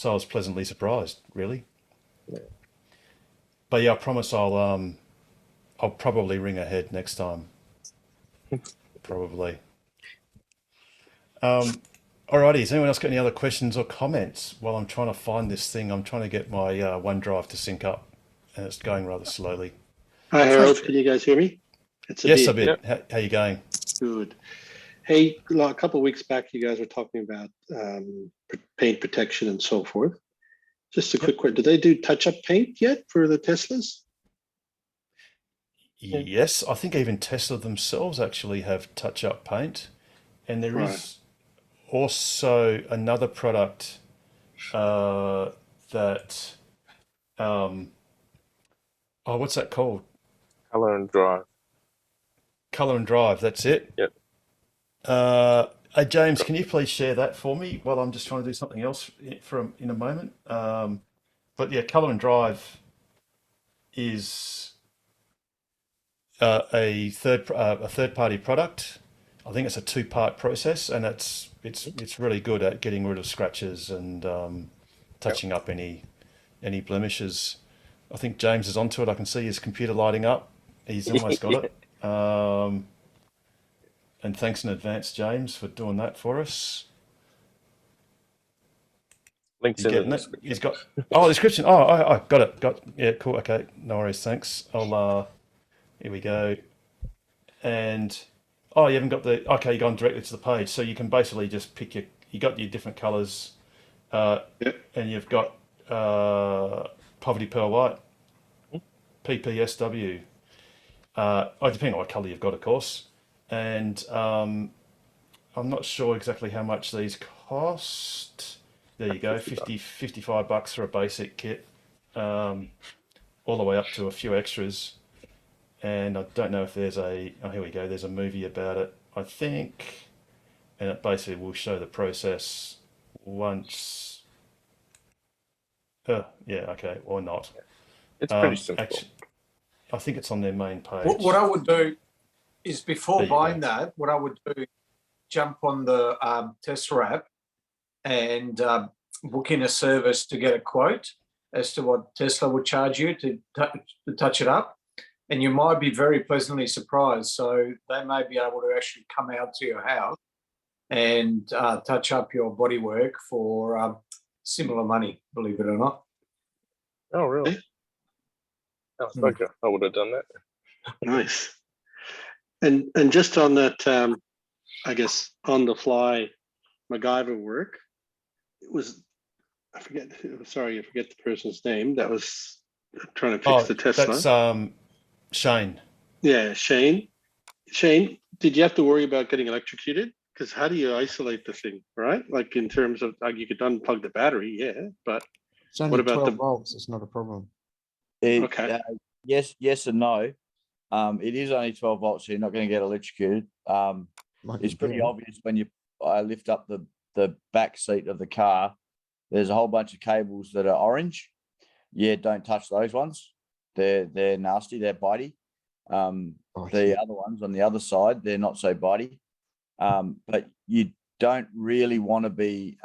I was pleasantly surprised, really. Yeah. But yeah, I promise I'll probably ring ahead next time. Probably. Alrighty, has anyone else got any other questions or comments while I'm trying to find this thing? I'm trying to get my OneDrive to sync up and it's going rather slowly. Hi, Harold. Can you guys hear me? Yes, a bit. How are you going? Good. Hey, a couple of weeks back, you guys were talking about paint protection and so forth. Just a quick question. Do they do touch-up paint yet for the Teslas? Yes, I think even Tesla themselves actually have touch-up paint. And there is also another product that, what's that called? Color and Drive. Color and Drive, that's it. Yep. Hey, James, can you please share that for me while I'm just trying to do something else in a moment? But yeah, Color and Drive is a third-party product. I think it's a two-part process, and it's really good at getting rid of scratches and touching up any blemishes. I think James is onto it. I can see his computer lighting up. He's almost got it. And thanks in advance, James, for doing that for us. Links in the description. He's got description. Oh, got it. Yeah, cool. Okay, no worries. Thanks. Here we go. And you haven't got you're going directly to the page, so you can basically just pick you got your different colors, and you've got Poverty Pearl White, PPSW. Depending on what color you've got, of course. And I'm not sure exactly how much these cost. There you go, $55 for a basic kit, all the way up to a few extras. And I don't know if there's here we go, there's a movie about it, I think. And it basically will show the process once. Yeah, okay, or not. It's pretty simple. Actually, I think it's on their main page. What I would do is before buying that, what I would do, jump on the Tesla app and book in a service to get a quote as to what Tesla would charge you to touch it up. And you might be very pleasantly surprised. So they may be able to actually come out to your house and touch up your bodywork for similar money, believe it or not. Oh, really? Oh, okay. I would have done that. Nice. And just on that, I guess, on the fly MacGyver work, it was, I forget the person's name. That was trying to fix the Tesla. That's Shane. Yeah, Shane. Shane, did you have to worry about getting electrocuted? Because how do you isolate the thing, right? Like in terms of, like, you could unplug the battery, yeah, but It's only what about 12 the? volts. It's not a problem. Okay. Yes and no. It is only 12 volts, so you're not going to get electrocuted. It's pretty obvious when I lift up the back seat of the car. There's a whole bunch of cables that are orange. Yeah, don't touch those ones. They're nasty. They're bitey. The other ones on the other side, they're not so bitey. But you don't really want to be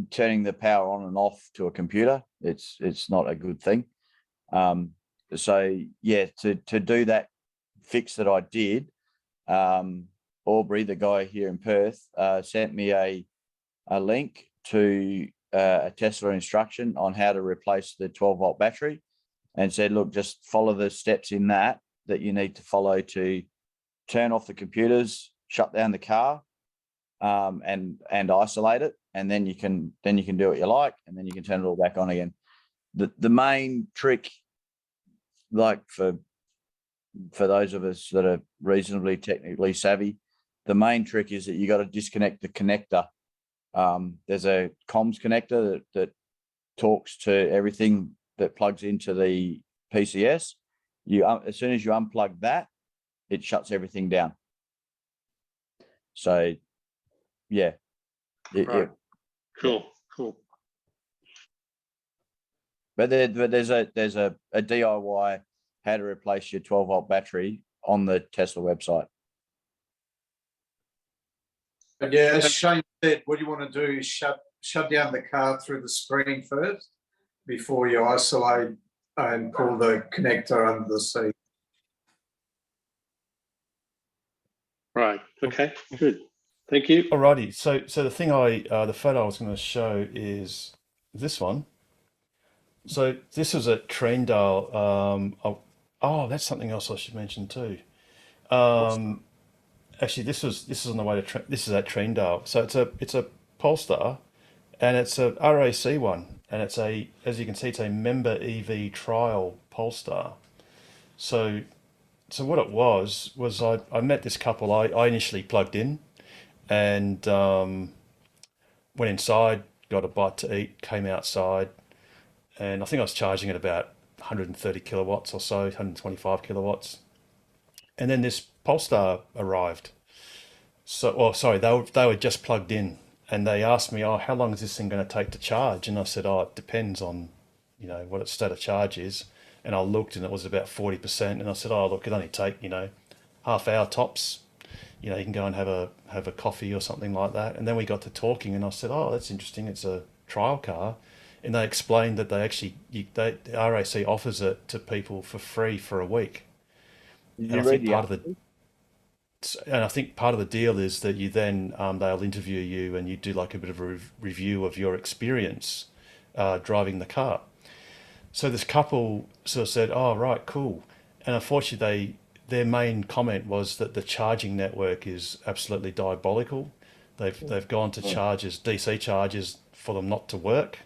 turning the power on and off to a computer. It's not a good thing. So yeah, to do that fix that I did, Aubrey, the guy here in Perth, sent me a link to a Tesla instruction on how to replace the 12-volt battery, and said, look, just follow the steps in that you need to follow to turn off the computers, shut down the car, and isolate it, and then you can do what you like, and then you can turn it all back on again. The main trick, like for those of us that are reasonably technically savvy, the main trick is that you got to disconnect the connector. There's a comms connector that talks to everything that plugs into the PCS. As soon as you unplug that, it shuts everything down. So yeah. Cool. But there's a DIY how to replace your 12-volt battery on the Tesla website. But yeah, as Shane said, what you want to do is shut down the car through the screen first before you isolate and pull the connector under the seat. Right. Okay. Good. Thank you. Alrighty. So the thing the photo I was going to show is this one. So this was at Treendale. That's something else I should mention too. Actually, this is on the way to this is at Treendale. So it's a Polestar, and it's a RAC one, and it's as you can see, it's a member EV trial Polestar. So what it was I met this couple. I initially plugged in, and went inside, got a bite to eat, came outside, and I think I was charging at about 130 kilowatts or so, 125 kilowatts. And then this Polestar arrived. They were just plugged in, and they asked me, how long is this thing going to take to charge? And I said, it depends on, what its state of charge is. And I looked, and it was about 40%. And I said, look, it only take, half hour tops. You can go and have a coffee or something like that. And then we got to talking, and I said, that's interesting. It's a trial car. And they explained that the RAC offers it to people for free for a week. And I think part of the deal is that you then they'll interview you, and you do like a bit of a review of your experience driving the car. So this couple sort of said, right, cool. And unfortunately, their main comment was that the charging network is absolutely diabolical. They've gone to DC chargers for them not to work.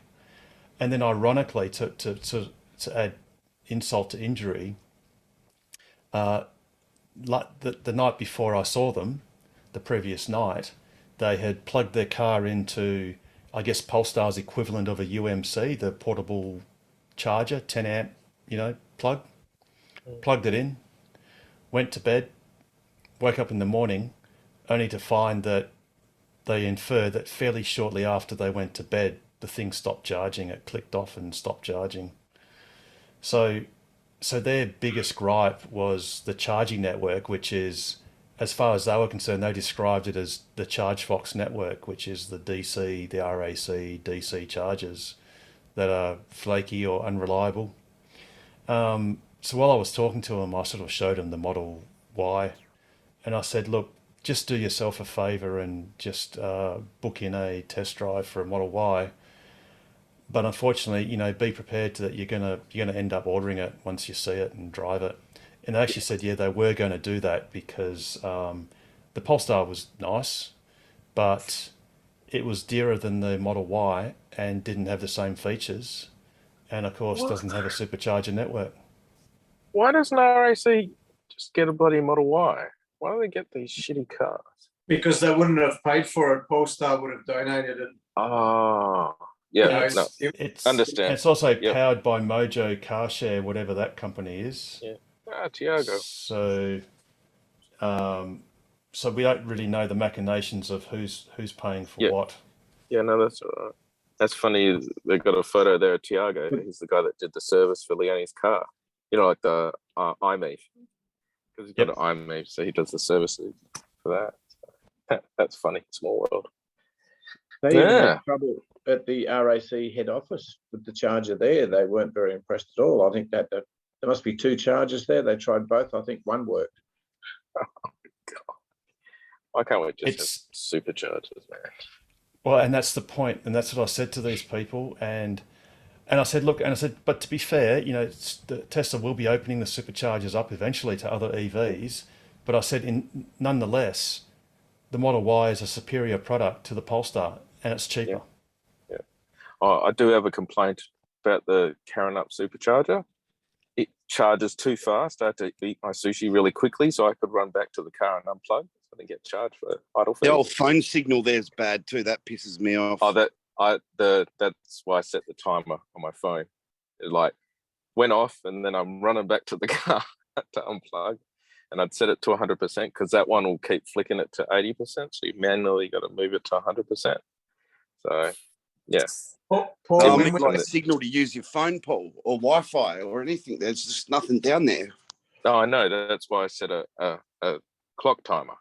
And then ironically, to add insult to injury, like the night before I saw them, the previous night, they had plugged their car into, I guess, Polestar's equivalent of a UMC, the portable charger, 10 amp, plug. Plugged it in, went to bed, woke up in the morning, only to find that they infer that fairly shortly after they went to bed, the thing stopped charging. It clicked off and stopped charging. So their biggest gripe was the charging network, which is, as far as they were concerned, they described it as the ChargeFox network, which is the DC, the RAC DC chargers that are flaky or unreliable. So while I was talking to them, I sort of showed them the Model Y, and I said, look, just do yourself a favor and just book in a test drive for a Model Y. But unfortunately, be prepared that you're gonna end up ordering it once you see it and drive it. And they actually said, they were going to do that because the Polestar was nice, but it was dearer than the Model Y and didn't have the same features. and of course doesn't have a supercharger network. Why doesn't RAC just get a bloody Model Y? Why do they get these shitty cars? Because they wouldn't have paid for it. Polestar would have donated it. Oh, yeah, no, It's understand. It's also Yep. powered by Mojo Car Share, whatever that company is. Yeah. Tiago. So, so we don't really know the machinations of who's paying for what. Yeah, no, that's all right. That's funny. They got a photo there of Tiago. He's the guy that did the service for Leonie's car. You know, like the iMe. Because he's got an iMe, so he does the services for that. That's funny. Small world. They even had trouble at the RAC head office with the charger there. They weren't very impressed at all. I think that there must be 2 chargers there. They tried both. I think one worked. Oh, God. Why can't we just have superchargers, man? Well, and that's the point, and that's what I said to these people, and I said, look, and I said, but to be fair, you know, Tesla will be opening the superchargers up eventually to other EVs, but I said, nonetheless, the Model Y is a superior product to the Polestar, and it's cheaper. Yeah. I do have a complaint about the Karen Up supercharger. It charges too fast. I had to eat my sushi really quickly so I could run back to the car and unplug. So I didn't get charged for idle fees. The old phone signal there's bad too. That pisses me off. Oh, that's why I set the timer on my phone. It like went off, and then I'm running back to the car to unplug, and I'd set it to 100% because that one will keep flicking it to 80%. So you manually got to move it to 100%. So, yeah. Paul, we've got a signal to use your phone, Paul, or Wi-Fi or anything. There's just nothing down there. Oh, I know. That's why I set a clock timer.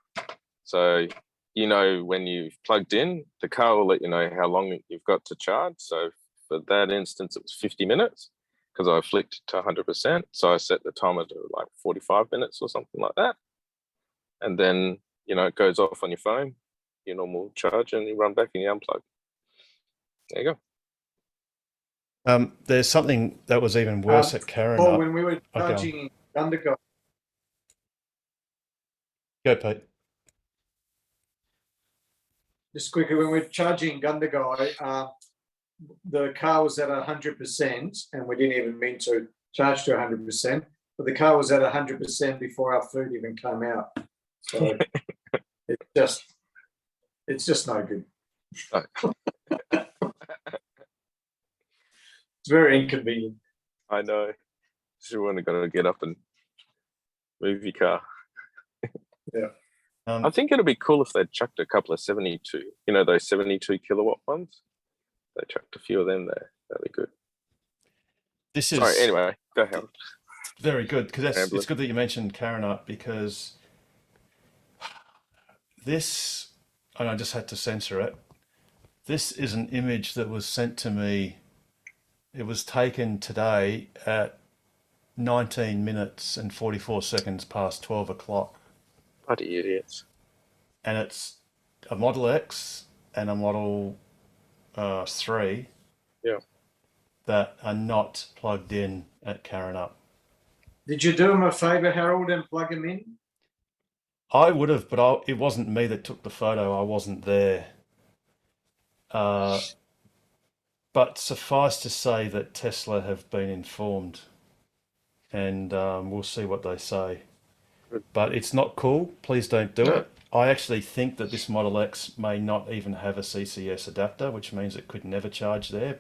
So, you know, when you've plugged in, the car will let you know how long you've got to charge. So for that instance, it was 50 minutes because I flicked to 100%. So I set the timer to like 45 minutes or something like that. And then, you know, it goes off on your phone, your normal charge, and you run back and you unplug. There you go. There's something that was even worse at Karen. Paul, when we were charging Gundagai. Go, Pete. Just quickly, when we were charging Gundagai, the car was at 100%, and we didn't even mean to charge to 100%, but the car was at 100% before our food even came out. So it's just no good. It's very inconvenient. I know. Everyone got to get up and move your car. Yeah. I think it'd be cool if they chucked a couple of 72, you know, those 72 kilowatt ones. They chucked a few of them there. That'd be good. This is sorry. Anyway, go ahead. Very good because it's good that you mentioned Karen Up because this, and I just had to censor it. This is an image that was sent to me. It was taken today at 19 minutes and 44 seconds past 12 o'clock. Bloody idiots. And it's a Model X and a Model 3 that are not plugged in at Karen Up. Did you do them a favour, Harold, and plug them in? I would have, but it wasn't me that took the photo. I wasn't there. But suffice to say that Tesla have been informed, and we'll see what they say. But it's not cool. Please don't do it. I actually think that this Model X may not even have a CCS adapter, which means it could never charge there.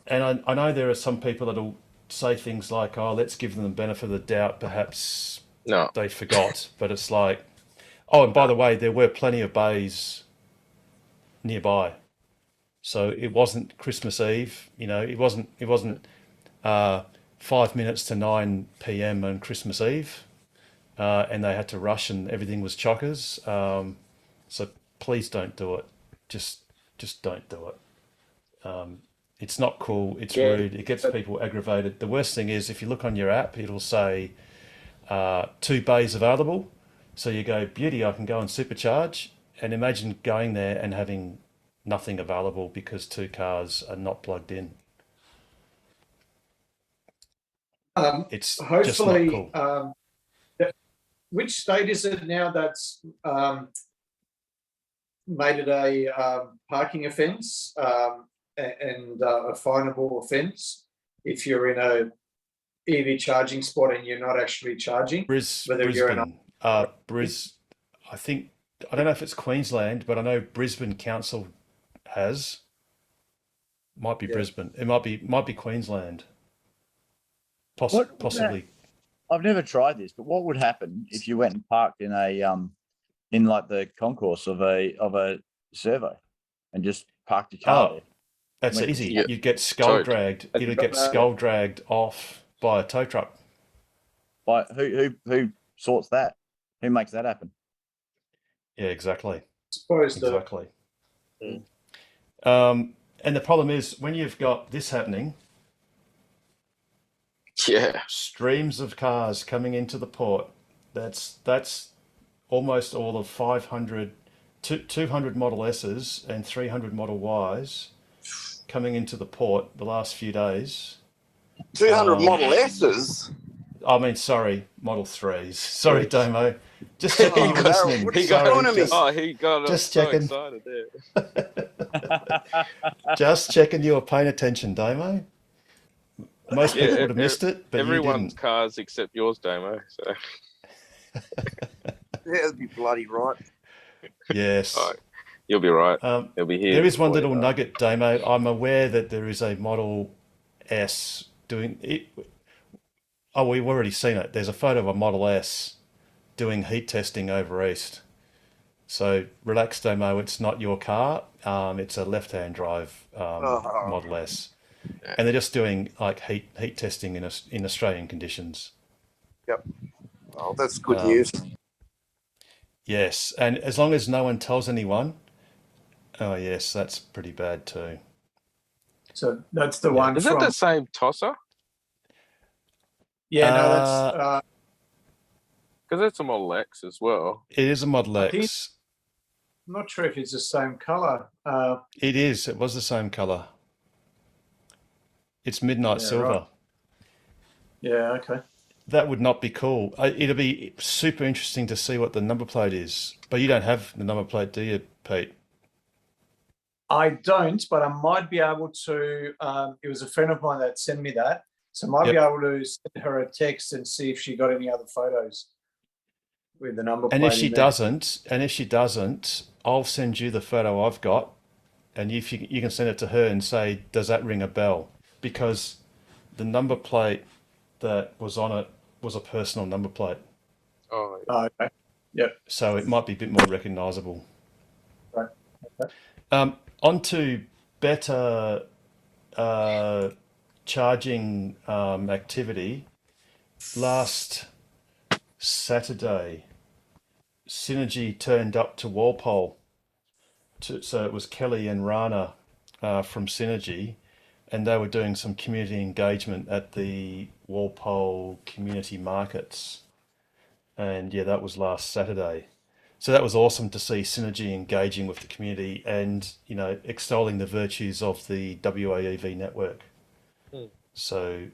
And I know there are some people that'll say things like, oh, let's give them the benefit of the doubt. Perhaps they forgot. But it's like, oh, and by the way, there were plenty of bays nearby. So it wasn't Christmas Eve, you know, it wasn't 5 minutes to 9 p.m. on Christmas Eve, and they had to rush and everything was chockers. So please don't do it. Just don't do it. It's not cool. It's rude. It gets people aggravated. The worst thing is if you look on your app, it'll say 2 bays available. So you go, beauty, I can go and supercharge. And imagine going there and having nothing available because 2 cars are not plugged in. It's hopefully, just not cool. Which state is it now that's made it a parking offence? and a finable offence if you're in a EV charging spot and you're not actually charging. Whether you're in a Brisbane, I think, I don't know if it's Queensland, but I know Brisbane Council has. Might be Brisbane. It might be Queensland. Possibly. I've never tried this, but what would happen if you went and parked in in like the concourse of a servo and just parked your car there? That's easy. You'd get skull dragged. You'd get skull dragged off by a tow truck. By who sorts that? Who makes that happen? Yeah, exactly. Exactly. And the problem is when you've got this happening, streams of cars coming into the port. That's almost all of 200 Model S's and 300 Model Y's coming into the port the last few days. 200 Model S's? I mean, sorry, Model 3s. Sorry, Damo. Just checking you were listening. He got just so checking. excited there. Just checking you were paying attention, Damo. Most people would have missed it, but everyone's you cars except yours, Damo. So. That'd be bloody right. didn't. Yes. You'll be right. He'll be here. There is one little nugget, Damo. I'm aware that there is a Model S doing it. Oh, we've already seen it. There's a photo of a Model S doing heat testing over east. So relax, Damo. It's not your car. It's a left-hand drive Model S, and they're just doing like heat testing in Australian conditions. Yep. Oh, that's good news. Yes, and as long as no one tells anyone. Oh yes, that's pretty bad too. So that's the one. Is that the same tosser? Yeah, no, that's because it's a Model X as well. It is a Model X. I'm not sure if it's the same color. It is. It was the same color. It's midnight silver. Right. Yeah. Okay. That would not be cool. It'll be super interesting to see what the number plate is. But you don't have the number plate, do you, Pete? I don't, but I might be able to. It was a friend of mine that sent me that, so I might be able to send her a text and see if she got any other photos with the number plate. And if she doesn't, I'll send you the photo I've got, and if you can send it to her and say, does that ring a bell? Because the number plate that was on it was a personal number plate. Oh, okay. Yep. So it might be a bit more recognisable. Right. Okay. On to better charging activity. Last Saturday, Synergy turned up to Walpole. So it was Kelly and Rana from Synergy, and they were doing some community engagement at the Walpole community markets. And yeah, that was last Saturday. So that was awesome to see Synergy engaging with the community and, extolling the virtues of the WAEV network. So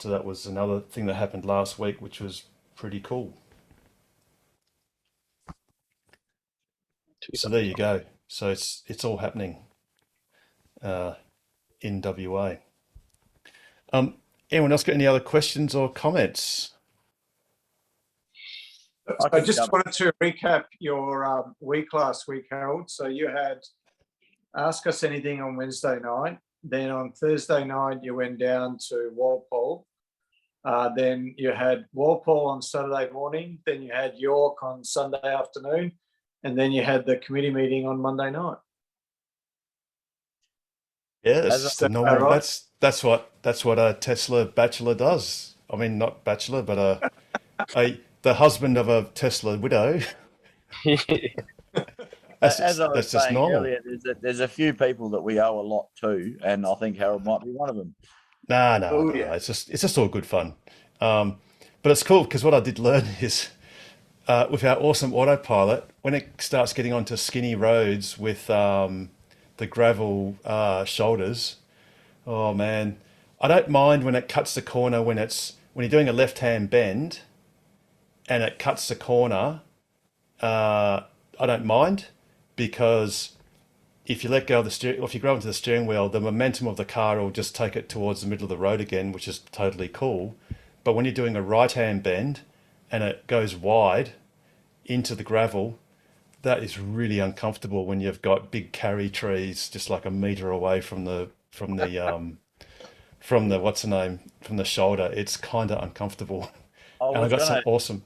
that was another thing that happened last week, which was pretty cool. So there you go. So it's all happening in WA. Anyone else got any other questions or comments? I just wanted to recap your week last week, Harold. So you had Ask Us Anything on Wednesday night. Then on Thursday night, you went down to Walpole. Then you had Walpole on Saturday morning. Then you had York on Sunday afternoon. And then you had the committee meeting on Monday night. Yeah, that's the normal. Right? That's what a Tesla bachelor does. I mean, not bachelor, but the husband of a Tesla widow. As I was saying earlier, there's a few people that we owe a lot to, and I think Harold might be one of them. No. It's just all good fun. But it's cool because what I did learn is with our awesome autopilot, when it starts getting onto skinny roads with the gravel shoulders, oh man, I don't mind when it cuts the corner when you're doing a left-hand bend and it cuts the corner. I don't mind because if you let go of the steering, if you grab onto the steering wheel, the momentum of the car will just take it towards the middle of the road again, which is totally cool. But when you're doing a right-hand bend and it goes wide into the gravel, that is really uncomfortable when you've got big carry trees just like a meter away from the what's the name, from the shoulder. It's kind of uncomfortable. And I got some awesome.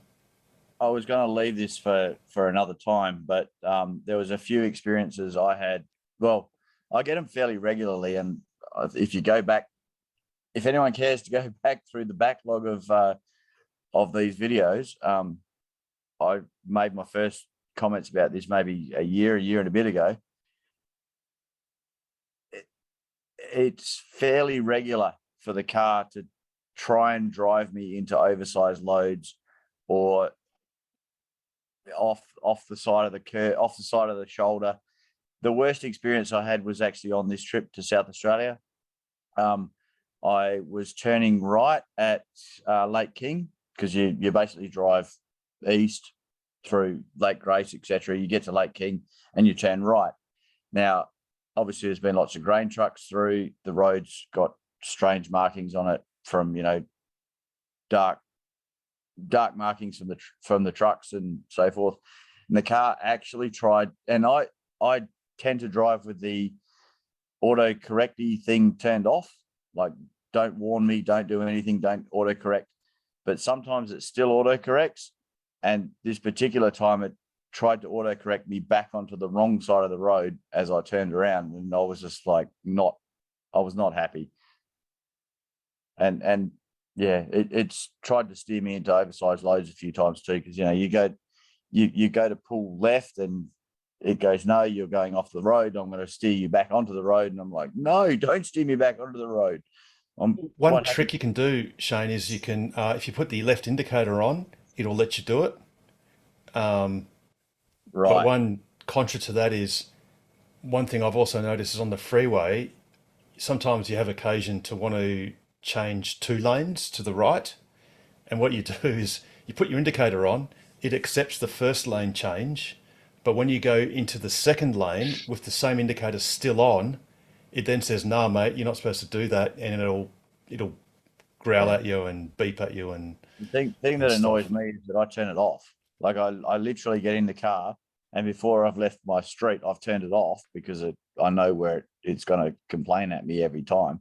I was going to leave this for another time, but there was a few experiences I had. Well, I get them fairly regularly, and if you go back, if anyone cares to go back through the backlog of these videos, I made my first comments about this maybe a year and a bit ago. It's fairly regular for the car to try and drive me into oversized loads or off the side of the curve, off the side of the shoulder. The worst experience I had was actually on this trip to South Australia. I was turning right at Lake King, because you basically drive east through Lake Grace, etc. You get to Lake King and you turn right. Now, obviously, there's been lots of grain trucks through. The road's got strange markings on it from, dark markings from the trucks and so forth. And the car actually tried, and I tend to drive with the auto correcty thing turned off, like don't warn me, don't do anything, don't auto correct. But sometimes it still auto corrects. And this particular time it tried to auto correct me back onto the wrong side of the road as I turned around, and I was just like I was not happy. And yeah, it's tried to steer me into oversized loads a few times too, because you go to pull left and it goes, no, you're going off the road. I'm going to steer you back onto the road, and I'm like, no, don't steer me back onto the road. One trick you can do, Shane, is you can if you put the left indicator on, it'll let you do it. Right. But one contra to that is, one thing I've also noticed is on the freeway, sometimes you have occasion to want to change 2 lanes to the right. And what you do is you put your indicator on, it accepts the first lane change. But when you go into the second lane with the same indicator still on, it then says, nah, mate, you're not supposed to do that. And it'll growl at you and beep at you. And the thing that annoys me is that I turn it off. Like I literally get in the car, and before I've left my street, I've turned it off because I know where it's going to complain at me every time,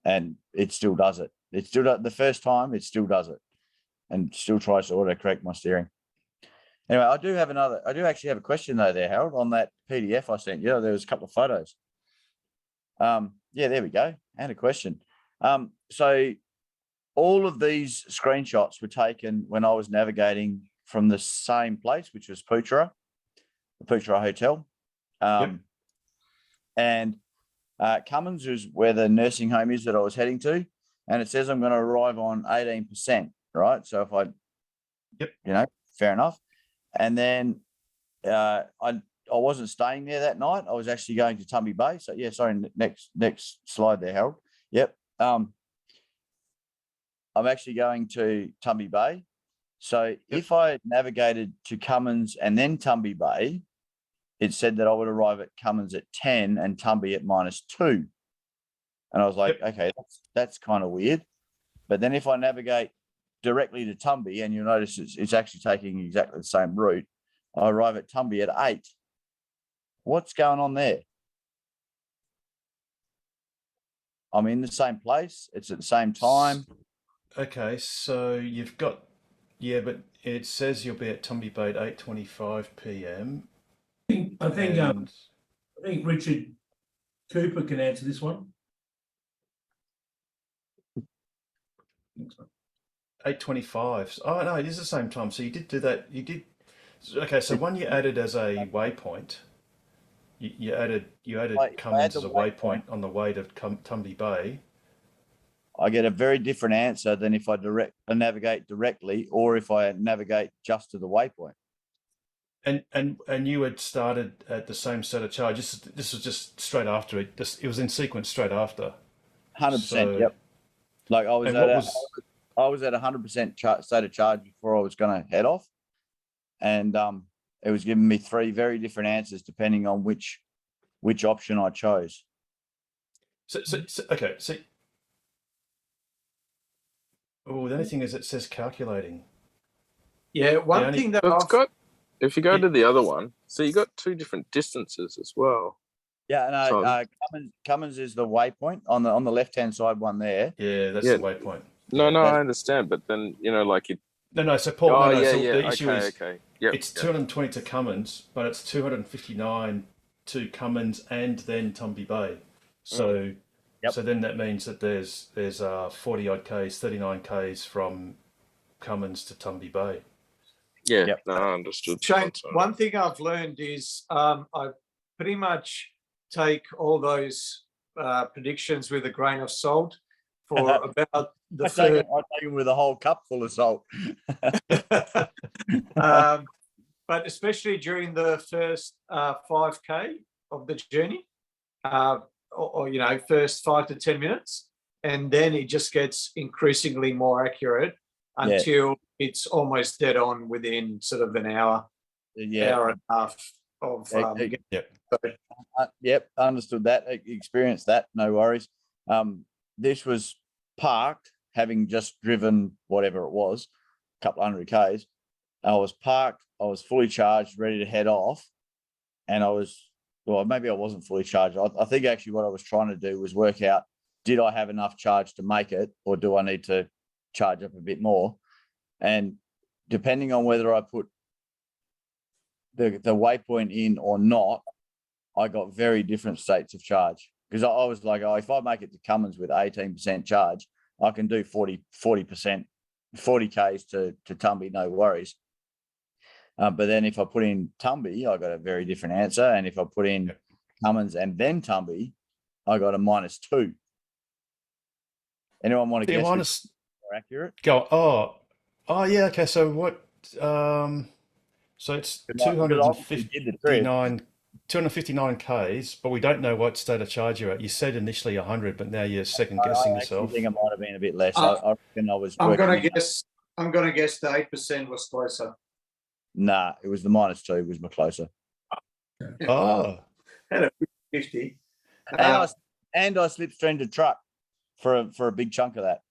and it still does it. It still does, the first time it still does it, and still tries to auto correct my steering. Anyway, I do actually have a question though there, Harold, on that PDF I sent you. There was a couple of photos. Yeah, there we go. And a question. So all of these screenshots were taken when I was navigating from the same place, which was Putra, the Putra Hotel. And Cummins is where the nursing home is that I was heading to. And it says I'm going to arrive on 18%, right? So if I, fair enough. And then I wasn't staying there that night. I was actually going to Tumby Bay. So yeah, sorry, next slide there, Harold. Yep. I'm actually going to Tumby Bay. So if I navigated to Cummins and then Tumby Bay, it said that I would arrive at Cummins at 10 and Tumby at -2. And I was like, okay, that's kind of weird. But then if I navigate directly to Tumby, and you'll notice it's actually taking exactly the same route, I arrive at Tumby at 8. What's going on there? I'm in the same place. It's at the same time. Okay, so you've got, yeah, but it says you'll be at Tumby Bay at 8:25 p.m. I think Richard Cooper can answer this one. 8:25. Oh no, it is the same time. So you did do that. You did. Okay, so one you added as a waypoint. You added Cummins as a waypoint on the way to Tumby Bay. I get a very different answer than if I navigate directly, or if I navigate just to the waypoint. And you had started at the same set of charge. This was just straight after it. It was in sequence straight after. 100%. Yep. Like I was at 100% state of charge before I was going to head off, and it was giving me 3 very different answers depending on which which option I chose. Okay. So, oh, the only thing is it says calculating. Yeah, one thing that It's I've got, if you go to the other one, so you got 2 different distances as well. Yeah, no, So- Cummins is the waypoint on the left hand side one there. Yeah, that's the waypoint. No, That's- I understand, but then like you. No. So Paul, Oh, no. yeah, So yeah. the issue is, Okay. Yep. it's 220 to Cummins, but it's 259 to Cummins and then Tumby Bay. So, so then that means that there's 40 odd k's, 39 k's from Cummins to Tumby Bay. Yeah, no, I understood. Shane, one thing I've learned is I pretty much take all those predictions with a grain of salt for about the I take them with a whole cup full of salt. But especially during the first 5K of the journey, or first 5 to 10 minutes, and then it just gets increasingly more accurate until it's almost dead on within sort of an hour, hour and a half of. Yep, understood that, experienced that, no worries. This was parked, having just driven whatever it was, a couple 100 k's. I was parked, I was fully charged, ready to head off, and maybe I wasn't fully charged. I think actually what I was trying to do was work out, did I have enough charge to make it, or do I need to charge up a bit more? And depending on whether I put the waypoint in or not, I got very different states of charge, because I was like, if I make it to Cummins with 18% charge, I can do 40%, 40 k's to Tumby, no worries. But then if I put in Tumby, I got a very different answer. And if I put in Cummins and then Tumby, I got a -2. Anyone want to guess more accurate? Go. Oh, yeah. Okay. So what? So it's 259 k's, but we don't know what state of charge you're at. You said initially 100, but now you're second guessing yourself. I think it might have been a bit less. I reckon I was. I'm going to guess the 8% was closer. Nah, it was the -2. It was my closer. Oh, had a 50. And I slipstreamed a truck for a big chunk of that.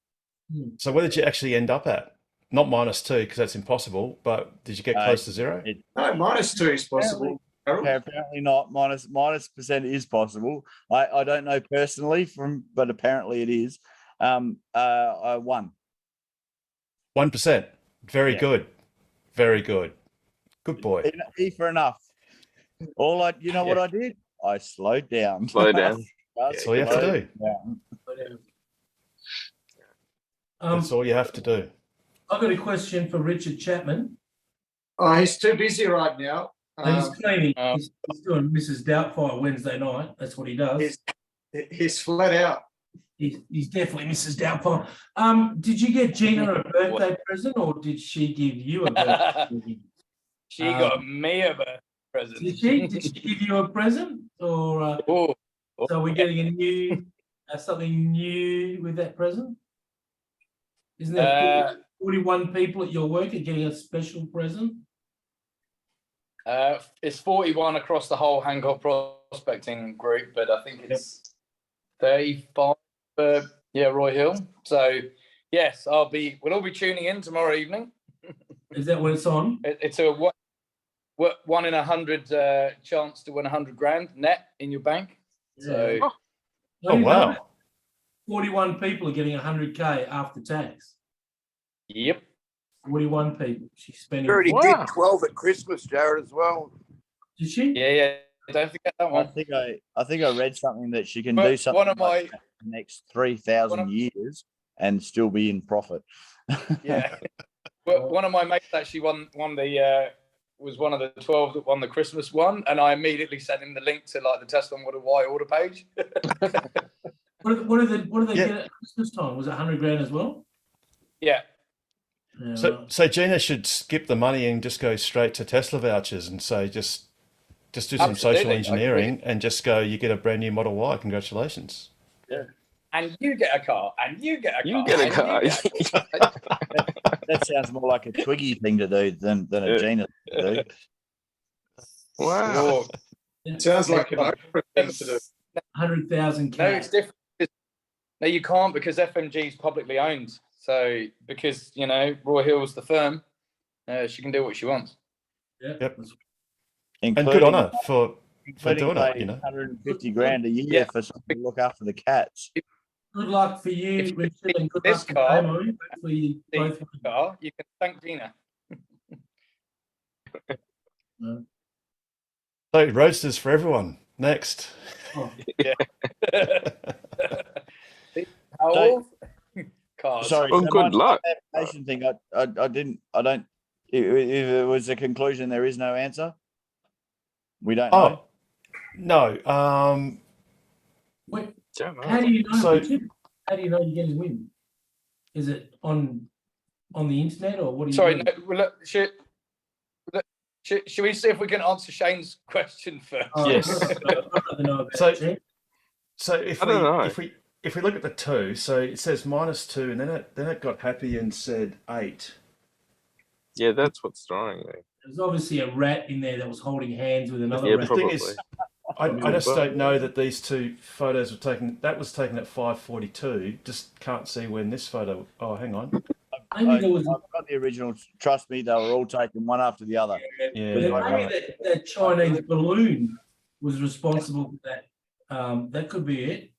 So where did you actually end up at? Not -2, because that's impossible. But did you get close to zero? No, -2 is possible. Apparently not. Minus percent is possible. I don't know personally but apparently it is. I won. 1%. Very good. Very good. Good boy. E for enough. What I did? I slowed down. Slow down. That's all you have to do. That's all you have to do. I've got a question for Richard Chapman. Oh, he's too busy right now. He's cleaning. He's doing Mrs. Doubtfire Wednesday night. That's what he does. He's flat out. He's definitely Mrs. Doubtfire. Did you get Gina a birthday present, or did she give you a birthday present? She got me a birthday present. Did she give you a present, or so we're getting a new something new with that present? Isn't there 41 people at your work are getting a special present? It's 41 across the whole Hancock prospecting group, but I think it's 35 for Roy Hill. So yes, we'll all be tuning in tomorrow evening. Is that when it's on? It's a 1 in 100 chance to win 100 grand net in your bank. So wow. 41 people are getting 100K after tax. Yep. 41 people. She's spending. Already did 12 at Christmas, Jared, as well. Did she? Yeah. Don't forget that one. I think I read something that she can do something like that the next 3,000 years and still be in profit. Yeah. Well, one of my mates actually won was one of the 12 that won the Christmas one, and I immediately sent him the link to the Tesla Model Y order page. What do they get at Christmas time? Was it 100 grand as well? Yeah. So Gina should skip the money and just go straight to Tesla vouchers and say just do some social engineering and just go, you get a brand new Model Y. Congratulations. Yeah. And you get a car, and you get a car. You get a car. That sounds more like a Twiggy thing to do than a Gina thing to do. Wow. Sounds like an Oprah thing to do. 100,000 No, it's different. No, you can't because FMG is publicly owned. So because Roy Hill's the firm, she can do what she wants. Yep. And good on her for doing it. paying 150 grand a year for someone to look after the cats. Good luck for you, Richard, and good This luck for car, Damo. We both car, you can thank Dina. So roasters for everyone. Next. Yeah. Cars. Sorry, Well, good luck. Application thing. I don't. If it was a conclusion, there is no answer. We don't know. No. Wait, how do you know? So- Richard? How do you know you're getting wind? Is it on the internet or what do you? Sorry, do? no, well, look, should we see if we can answer Shane's question first? Yes. So if I don't know. if we look at the two, so it says -2, and then it got happy and said 8. Yeah, that's what's throwing me. There's obviously a rat in there that was holding hands with another Yeah, rat. The thing probably. is, I just don't know that these two photos were taken. That was taken at 5:42. Just can't see when this photo. Oh, hang on. I've got the original. Trust me, they were all taken one after the other. Yeah. But maybe that Chinese balloon was responsible for that. That could be it.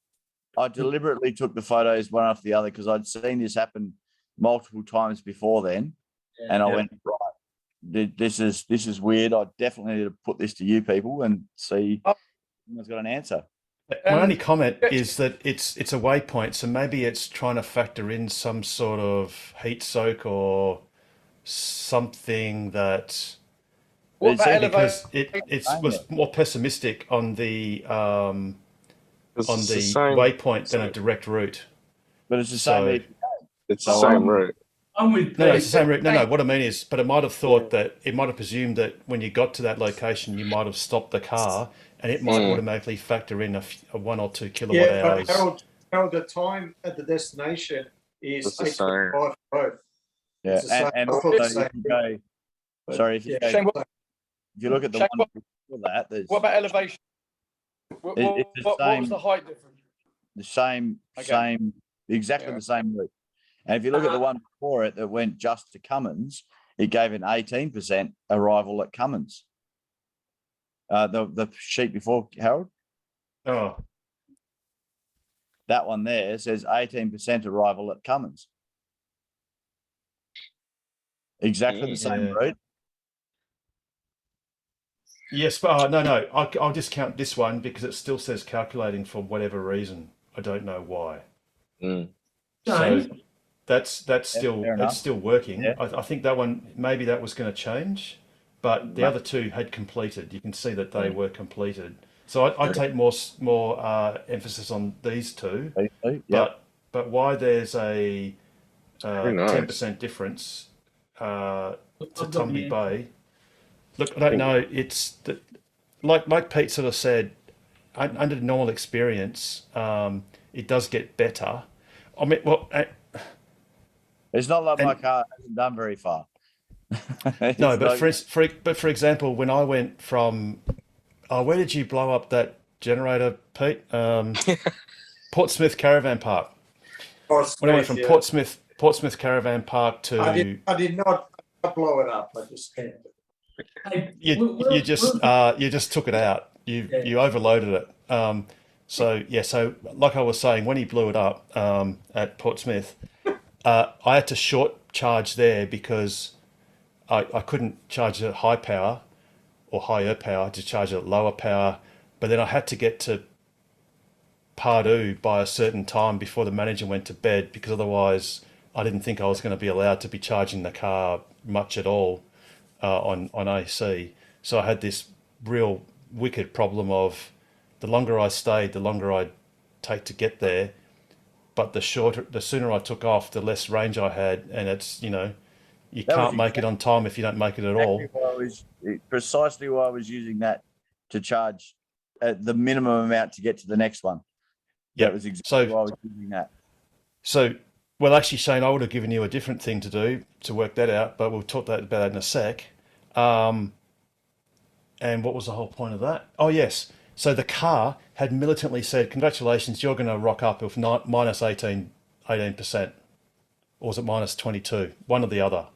I deliberately took the photos one after the other because I'd seen this happen multiple times before then, and I went, right, this is weird. I definitely need to put this to you people and see if anyone's got an answer. My only comment is that it's a waypoint, so maybe it's trying to factor in some sort of heat soak or something that. Because it was more pessimistic on the waypoint than a direct route. But it's the same. It's the same route. I'm with No, it's the same route. No. What I mean is, but it might have thought that it might have presumed that when you got to that location, you might have stopped the car, and it might automatically factor in a 1 or 2 kilowatt hours. But Harold, the time at the destination is 8:25 for both. Yeah, and also if you go. Sorry, if you go. If you look at the one before that, there's. What about elevation? What was the height difference? The same, exactly the same route. And if you look at the one before it that went just to Cummins, it gave an 18% arrival at Cummins. The sheet before, Harold? Oh. That one there says 18% arrival at Cummins. Exactly the same route. Yes, but no. I'll discount this one because it still says calculating for whatever reason. I don't know why. So that's still it's still working. Yeah. I think that one maybe that was going to change, but the other two had completed. You can see that they were completed. So I take more emphasis on these two. But why there's a 10% difference to Tumby Bay. Look, I don't know. It's like Pete sort of said. Under normal experience, it does get better. I mean, it's not like my car hasn't done very far. No, but for example, when I went from, where did you blow up that generator, Pete? Portsmouth Caravan Park. When I went from Portsmouth Caravan Park to, I did not blow it up. I just can't. You just took it out. You overloaded it. So like I was saying, when he blew it up at Portsmouth, I had to short charge there because I couldn't charge it at high power or higher power. I had to charge it at lower power, but then I had to get to Pardue by a certain time before the manager went to bed because otherwise I didn't think I was going to be allowed to be charging the car much at all. On AC, so I had this real wicked problem of the longer I stayed, the longer I'd take to get there, but the sooner I took off, the less range I had, and it's you can't make it on time if you don't make it at all. Precisely why I was using that to charge the minimum amount to get to the next one. Yeah, that was exactly why I was using that. So. Well, actually, Shane, I would have given you a different thing to do to work that out, but we'll talk about that in a sec. And what was the whole point of that? Oh, yes. So the car had militantly said, congratulations, you're going to rock up with minus 18%. Or was it minus 22? One or the other.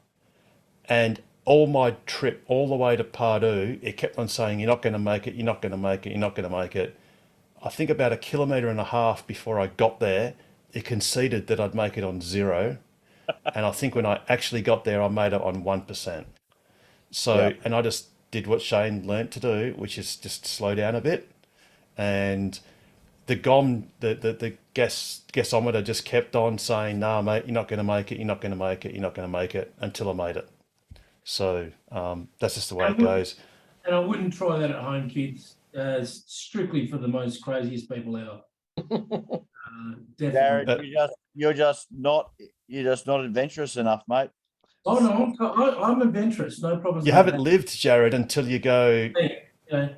And all my trip, all the way to Pardue, it kept on saying, you're not going to make it, you're not going to make it, you're not going to make it. I think about 1.5 kilometres before I got there, it conceded that I'd make it on 0. And I think when I actually got there, I made it on 1%. So, and I just did what Shane learnt to do, which is just slow down a bit. And the gasometer just kept on saying, nah, mate, you're not going to make it, you're not going to make it, you're not going to make it, until I made it. So that's just the way it goes. And I wouldn't try that at home, kids. Strictly for the most craziest people ever. Jared, you're just not adventurous enough, mate. Oh no, I'm adventurous. No problem. You haven't lived, Jared, until you go.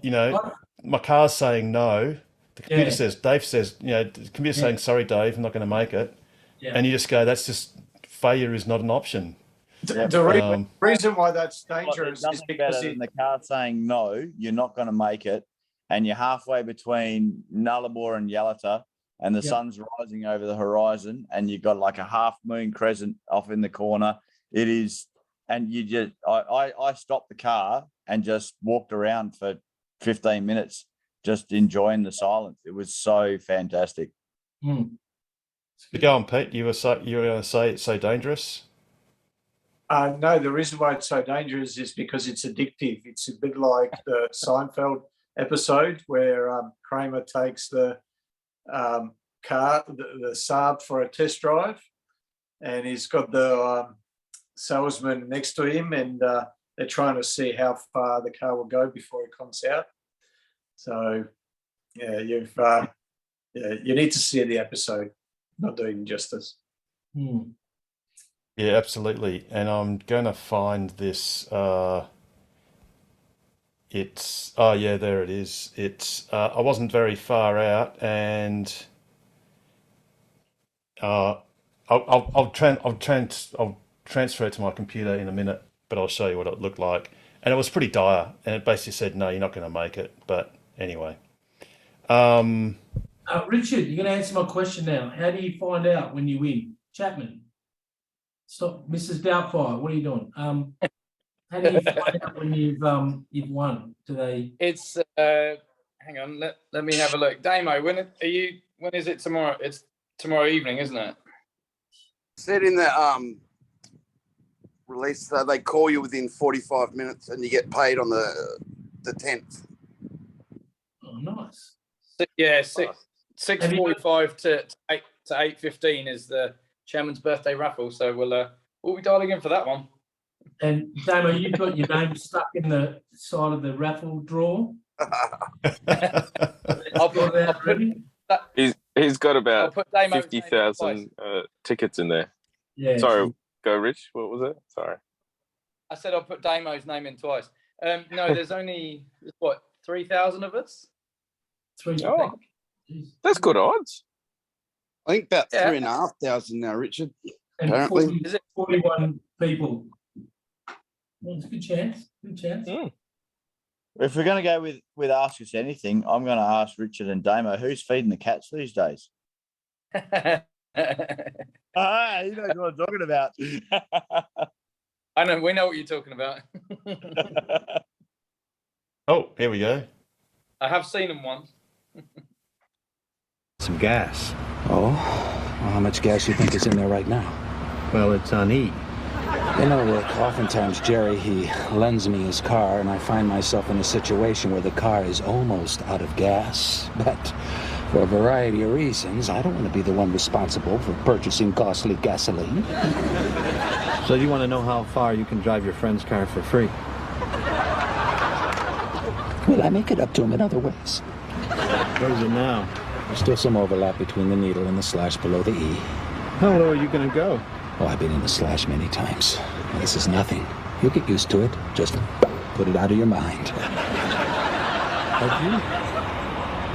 You know, my car's saying no. The computer says, Dave says, you know, the computer's saying, sorry, Dave, I'm not going to make it. And you just go, that's just failure is not an option. The reason why that's dangerous is because the car saying no, you're not going to make it, and you're halfway between Nullarbor and Yalata, and the sun's rising over the horizon, and you've got like a half moon crescent off in the corner. It is, and you just, I stopped the car and just walked around for 15 minutes, just enjoying the silence. It was so fantastic. Go on, Pete. You were going to say it's so dangerous. No, the reason why it's so dangerous is because it's addictive. It's a bit like the Seinfeld episode where Kramer takes the car, the Saab, for a test drive, and he's got the salesman next to him, and they're trying to see how far the car will go before it comes out. So, yeah, you need to see the episode. Not doing justice. Yeah, absolutely. And I'm going to find this. It's, oh yeah, there it is. It's, I wasn't very far out, and I'll transfer it to my computer in a minute, but I'll show you what it looked like. And it was pretty dire, and it basically said, no, you're not going to make it. But anyway. Richard, you're going to answer my question now. How do you find out when you win? Chapman. Stop, Mrs. Doubtfire. What are you doing? How do you find out when you've won? Do they? It's hang on. Let me have a look. Damo, when is it tomorrow? It's tomorrow evening, isn't it? Said in the release that they call you within 45 minutes and you get paid on the 10th. Oh, nice. Yeah, 6:45 to 8:15 is the chairman's birthday raffle. So we'll be dialing in for that one. And Damo, you've got your name stuck in the side of the raffle drawer. He's got about 50,000 tickets in there. Yeah. Sorry, go Rich. What was it? Sorry. I said I'll put Damo's name in twice. No, there's only 3,000 of us. Oh, that's good odds. I think about 3,500 now, Richard. And Apparently, 41 people. Well, it's a good chance. Good chance. If we're going to go with Ask Us Anything, I'm going to ask Richard and Damo, who's feeding the cats these days? You know what I'm talking about. I know. We know what you're talking about. Oh, here we go. I have seen them once. Some gas. Oh? Well, how much gas you think is in there right now? Well, it's on E. You know, Rick, oftentimes Jerry, he lends me his car, and I find myself in a situation where the car is almost out of gas. But for a variety of reasons, I don't want to be the one responsible for purchasing costly gasoline. So you want to know how far you can drive your friend's car for free? Well, I make it up to him in other ways. What is it now? There's still some overlap between the needle and the slash below the E. How low are you going to go? Oh, I've been in the slash many times. This is nothing. You'll get used to it. Just put it out of your mind. Have you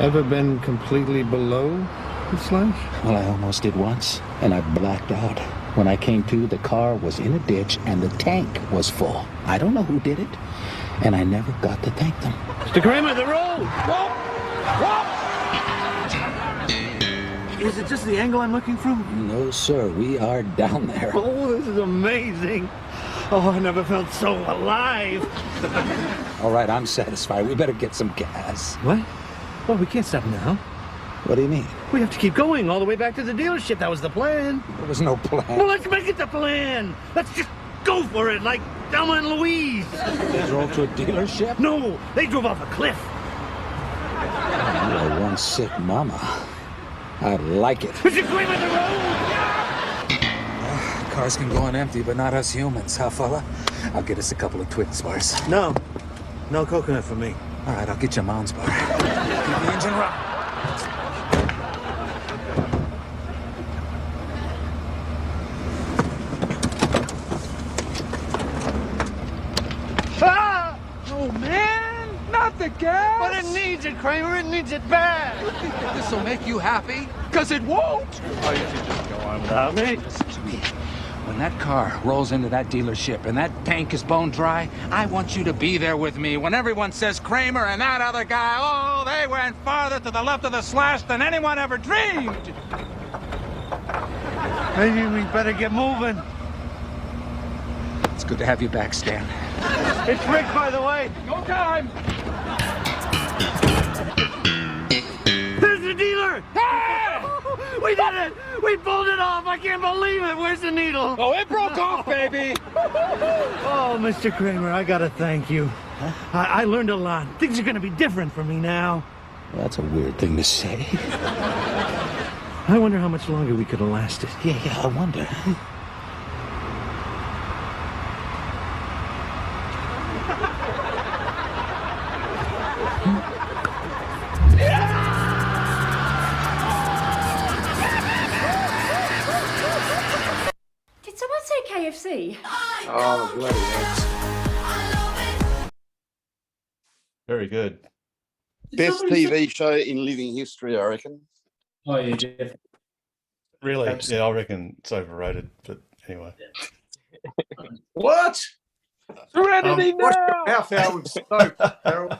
ever been completely below the slash? Well, I almost did once, and I blacked out. When I came to, the car was in a ditch, and the tank was full. I don't know who did it. and I never got to thank them. Mr. Kramer, the road! Whoa! Whoa! Is it just the angle I'm looking from? No, sir, we are down there. Oh, this is amazing. Oh, I never felt so alive. All right, I'm satisfied. We better get some gas. What? Well, we can't stop now. What do you mean? We have to keep going all the way back to the dealership. That was the plan. There was no plan. Well, let's make it the plan. Let's just go for it, like Thelma and Louise. They drove to a dealership? No, they drove off a cliff. You are one sick mama. I like it. Mr. Kramer, the road! Cars can go on empty, but not us humans, huh, fella? I'll get us a couple of Twix bars. No. No coconut for me. All right, I'll get you a Mounds bar. Keep the engine running. Ah! Oh, man! Not the gas! But it needs it, Kramer. It needs it bad. This will make you happy? Because it won't. Oh, you should just go on without me. Listen to me. When that car rolls into that dealership and that tank is bone dry, I want you to be there with me when everyone says Kramer and that other guy, oh, they went farther to the left of the slash than anyone ever dreamed. Maybe we better get moving. It's good to have you back, Stan. It's Rick, by the way. No time. There's the dealer! Hey! We did it! We pulled it off! I can't believe it! Where's the needle? Oh, it broke off, baby! Oh, Mr. Kramer, I gotta thank you. I learned a lot. Things are gonna be different for me now. Well, that's a weird thing to say. I wonder how much longer we could have lasted. Yeah, I wonder. Did someone say KFC? Oh, bloody hell. Very good. Best TV show in living history, I reckon. Oh, yeah, Jeff. Really? Absolutely. Yeah, I reckon it's overrated. But anyway. What? Serenity What's now! your mouth out with soap, Harold?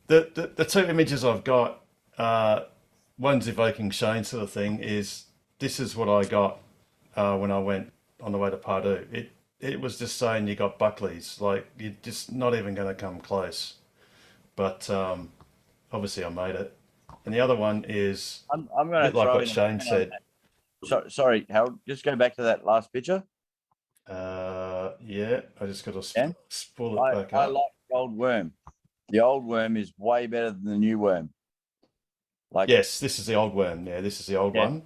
The two images I've got, one's evoking Shane sort of thing, this is what I got when I went on the way to Pardue. It was just saying you got Buckley's, like you're just not even going to come close. But obviously I made it. And the other one is I'm a going to bit like what Shane said. Sorry, Harold. Just go back to that last picture. Yeah, I just got to spool it back I up. like the old worm. The old worm is way better than the new worm. Like Yes, this is the old worm. Yeah, this is the old Yeah. one.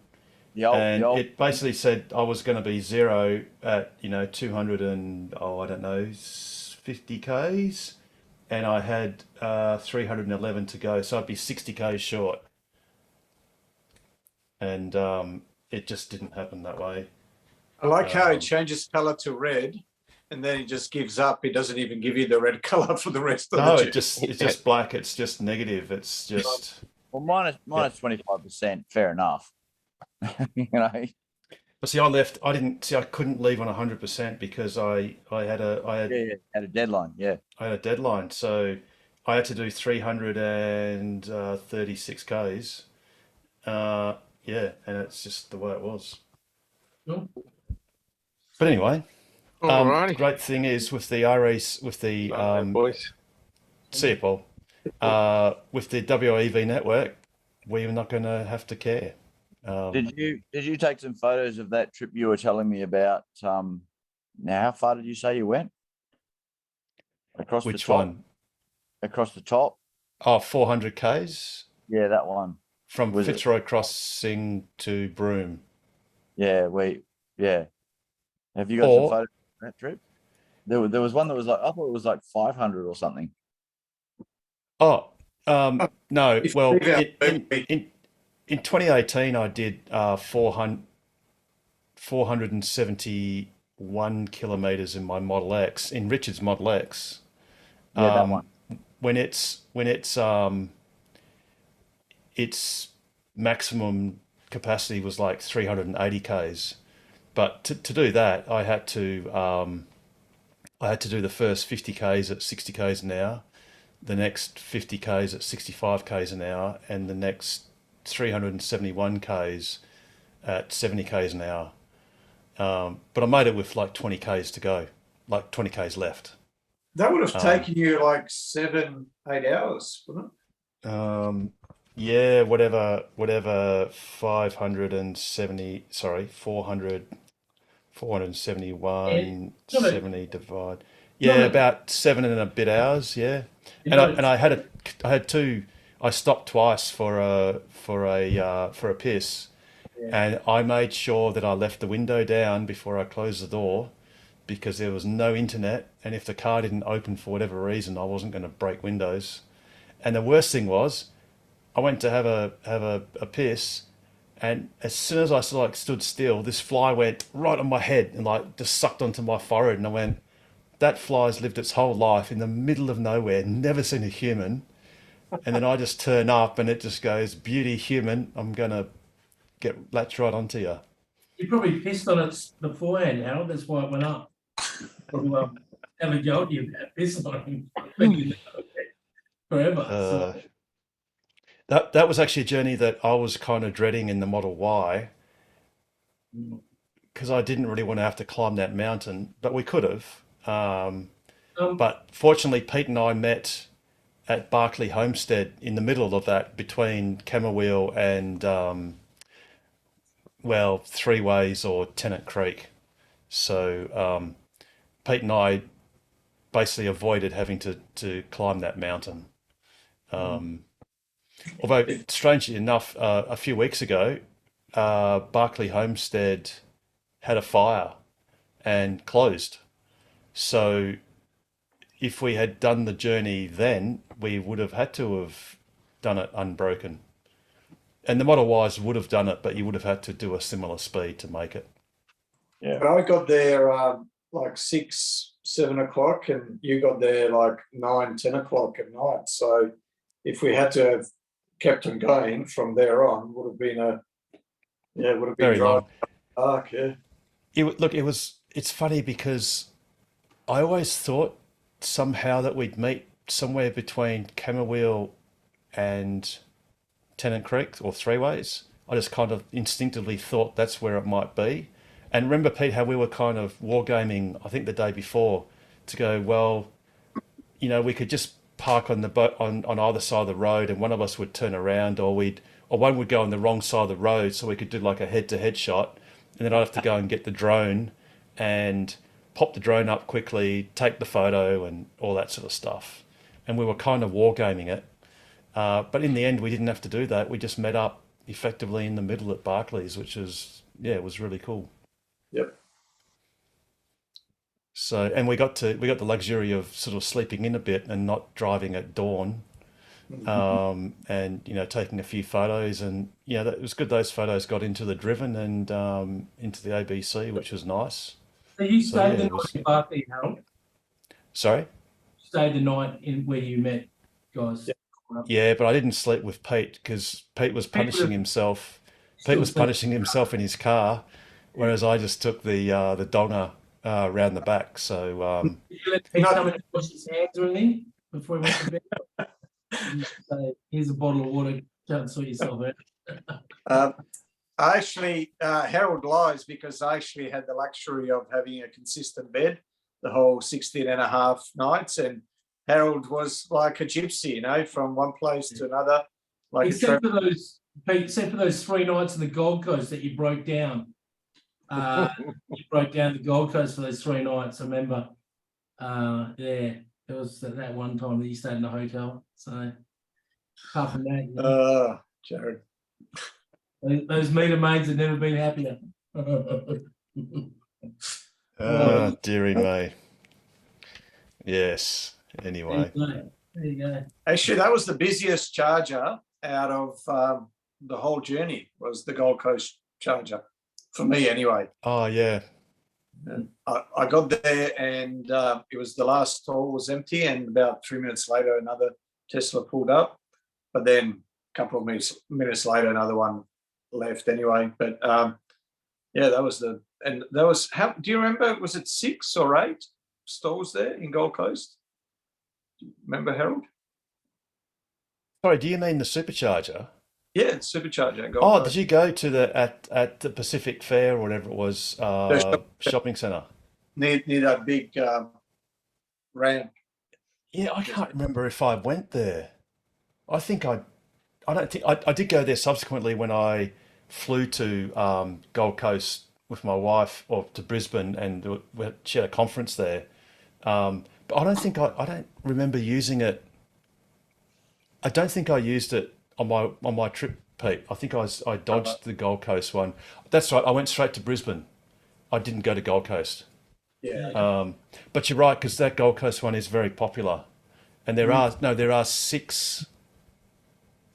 the old It basically said I was going to be zero at 200 and I don't know 50 k's, and I had 311 to go, so I'd be 60 k's short. And it just didn't happen that way. I like how he changes colour to red, and then he just gives up. He doesn't even give you the red colour for the rest of No, the it's just black. It's just negative. It's just well, minus 25%. Fair enough. But see, I couldn't leave on 100% because I had a deadline. Yeah, I had a deadline, so I had to do 336 k's. And it's just the way it was. Cool. But anyway, Alrighty. the great thing is with the RS, with the boys. see you, Paul. With the WEV network, we're not going to have to care. Did you take some photos of that trip you were telling me about? Now, how far did you say you went? Across Which the top? one? Across the top? Oh, 400 k's Yeah, that one. from Was it- Fitzroy Crossing to Broome. Yeah, yeah. Have you got some Or- photos of that trip? There was one that was like, I thought it was like 500 or something. Oh, no. If Well, leave out in 2018, I did 471 kilometers in my Model X, in Richard's Model X. Yeah, that one. When its maximum capacity was like 380 k's, but to do that, I had to I had to do the first 50 Ks at 60 Ks an hour, the next 50 Ks at 65 Ks an hour, and the next 371 Ks at 70 Ks an hour. But I made it with like 20 Ks to go, like 20 Ks left. That would have taken you like 7-8 hours, wouldn't it? Yeah, whatever, 471, 70 divide. Yeah, about 7 and a bit hours. Yeah, and I stopped twice for a piss, and I made sure that I left the window down before I closed the door, because there was no internet, and if the car didn't open for whatever reason, I wasn't going to break windows. And the worst thing was, I went to have a piss, and as soon as I sort of like stood still, this fly went right on my head and like just sucked onto my forehead, and I went, that fly's lived its whole life in the middle of nowhere, never seen a human, and then I just turn up and it just goes, beauty human, I'm gonna get latched right onto you. You probably pissed on it beforehand, Harold. That's why it went up. Well, have a go at you about pissing on him forever. That was actually a journey that I was kind of dreading in the Model Y, because I didn't really want to have to climb that mountain, but we could have. But fortunately, Pete and I met at Barclay Homestead in the middle of that, between Camberwell and Three Ways or Tennant Creek. So Pete and I basically avoided having to climb that mountain. Although, strangely enough, a few weeks ago, Barclay Homestead had a fire and closed. So if we had done the journey then, we would have had to have done it unbroken. And the Model Ys would have done it, but you would have had to do a similar speed to make it. Yeah, but I got there like 6, 7 o'clock, and you got there like 9, 10 o'clock at night. So if we had to have kept on going from there on, would have been Very long. Dark, yeah. It's funny because I always thought somehow that we'd meet somewhere between Camberwell and Tennant Creek or Three Ways. I just kind of instinctively thought that's where it might be. And remember, Pete, how we were kind of wargaming, I think the day before, to go, well, we could just park on the boat on either side of the road, and one of us would turn around, or one would go on the wrong side of the road, so we could do like a head-to-head shot, and then I'd have to go and get the drone and pop the drone up quickly, take the photo, and all that sort of stuff. And we were kind of wargaming it, but in the end, we didn't have to do that. We just met up effectively in the middle at Barclays, which is, it was really cool. Yep. So, and we got the luxury of sort of sleeping in a bit and not driving at dawn, and taking a few photos, and it was good. Those photos got into the Driven and into the ABC, which was nice. So you stayed the night in Barclay, Harold? Sorry? Stayed the night in where you met guys? Yeah, but I didn't sleep with Pete because Pete was punishing himself. Pete was punishing himself in his car, whereas I just took the donger around the back. So did you let Pete come in and wash his hands or anything before he went to bed? Say, here's a bottle of water, go and sort yourself out. I actually, Harold lies, because I actually had the luxury of having a consistent bed the whole 16 and a half nights, and Harold was like a gypsy, from one place to another. Like except for those 3 nights in the Gold Coast that you broke down. You broke down the Gold Coast for those 3 nights. I remember. There was that one time that you stayed in a hotel. So apart from that, Jared, those meter maids have never been happier. Dearie me. Yes. Anyway. There you go. Actually, that was the busiest charger out of the whole journey, was the Gold Coast charger, for me anyway. Oh, yeah. And I got there, and it was the last stall was empty, and about 3 minutes later, another Tesla pulled up. But then a couple of minutes later, another one left anyway. But that was how do you remember? Was it 6 or 8? stalls there in Gold Coast. Remember, Harold? Sorry, do you mean the Supercharger? Yeah, Supercharger at Gold Oh, Coast. did you go to the at the Pacific Fair or whatever it was shopping centre? Near that big ramp. Yeah, I can't remember if I went there. I think I don't think I did go there subsequently when I flew to Gold Coast with my wife, or to Brisbane, and she had a conference there. But I don't remember using it. I don't think I used it on my trip, Pete. I think I dodged the Gold Coast one. That's right. I went straight to Brisbane. I didn't go to Gold Coast. Yeah. But you're right, because that Gold Coast one is very popular, and there are six.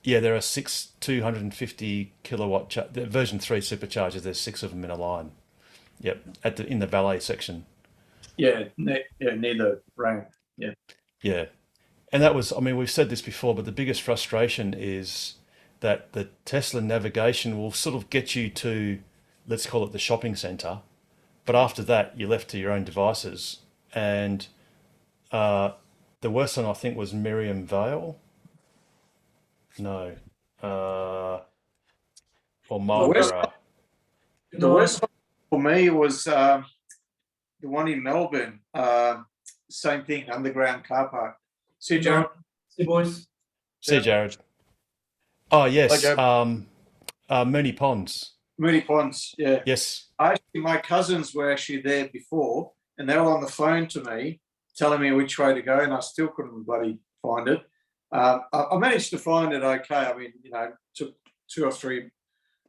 Yeah, there are 6 250 kilowatt the version 3 superchargers. There's 6 of them in a line. Yep, in the valet section. Yeah, near the ramp. Yeah. Yeah, and that was. I mean, we've said this before, but the biggest frustration is that the Tesla navigation will sort of get you to, let's call it the shopping centre, but after that you're left to your own devices. And the worst one I think was Miriam Vale. No. Or Marlborough. The worst one for me was the one in Melbourne. Same thing, underground car park. See, Jared? See, boys? See, Jared. Oh, yes. Mooney Ponds. Mooney Ponds, yeah. Yes. My cousins were actually there before, and they were on the phone to me, telling me which way to go, and I still couldn't bloody find it. I managed to find it okay. I mean, took 2 or 3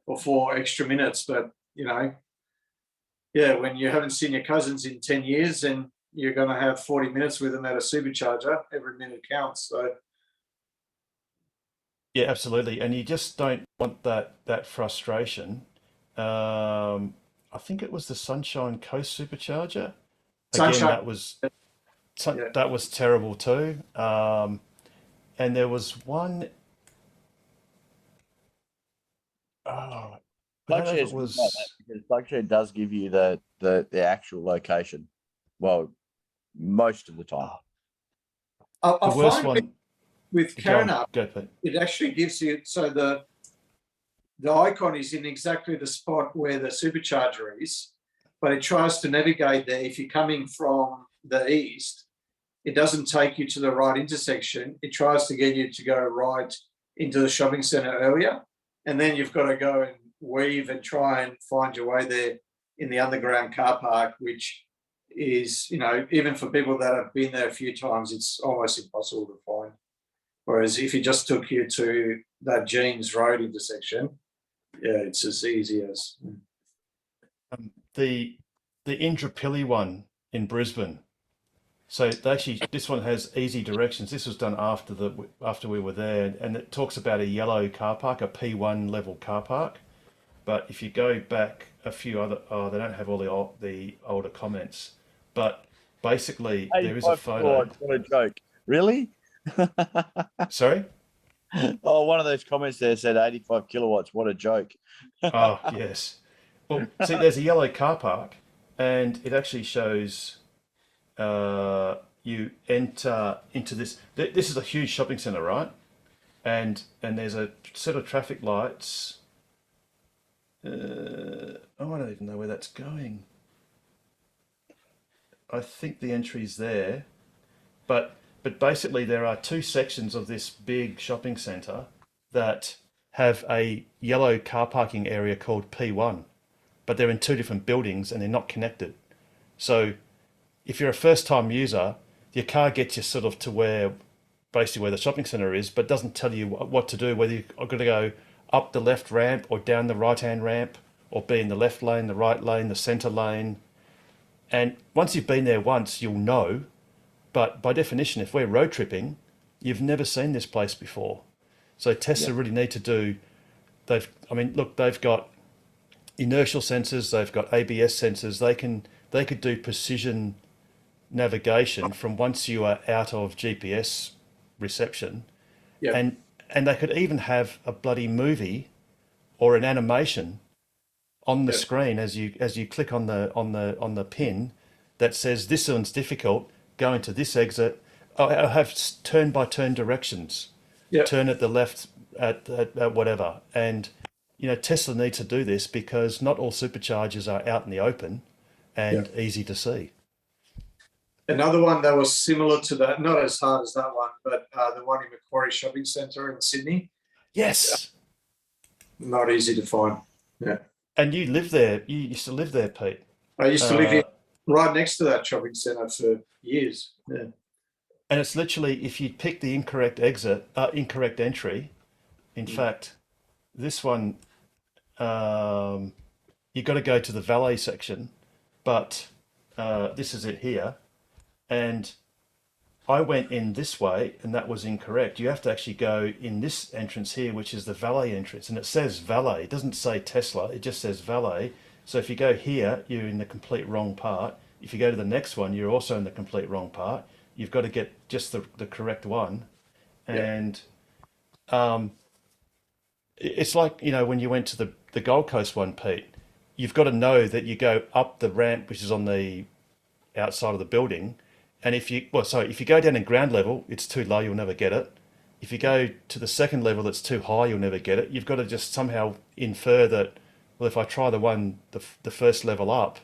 or 4 extra minutes, but, when you haven't seen your cousins in 10 years, then you're going to have 40 minutes with them at a supercharger. Every minute counts. So, yeah, absolutely. And you just don't want that frustration. I think it was the Sunshine Coast Supercharger. Again, that was terrible too. And there was one. Plugshare was because Plugshare does give you the actual location. Well, most of the time. I find with Carina, it actually gives you, so the icon is in exactly the spot where the supercharger is, but it tries to navigate there. If you're coming from the east, it doesn't take you to the right intersection. It tries to get you to go right into the shopping centre earlier, and then you've got to go and weave and try and find your way there in the underground car park, which is, even for people that have been there a few times, it's almost impossible to find. Whereas if it just took you to that Jeans Road intersection, it's as easy as. The Indooroopilly one in Brisbane. So this one has easy directions. This was done after we were there, and it talks about a yellow car park, a P1 level car park. But if you go back a few other, they don't have all the older comments. But basically, there is a photo. What a joke! Really? Sorry? Oh, one of those comments there said 85 kilowatts. What a joke! Oh yes. Well, see, there's a yellow car park, and it actually shows. You enter into this. This is a huge shopping centre, right? And there's a set of traffic lights. I don't even know where that's going. I think the entry's there, but basically there are 2 sections of this big shopping centre that have a yellow car parking area called P1, but they're in 2 different buildings and they're not connected. So if you're a first-time user, your car gets you sort of to basically where the shopping centre is, but doesn't tell you what to do, whether you're going to go up the left ramp or down the right-hand ramp, or be in the left lane, the right lane, the centre lane. And once you've been there once, you'll know. But by definition, if we're road tripping, you've never seen this place before. So Tesla really need to do. They've got inertial sensors, they've got ABS sensors. They could do precision navigation from once you are out of GPS reception, and they could even have a bloody movie or an animation on the screen as you click on the pin, that says this one's difficult, go into this exit. I'll have turn-by-turn directions. Turn at the left at whatever. And, Tesla needs to do this because not all superchargers are out in the open and easy to see. Another one that was similar to that, not as hard as that one, but the one in Macquarie Shopping Centre in Sydney. Yes. Not easy to find. Yeah. And you live there. You used to live there, Pete. I used to live here right next to that shopping centre for years. Yeah. And it's literally, if you pick the incorrect incorrect entry, in fact, this one, you've got to go to the valet section, but this is it here. And I went in this way and that was incorrect. You have to actually go in this entrance here, which is the valet entrance. And it says valet. It doesn't say Tesla. It just says valet. So if you go here, you're in the complete wrong part. If you go to the next one, you're also in the complete wrong part. You've got to get just the correct one. And it's like, when you went to the Gold Coast one, Pete, you've got to know that you go up the ramp, which is on the outside of the building. And if you go down in ground level, it's too low, you'll never get it. If you go to the second level, it's too high, you'll never get it. You've got to just somehow infer that, well, if I try the first level up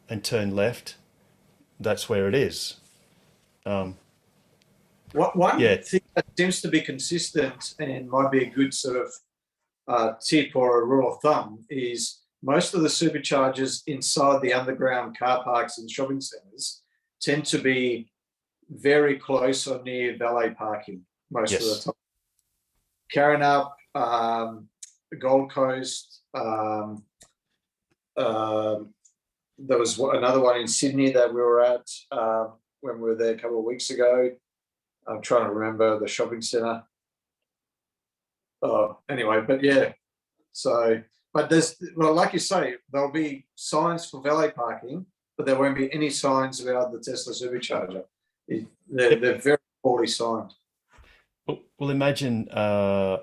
and turn left, that's where it is. One thing that seems to be consistent and might be a good sort of tip or a rule of thumb is most of the superchargers inside the underground car parks and shopping centres tend to be very close or near valet parking most of the time. Carrinup, Gold Coast, there was another one in Sydney that we were at when we were there a couple of weeks ago. I'm trying to remember the shopping centre. Anyway, but yeah. So, but like you say, there'll be signs for valet parking, but there won't be any signs about the Tesla Supercharger. They're very poorly signed. Well, imagine the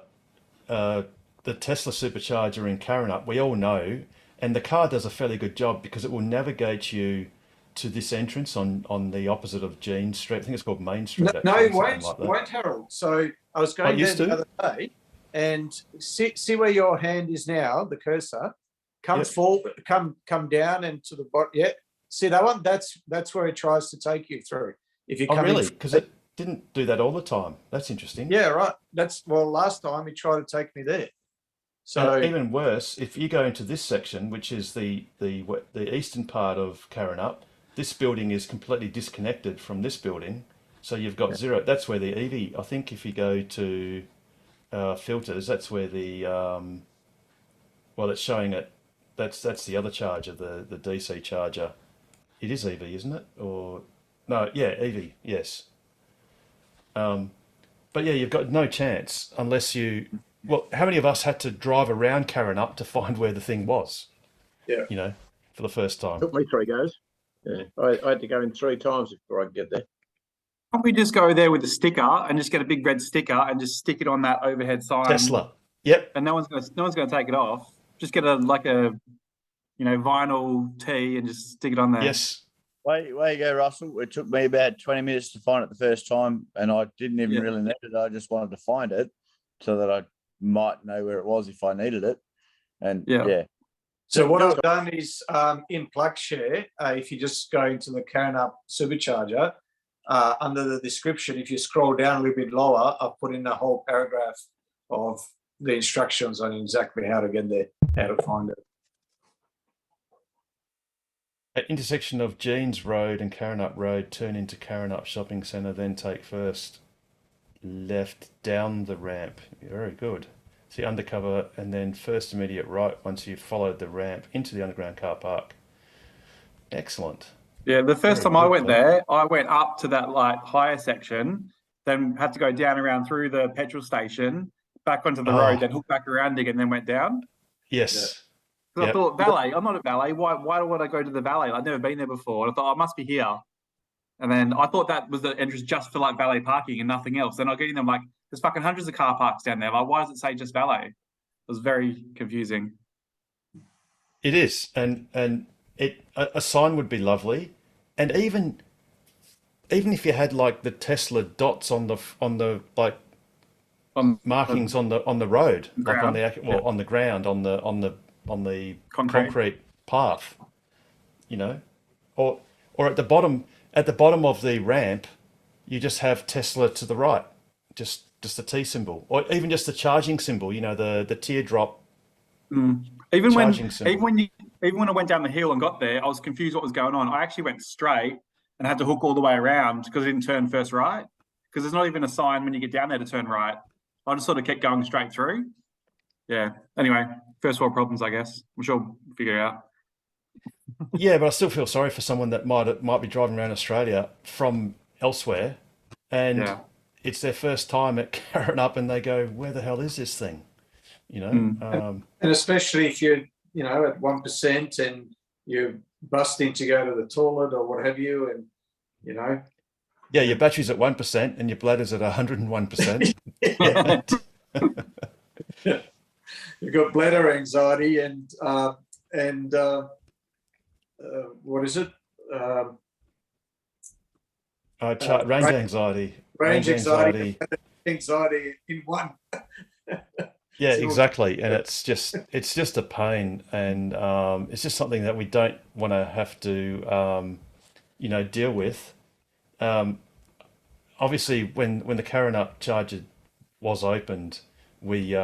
Tesla Supercharger in Carrinup. We all know, and the car does a fairly good job because it will navigate you to this entrance on the opposite of Jean Street. I think it's called Main Street. No, it won't, Harold. So I was going there the other day, and see where your hand is now, the cursor. Come forward, come down and to the bottom. Yeah, see that one? That's where it tries to take you through. If you come really? Because it didn't do that all the time. That's interesting. Yeah, right. Last time he tried to take me there. So and even worse, if you go into this section, which is the eastern part of Carrinup, this building is completely disconnected from this building. So you've got zero. That's where the EV, I think if you go to filters, that's where the, it's showing it. That's the other charger, the DC charger. It is EV, isn't it? Or no, yeah, EV, yes. But yeah, you've got no chance unless you, how many of us had to drive around Carrinup to find where the thing was? Yeah. For the first time. Took me 3 goes. Yeah, I had to go in 3 times before I could get there. Can't we just go there with a sticker and just get a big red sticker and just stick it on that overhead sign? Tesla. Yep. And no one's gonna take it off. Just get a vinyl tee and just stick it on there. Yes. Way you go, Russell. It took me about 20 minutes to find it the first time, and I didn't even really need it. I just wanted to find it so that I might know where it was if I needed it. And yeah. So what I've done is in PlugShare, if you just go into the Carrinup Supercharger, under the description, if you scroll down a little bit lower, I've put in a whole paragraph of the instructions on exactly how to get there, how to find it. At intersection of Jeans Road and Carrinup Road, turn into Carrinup Shopping Centre, then take first left down the ramp. Very good. See undercover and then first immediate right once you've followed the ramp into the underground car park. Excellent. Yeah, the first time I went there, I went up to that higher section, then had to go down around through the petrol station, back onto the road, then hook back around again, and then went down. Yes. I thought, valet, I'm not a valet. Why would I go to the valet? I've never been there before. And I thought, I must be here. And then I thought that was the entrance just for valet parking and nothing else. Then I get in there, there's fucking hundreds of car parks down there. Why does it say just valet? It was very confusing. It is. And a sign would be lovely. And even if you had like the Tesla dots on the like markings on the road, like on the ground, on the concrete path, you know, or at the bottom of the ramp, you just have Tesla to the right, just a T symbol, or even just the charging symbol, you know, the teardrop. Even when I went down the hill and got there, I was confused what was going on. I actually went straight and had to hook all the way around because I didn't turn first right, because there's not even a sign when you get down there to turn right. I just sort of kept going straight through. Yeah. Anyway, first world problems, I guess. I'm sure we'll figure it out. Yeah, but I still feel sorry for someone that might be driving around Australia from elsewhere, and it's their first time at Karrinyup, and they go, "Where the hell is this thing?" You know, and especially if you're, you know, at 1% and you're busting to go to the toilet or what have you, and you know. Yeah, your battery's at 1% and your bladder's at 101%. You've got bladder anxiety and what is it? Range anxiety. Range anxiety in one. Yeah, exactly. And it's just a pain, and it's just something that we don't want to have to you know, deal with. Obviously, when the Karrinyup charger was opened, we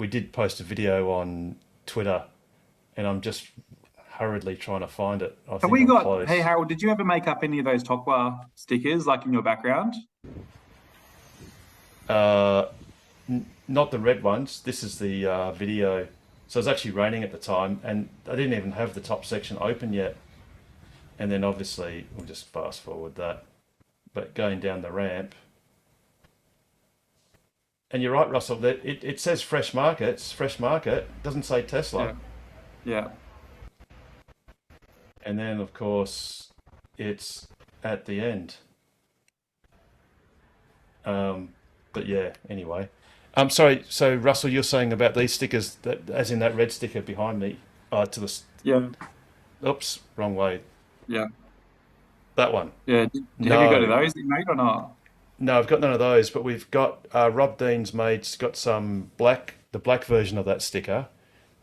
did post a video on Twitter, and I'm just hurriedly trying to find it. Have we got? Close. Hey Harold, did you ever make up any of those Tokwa stickers, like in your background? Not the red ones. This is the video. So it was actually raining at the time, and I didn't even have the top section open yet. And then obviously, we'll just fast forward that. But going down the ramp, and you're right, Russell, that it says Fresh Market. It's Fresh Market. It doesn't say Tesla. Yeah. And then, of course, it's at the end. But yeah, anyway. I'm sorry. So, Russell, you're saying about these stickers, that, as in that red sticker behind me, to the... Yeah. Oops, wrong way. Yeah. That one. Yeah. Have you got to those that you made or not? No, I've got none of those, but we've got Rob Dean's mate's got some the black version of that sticker,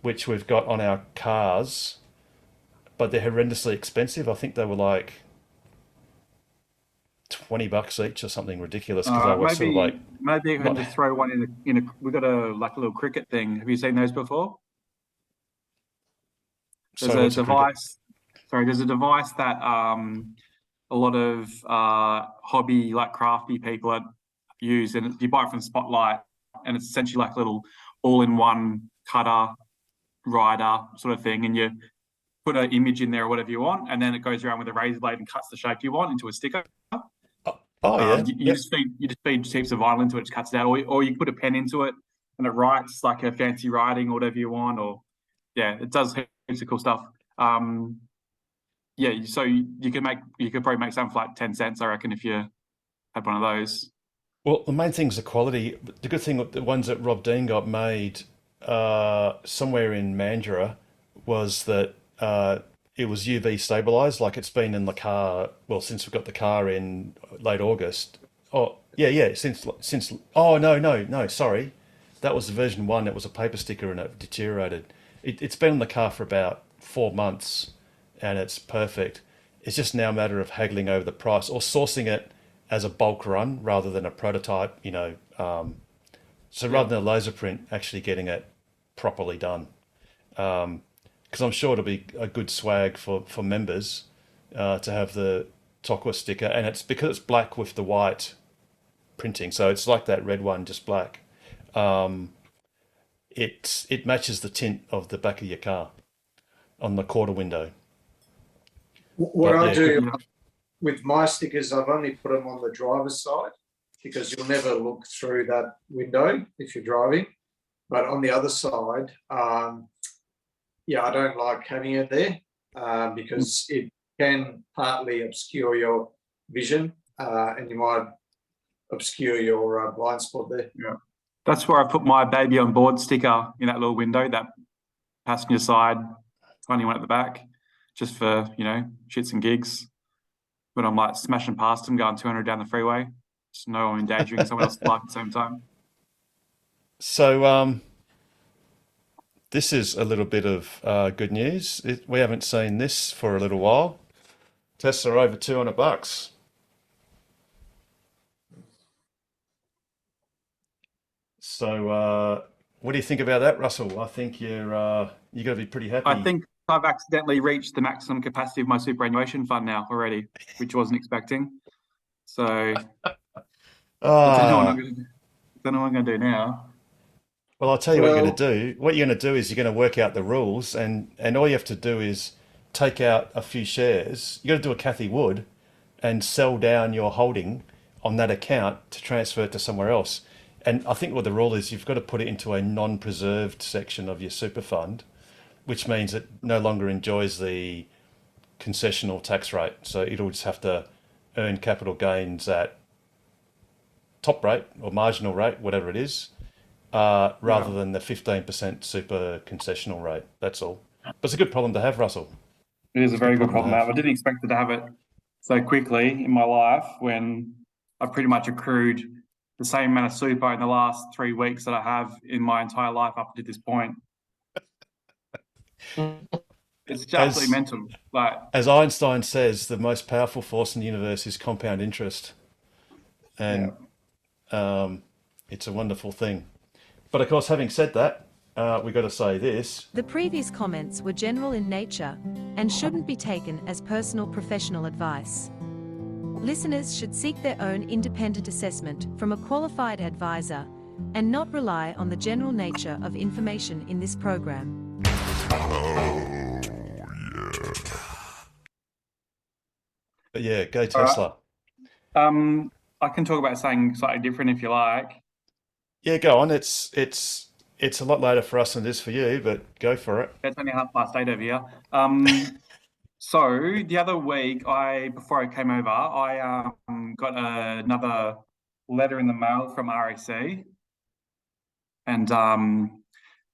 which we've got on our cars, but they're horrendously expensive. I think they were like $20 each or something ridiculous. Because I was sort of like, maybe you can just throw one in a. We've got a little cricket thing. Have you seen those before? There's a device. Sorry, there's a device that a lot of hobby, like crafty people use, and you buy it from Spotlight, and it's essentially like a little all-in-one cutter, rider sort of thing, and you put an image in there or whatever you want, and then it goes around with a razor blade and cuts the shape you want into a sticker. You just feed heaps of vinyl into it, it cuts it out, or you put a pen into it and it writes like a fancy writing or whatever you want, or it does heaps of cool stuff. So you could probably make something for like 10 cents, I reckon, if you had one of those. Well, the main thing is the quality. The good thing, the ones that Rob Dean got made somewhere in Mandurah, was that it was UV stabilized, like it's been in the car, well, since we got the car in late August. Since sorry. That was the version 1. It was a paper sticker and it deteriorated. It's been in the car for about 4 months. And it's perfect. It's just now a matter of haggling over the price or sourcing it as a bulk run rather than a prototype, you know. Rather than a laser print, actually getting it properly done. Because I'm sure it'll be a good swag for members to have the Tokwa sticker. And it's because it's black with the white printing. So it's like that red one, just black. It matches the tint of the back of your car on the quarter window. What I do with my stickers, I've only put them on the driver's side because you'll never look through that window if you're driving. But on the other side, I don't like having it there because it can partly obscure your vision and you might obscure your blind spot there. Yeah, that's where I put my baby on board sticker in that little window, that passenger side, tiny one at the back. Just for, you know, shits and gigs. when I'm like smashing past them, going 200 down the freeway. Just know I'm endangering someone else's life at the same time. So this is a little bit of good news. We haven't seen this for a little while. Tests are over $200. So what do you think about that, Russell? I think you're got to be pretty happy. I think I've accidentally reached the maximum capacity of my superannuation fund now already, which I wasn't expecting. So I don't know what I'm going to do now. Well, I'll tell you what you're going to do. What you're going to do is you're going to work out the rules, and all you have to do is take out a few shares. You got to do a Cathy Wood and sell down your holding on that account to transfer it to somewhere else. And I think what the rule is, you've got to put it into a non-preserved section of your super fund, which means it no longer enjoys the concessional tax rate. So it'll just have to earn capital gains at top rate or marginal rate, whatever it is, rather than the 15% super concessional rate. That's all. But it's a good problem to have, Russell. It is a very good problem to have. I didn't expect to have it so quickly in my life when I pretty much accrued the same amount of super in the last 3 weeks that I have in my entire life up to this point. It's just absolutely mental. Like, as Einstein says, the most powerful force in the universe is compound interest. And it's a wonderful thing. But of course, having said that, we've got to say this. The previous comments were general in nature and shouldn't be taken as personal professional advice. Listeners should seek their own independent assessment from a qualified advisor and not rely on the general nature of information in this program. But yeah, go Tesla. I can talk about something slightly different if you like. Yeah, go on. It's a lot later for us than it is for you, but go for it. It's only 8:30 over here. So the other week, before I came over, I got another letter in the mail from RAC, and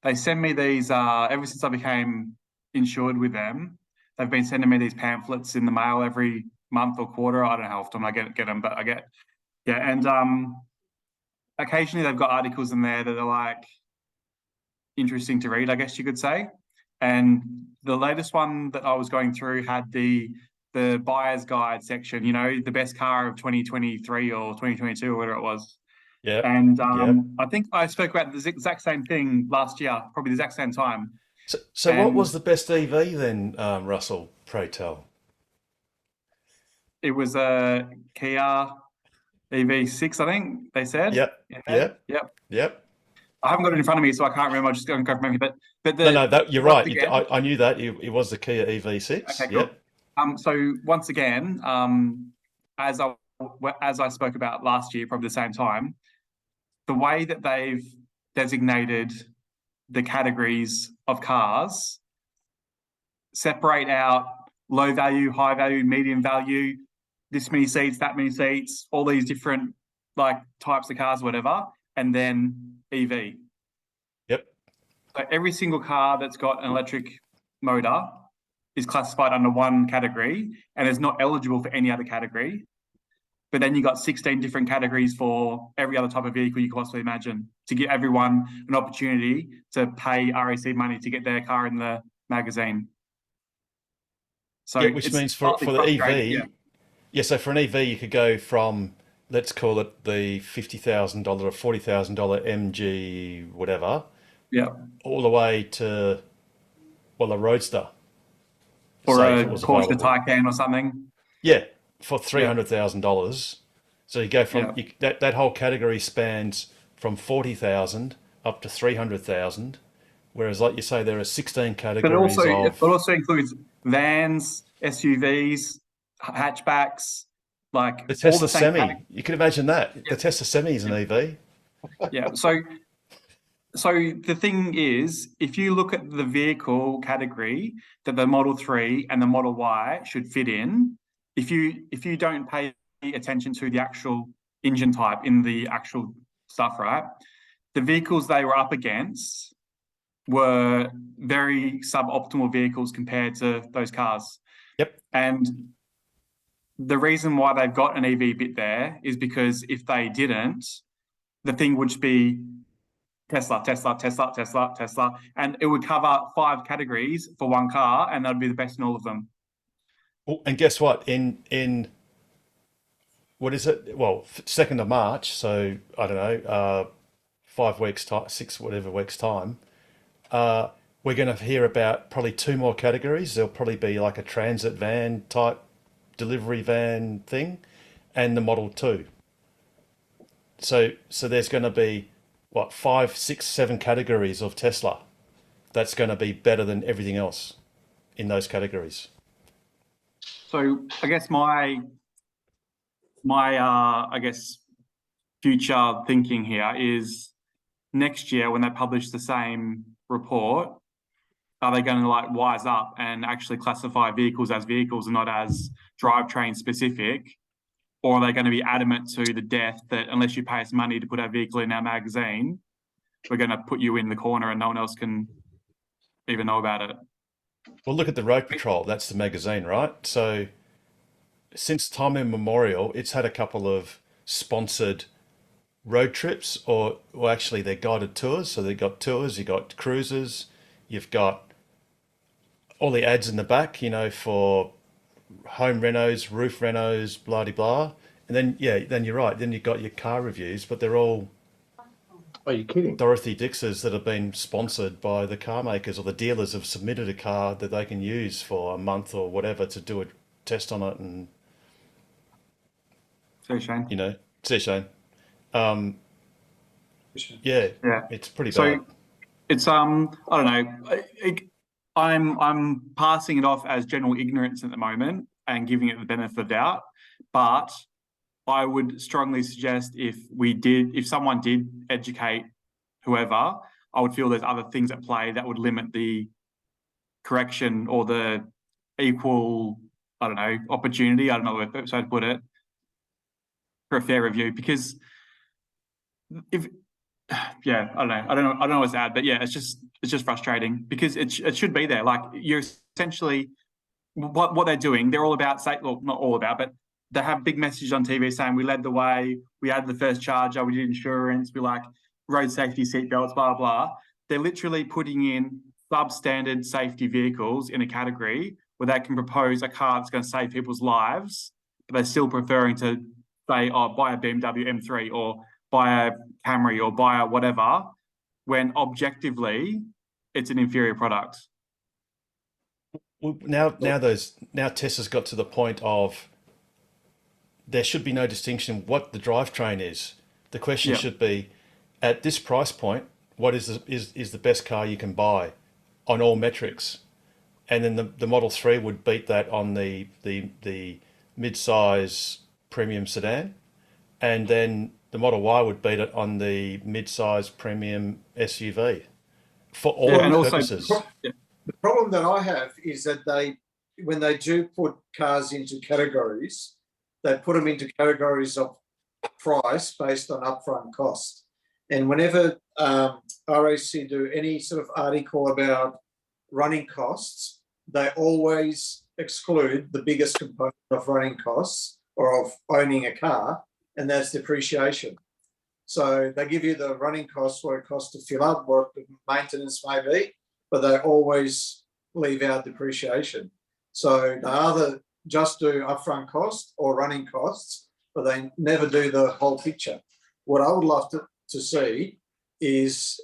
they send me these ever since I became insured with them. They've been sending me these pamphlets in the mail every month or quarter. I don't know how often I get them, but I get and occasionally they've got articles in there that are like interesting to read, I guess you could say. And the latest one that I was going through had the buyer's guide section, you know, the best car of 2023 or 2022 or whatever it was. Yeah. And I think I spoke about the exact same thing last year, probably the exact same time. So what was the best EV then, Russell, pray tell? It was a Kia EV6, I think they said. Yep. I haven't got it in front of me, so I can't remember. I'm just going to go from memory. But you're right. Again, I knew that it was the Kia EV6. Okay, cool. Yep. So once again, as I spoke about last year, probably the same time, the way that they've designated the categories of cars separate out low value, high value, medium value, this many seats, that many seats, all these different like types of cars, whatever, and then EV. Yep. So every single car that's got an electric motor is classified under one category and is not eligible for any other category. But then you got 16 different categories for every other type of vehicle you could possibly imagine to give everyone an opportunity to pay RAC money to get their car in the magazine. So yeah, which means for the EV, so for an EV you could go from, let's call it the $50,000 or $40,000 MG whatever, all the way to a Roadster or a Porsche Taycan or something. Yeah, for $300,000. So you go from that whole category spans from 40,000 up to 300,000. Whereas, like you say, there are 16 categories. But it also includes vans, SUVs, hatchbacks, like the Tesla all the Semi. categories. You can imagine that. The Tesla Semi is an EV. Yeah. So the thing is, if you look at the vehicle category that the Model 3 and the Model Y should fit in, if you don't pay attention to the actual engine type in the actual stuff, right? The vehicles they were up against were very suboptimal vehicles compared to those cars. Yep. And the reason why they've got an EV bit there is because if they didn't, the thing would be Tesla, Tesla, Tesla, Tesla, Tesla, and it would cover 5 categories for one car, and that'd be the best in all of them. Well, and guess what? In what is it? Well, 2nd of March. So I don't know, 5 weeks time, 6 whatever weeks time. We're going to hear about probably 2 more categories. There'll probably be like a transit van type delivery van thing, and the Model 2. So there's going to be what 5, 6, 7 categories of Tesla. That's going to be better than everything else in those categories. So I guess my I guess future thinking here is next year when they publish the same report, are they going to like wise up and actually classify vehicles as vehicles and not as drivetrain specific? Or are they going to be adamant to the death that unless you pay us money to put our vehicle in our magazine, we're going to put you in the corner and no one else can even know about it? Well, look at the Road Patrol. That's the magazine, right? So since time immemorial, it's had a couple of sponsored road trips, or actually they're guided tours. So they've got tours, you've got cruises, you've got all the ads in the back, for home renos, roof renos, blah de blah. And then then you're right. Then you've got your car reviews, but they're all Are you kidding? Dorothy Dixes that have been sponsored by the car makers, or the dealers have submitted a car that they can use for a month or whatever to do a test on it. And see Shane. See Shane. Yeah, it's pretty bad. So it's I don't know. I'm passing it off as general ignorance at the moment and giving it the benefit of the doubt. But I would strongly suggest if someone did educate whoever, I would feel there's other things at play that would limit the correction or the equal, I don't know, opportunity. I don't know where to put it, for a fair review. Because I don't know what's to add, but it's just frustrating because it should be there. Like, you're essentially what they're doing. They're all about not all about, but they have big messages on TV saying we led the way, we added the first charger, we did insurance, we like road safety, seatbelts, blah blah. They're literally putting in substandard safety vehicles in a category where they can propose a car that's going to save people's lives, but they're still preferring to say, oh, buy a BMW M3 or buy a Camry or buy a whatever, when objectively it's an inferior product. Well, now Tesla's got to the point of there should be no distinction what the drivetrain is. The question should be, at this price point, what is the best car you can buy on all metrics? And then the Model 3 would beat that on the mid-size premium sedan, and then the Model Y would beat it on the mid-size premium SUV for all purposes. The problem that I have is that when they do put cars into categories, they put them into categories of price based on upfront cost. And whenever RAC do any sort of article about running costs, they always exclude the biggest component of running costs or of owning a car, and that's depreciation. So they give you the running costs, what it costs to fill up, what the maintenance may be, but they always leave out depreciation. So they either just do upfront costs or running costs, but they never do the whole picture. What I would love to see is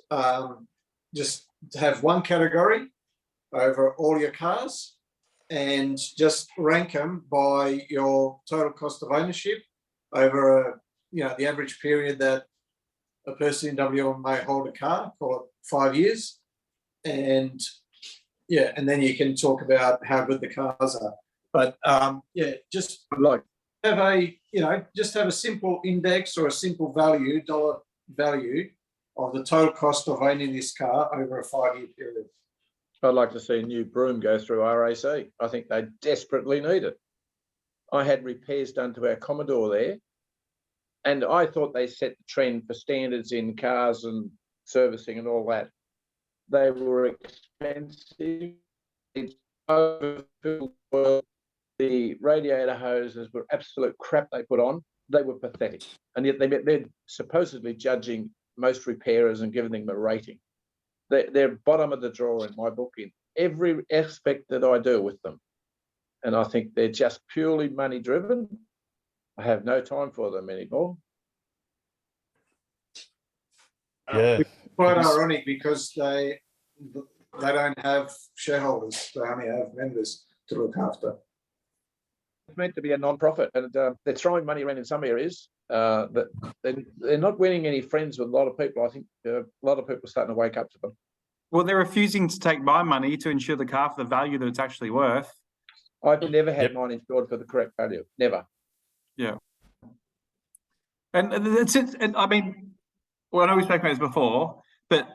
just have one category over all your cars and just rank them by your total cost of ownership over the average period that a person in WA may hold a car, call it 5 years, and then you can talk about how good the cars are. But just have a simple index or a simple dollar value of the total cost of owning this car over a 5-year period. I'd like to see a new broom go through RAC. I think they desperately need it. I had repairs done to our Commodore there, and I thought they set the trend for standards in cars and servicing and all that. They were expensive. It's overfilled. The radiator hoses were absolute crap they put on. They were pathetic. And yet they're supposedly judging most repairers and giving them a rating. They're bottom of the drawer in my book in every aspect that I do with them. And I think they're just purely money driven. I have no time for them anymore. Yeah. It's quite ironic because they don't have shareholders. They only have members to look after. It's meant to be a non-profit, and they're throwing money around in some areas. That they're not winning any friends with a lot of people. I think a lot of people are starting to wake up to them. Well, they're refusing to take my money to insure the car for the value that it's actually worth. I've never had mine insured for the correct value. Never. Yeah. And that's it. And I mean, well, I know we spoke about this before, but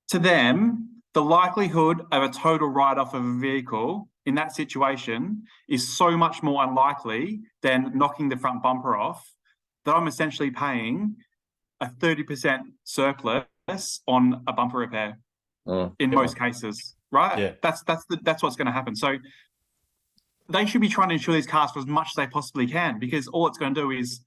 to them, the likelihood of a total write-off of a vehicle in that situation is so much more unlikely than knocking the front bumper off that I'm essentially paying a 30% surplus on a bumper repair in most cases, right? Yeah. That's what's going to happen. So they should be trying to insure these cars for as much as they possibly can, because all it's going to do is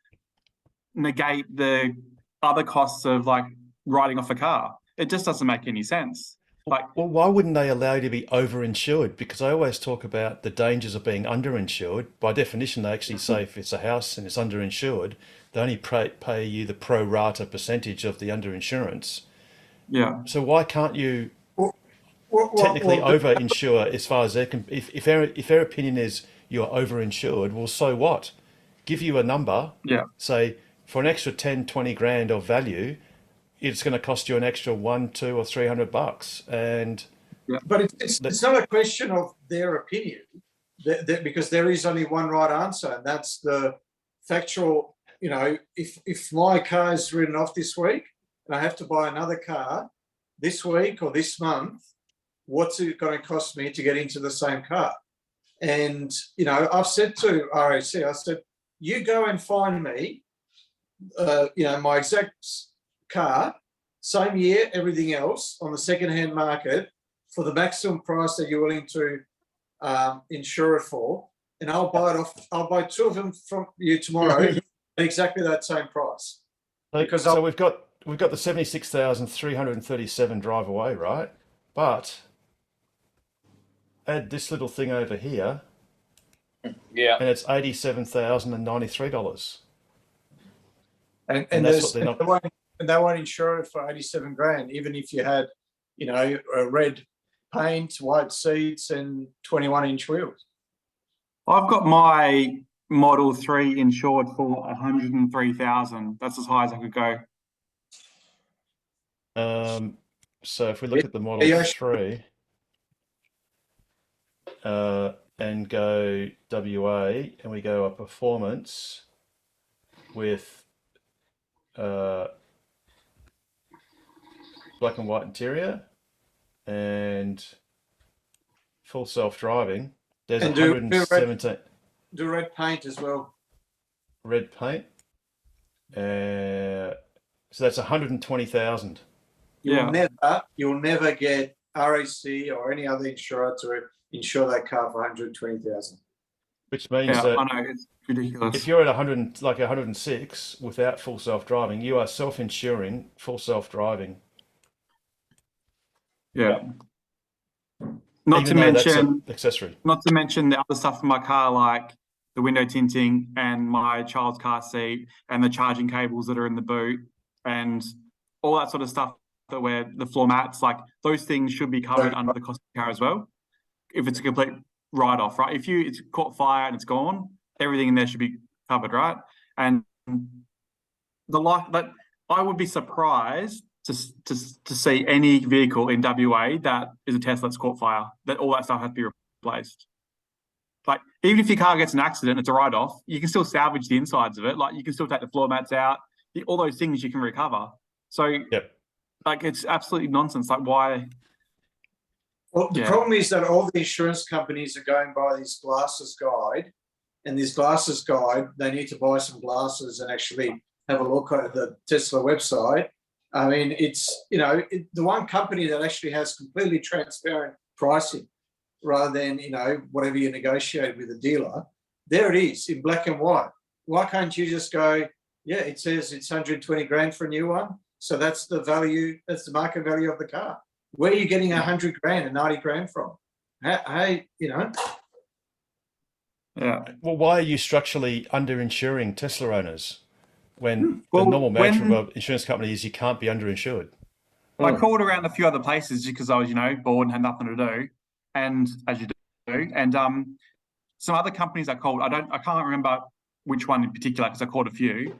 negate the other costs of like writing off a car. It just doesn't make any sense. Like, well, why wouldn't they allow you to be overinsured? Because I always talk about the dangers of being underinsured. By definition, they actually say if it's a house and it's underinsured, they only pay you the pro rata percentage of the underinsurance. Yeah. So why can't you technically overinsure as far as they can? If their opinion is you're overinsured, well, so what? Give you a number. Yeah. Say for an extra 10, 20 grand of value, it's going to cost you an extra $100, $200 or $300, and but it's not a question of their opinion, because there is only one right answer, and that's the factual. You know, if my car is written off this week and I have to buy another car this week or this month, what's it going to cost me to get into the same car? And you know, I've said to RAC, I said, you go and find me, my exact car, same year, everything else on the second-hand market for the maximum price that you're willing to insure it for, and I'll buy it off. I'll buy two of them from you tomorrow at exactly that same price. Because so we've got the 76,337 drive away, right? But add this little thing over here, yeah, and it's $87,093. And that's what they're not. And they won't insure it for 87 grand, even if you had, a red paint, white seats, and 21-inch wheels. I've got my Model 3 insured for 103,000. That's as high as I could go. So if we look at the Model 3 and go WA, and we go a performance with black and white interior and full self-driving, there's 117. Do red paint as well. Red paint. So that's 120,000. You'll never get RAC or any other insurer to insure that car for 120,000. Which means that I know, it's ridiculous. if you're at 106 without full self-driving, you are self-insuring full self-driving. Yeah. Not to mention accessory. Not to mention the other stuff in my car, like the window tinting and my child's car seat and the charging cables that are in the boot and all that sort of stuff that where the floor mats, like those things should be covered under the cost of the car as well. If it's a complete write-off, right? If it's caught fire and it's gone, everything in there should be covered, right? And but I would be surprised to see any vehicle in WA that is a Tesla that's caught fire, that all that stuff has to be replaced. Like, even if your car gets an accident, it's a write-off, you can still salvage the insides of it. Like, you can still take the floor mats out, all those things you can recover. So, like, it's absolutely nonsense. Like, why? Well, the problem is that all the insurance companies are going by this glasses guide, and this glasses guide, they need to buy some glasses and actually have a look at the Tesla website. I mean, it's, the one company that actually has completely transparent pricing rather than, whatever you negotiate with a dealer. there it is in black and white. Why can't you just go, yeah, it says it's 120 grand for a new one. So that's the value, that's the market value of the car. Where are you getting 100 grand and 90 grand from? Hey, you know. Yeah. Well, why are you structurally under-insuring Tesla owners when the normal mantra of an insurance company is you can't be underinsured? I called around a few other places just because I was, bored and had nothing to do, and as you do, and some other companies I called, I can't remember which one in particular because I called a few.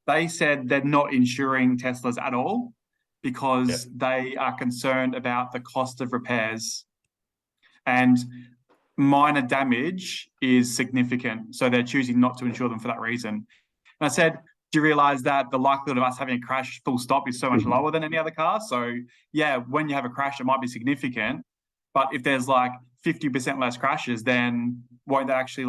They said they're not insuring Teslas at all because they are concerned about the cost of repairs, and minor damage is significant, so they're choosing not to insure them for that reason. And I said, do you realise that the likelihood of us having a crash full stop is so much lower than any other car? So yeah, when you have a crash, it might be significant, but if there's like 50% less crashes, then won't that actually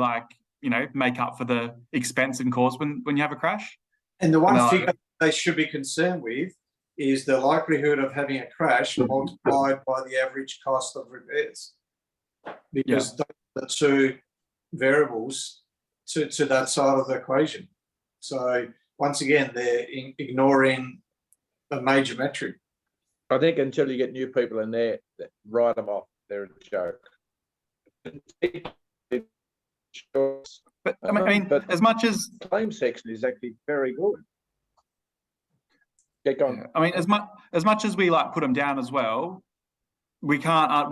make up for the expense and cost when you have a crash? And the one figure they should be concerned with is the likelihood of having a crash multiplied by the average cost of repairs, because those are the two variables to that side of the equation. So once again, they're ignoring a major metric. I think until you get new people in there, write them off. They're a joke. But I mean, but as much as claim section is actually very good. Get going. I mean, as much as we put them down as well, we can't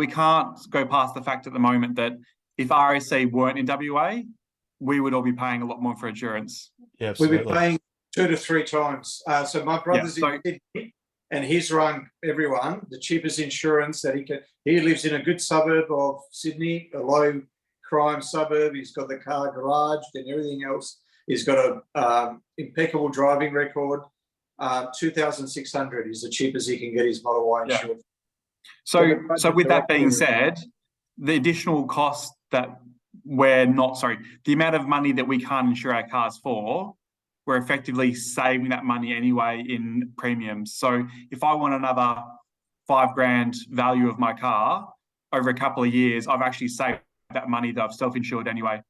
go past the fact at the moment that if RAC weren't in WA, we would all be paying a lot more for insurance. Yeah, we'd be paying 2 to 3 times. So my brother's in Sydney, and he's run everyone the cheapest insurance that he can. He lives in a good suburb of Sydney, a low crime suburb. He's got the car garaged and everything else. He's got a impeccable driving record. 2,600 is the cheapest he can get his Model Y insured. So with that being said, the additional cost that the amount of money that we can't insure our cars for, we're effectively saving that money anyway in premiums. So if I want another $5,000 value of my car over a couple of years, I've actually saved that money that I've self-insured anyway.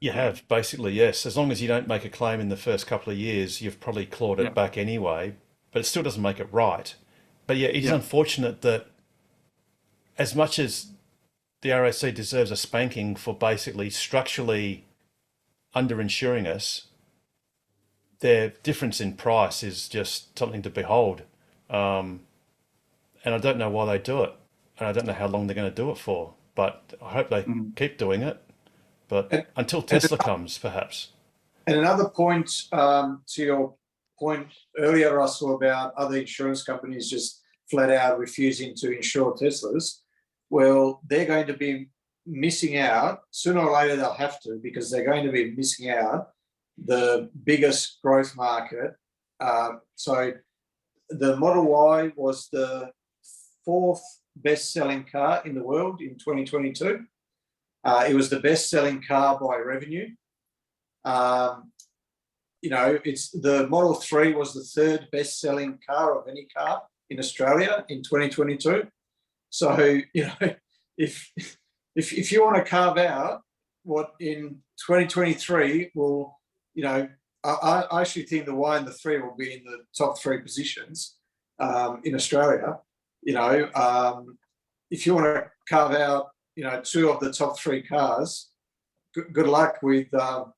You have, basically, yes. As long as you don't make a claim in the first couple of years, you've probably clawed it back anyway, but it still doesn't make it right. But yeah, it is unfortunate that as much as the RAC deserves a spanking for basically structurally under-insuring us, their difference in price is just something to behold. And I don't know why they do it. And I don't know how long they're going to do it for, but I hope they keep doing it. But until Tesla comes, perhaps. And another point to your point earlier, Russell, about other insurance companies just flat out refusing to insure Teslas. Well, they're going to be missing out. Sooner or later, they'll have to, because they're going to be missing out the biggest growth market. So the Model Y was the 4th best-selling car in the world in 2022. It was the best-selling car by revenue. It's the Model 3 was the 3rd best-selling car of any car in Australia in 2022. So, if you want to carve out what in 2023 will, I actually think the Y and the 3 will be in the top 3 positions in Australia. If you want to carve out, 2 of the top 3 cars, good luck with, good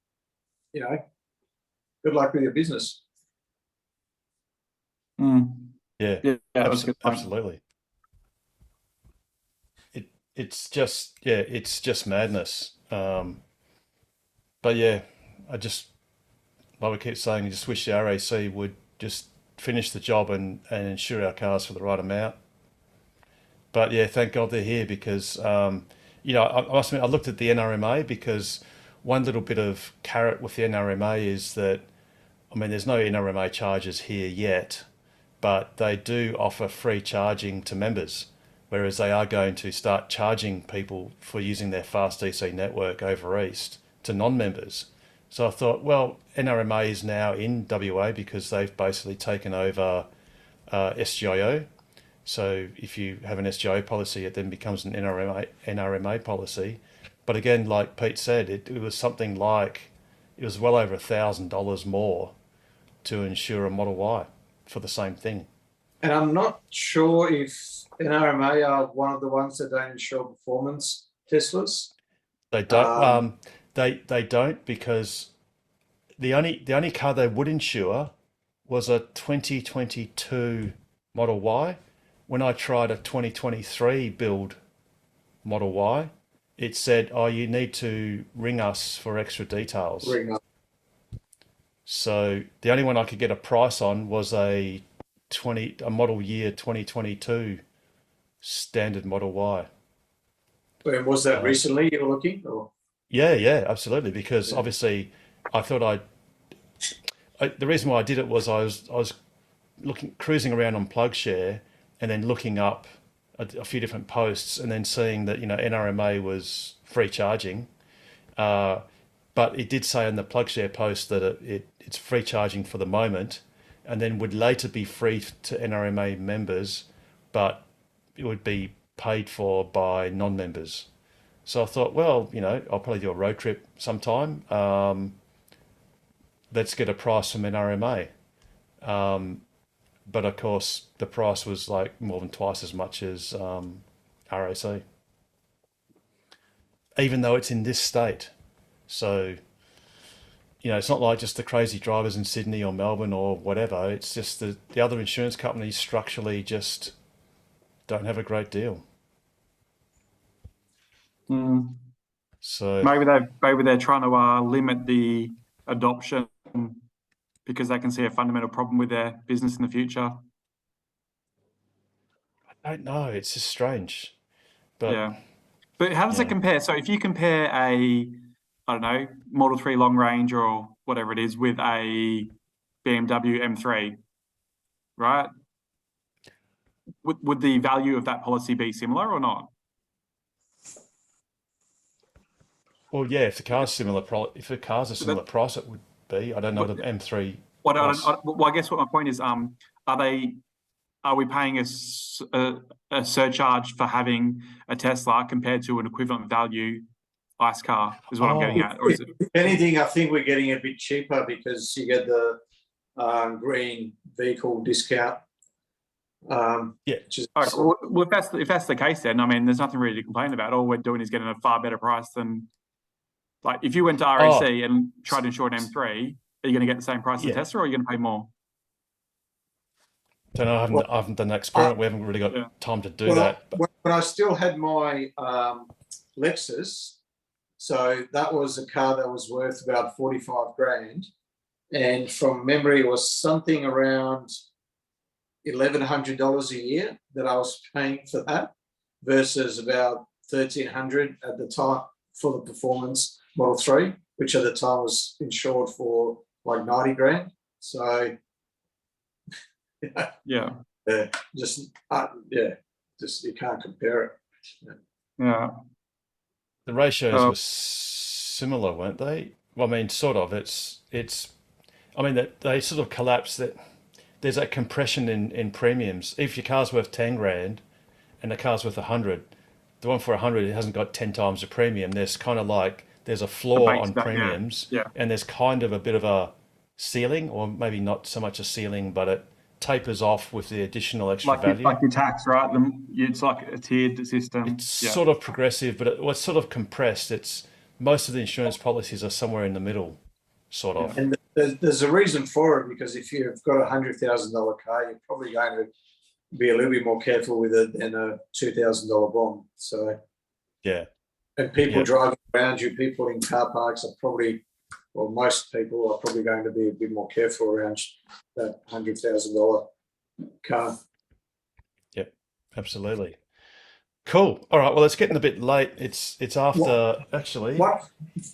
luck with your business. Yeah, absolutely. It's just madness. But yeah, I just, like we keep saying, I just wish the RAC would just finish the job and insure our cars for the right amount. But yeah, thank God they're here, because, I must admit, I looked at the NRMA, because one little bit of carrot with the NRMA is that, there's no NRMA charges here yet, but they do offer free charging to members, whereas they are going to start charging people for using their fast DC network over East to non-members. So I thought, well, NRMA is now in WA because they've basically taken over SGIO. So if you have an SGIO policy, it then becomes an NRMA policy. But again, like Pete said, it was something like, it was well over $1,000 more to insure a Model Y for the same thing. And I'm not sure if NRMA are one of the ones that don't insure performance Teslas. They don't. They don't, because the only car they would insure was a 2022 Model Y. When I tried a 2023 build Model Y, it said, "Oh, you need to ring us for extra details." Ring up. So the only one I could get a price on was a model year 2022 standard Model Y. And was that recently you were looking? Or? Yeah, absolutely. Because obviously, I thought the reason why I did it was I was cruising around on PlugShare and then looking up a few different posts and then seeing that NRMA was free charging, but it did say in the PlugShare post that it's free charging for the moment, and then would later be free to NRMA members, but it would be paid for by non-members. So I thought, well, I'll probably do a road trip sometime. Let's get a price from NRMA. But of course, the price was like more than twice as much as RAC, even though it's in this state. So, it's not like just the crazy drivers in Sydney or Melbourne or whatever. It's just the other insurance companies structurally just don't have a great deal. So maybe they're trying to limit the adoption because they can see a fundamental problem with their business in the future. I don't know. It's just strange. But yeah. But how does it compare? So if you compare I don't know, Model 3 long range or whatever it is with a BMW M3, right? Would the value of that policy be similar or not? Well, yeah, if the car's similar, if the car's a similar price, it would be. I don't know the M3. Well, I guess what my point is, are we paying a surcharge for having a Tesla compared to an equivalent value ICE car? Is what I'm getting at. Or is it? If anything, I think we're getting a bit cheaper because you get the green vehicle discount. All right, well, if that's the case, then I mean, there's nothing really to complain about. All we're doing is getting a far better price than, like, if you went to RAC and tried to insure an M3, are you going to get the same price as Tesla, or are you going to pay more? Don't know. I haven't done that experiment. We haven't really got time to do that. But I still had my Lexus, so that was a car that was worth about 45 grand, and from memory, it was something around $1,100 a year that I was paying for that, versus about $1,300 at the time for the performance Model 3, which at the time was insured for like 90 grand. So just you can't compare it. Yeah. The ratios were similar, weren't they? Well, I mean, sort of. I mean, they sort of collapse. That there's a compression in premiums. If your car's worth 10 grand and the car's worth 100, the one for 100, it hasn't got 10 times the premium. There's kind of like, there's a floor on premiums, and there's kind of a bit of a ceiling, or maybe not so much a ceiling, but it tapers off with the additional extra value. Like your tax, right? It's like a tiered system. It's sort of progressive, but it's sort of compressed. Most of the insurance policies are somewhere in the middle, sort of. And there's a reason for it, because if you've got a $100,000 car, you're probably going to be a little bit more careful with it than a $2,000 bomb. So and people driving around you, people in car parks are probably, well, most people are probably going to be a bit more careful around that $100,000 car. Yep, absolutely. Cool. All right. Well, it's getting a bit late. It's after actually.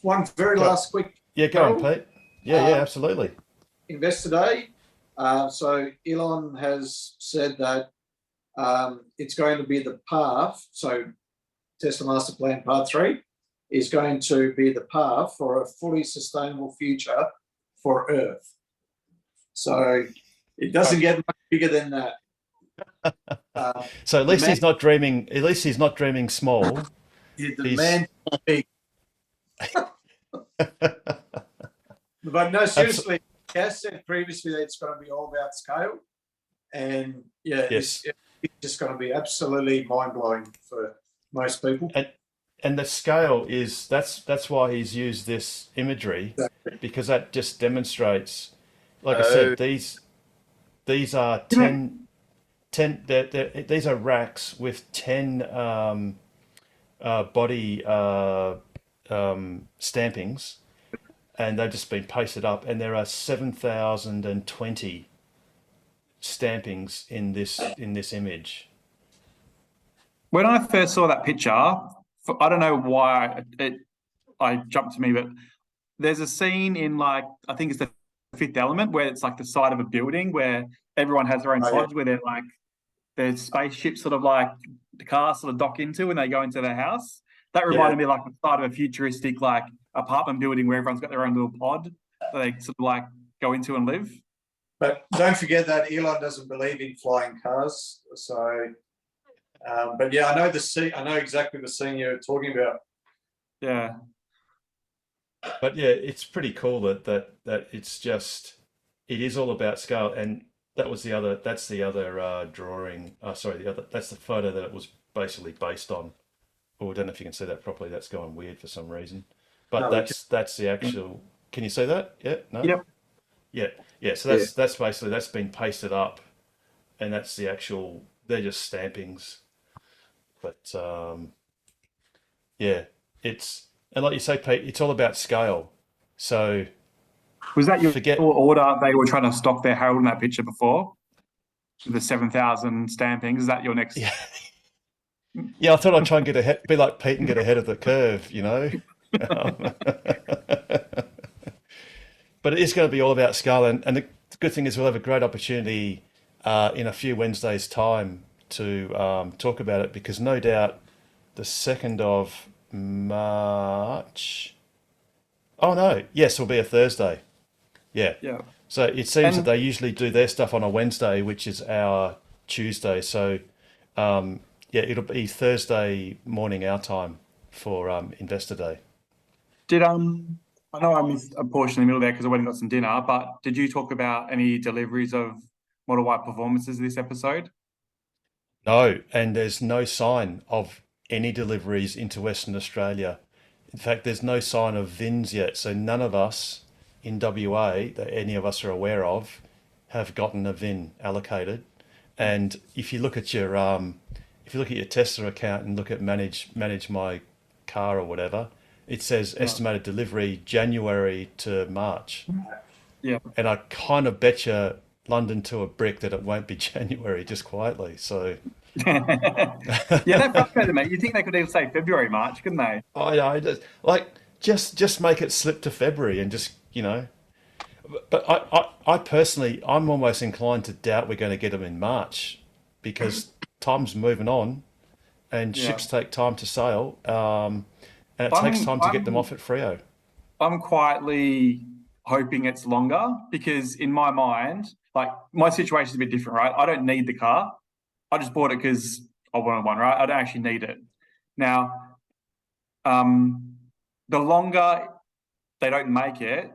One very last quick. Yeah, go on, Pete. Yeah, absolutely. Investor Day. So Elon has said that it's going to be the path. So Tesla Master Plan Part 3 is going to be the path for a fully sustainable future for Earth. So it doesn't get much bigger than that. So at least he's not dreaming. At least he's not dreaming small. The man's big. But no, seriously, Cass said previously that it's going to be all about scale. And yeah, Yes. it's just going to be absolutely mind-blowing for most people. And the scale is, that's why he's used this imagery, because that just demonstrates, like I said, these are 10 these are racks with 10 body stampings, and they've just been pasted up, and there are 7,020 stampings in this image. When I first saw that picture, I don't know why I jumped to me, but there's a scene in, like, I think it's the Fifth Element, where it's like the side of a building where everyone has their own pods, where they're like, there's spaceships sort of like the cars sort of dock into when they go into their house. That reminded me like the side of a futuristic like apartment building where everyone's got their own little pod that they sort of like go into and live. But don't forget that Elon doesn't believe in flying cars. So, but yeah, I know I know exactly the scene you're talking about. Yeah. But yeah, it's pretty cool that it's just, it is all about scale. And that's the other drawing. That's the photo that it was basically based on. Oh, I don't know if you can see that properly. That's going weird for some reason. But that's the actual. Can you see that? Yeah. No. Yep. Yeah. So that's basically, that's been pasted up, and that's the actual. They're just stampings. But yeah, and like you say, Pete, it's all about scale. So was that your order? They were trying to stock their Harold in that picture before the 7,000 stampings. Is that your next? Yeah, I thought I'd try and be like Pete and get ahead of the curve, you know. But it is going to be all about scale, and the good thing is we'll have a great opportunity in a few Wednesdays' time to talk about it, because no doubt the 2nd of March. Oh no, yes, it'll be a Thursday. Yeah. So it seems that they usually do their stuff on a Wednesday, which is our Tuesday. So yeah, it'll be Thursday morning our time for Investor Day. Did I know I missed a portion in the middle there because I went and got some dinner, but did you talk about any deliveries of Model Y performances this episode? No, and there's no sign of any deliveries into Western Australia. In fact, there's no sign of VINs yet. So none of us in WA that any of us are aware of have gotten a VIN allocated. And if you look at your Tesla account and look at manage my car or whatever, it says estimated delivery January to March. Yeah. And I kind of bet you London to a brick that it won't be January, just quietly. So yeah, that frustrated me. You think they could even say February, March, couldn't they? I know, like just make it slip to February and just, you know. But I personally, I'm almost inclined to doubt we're going to get them in March, because time's moving on, and ships take time to sail, and it takes time to get them off at Freo. I'm quietly hoping it's longer, because in my mind, like, my situation's a bit different, right? I don't need the car. I just bought it because I wanted one, right? I don't actually need it. Now, the longer they don't make it,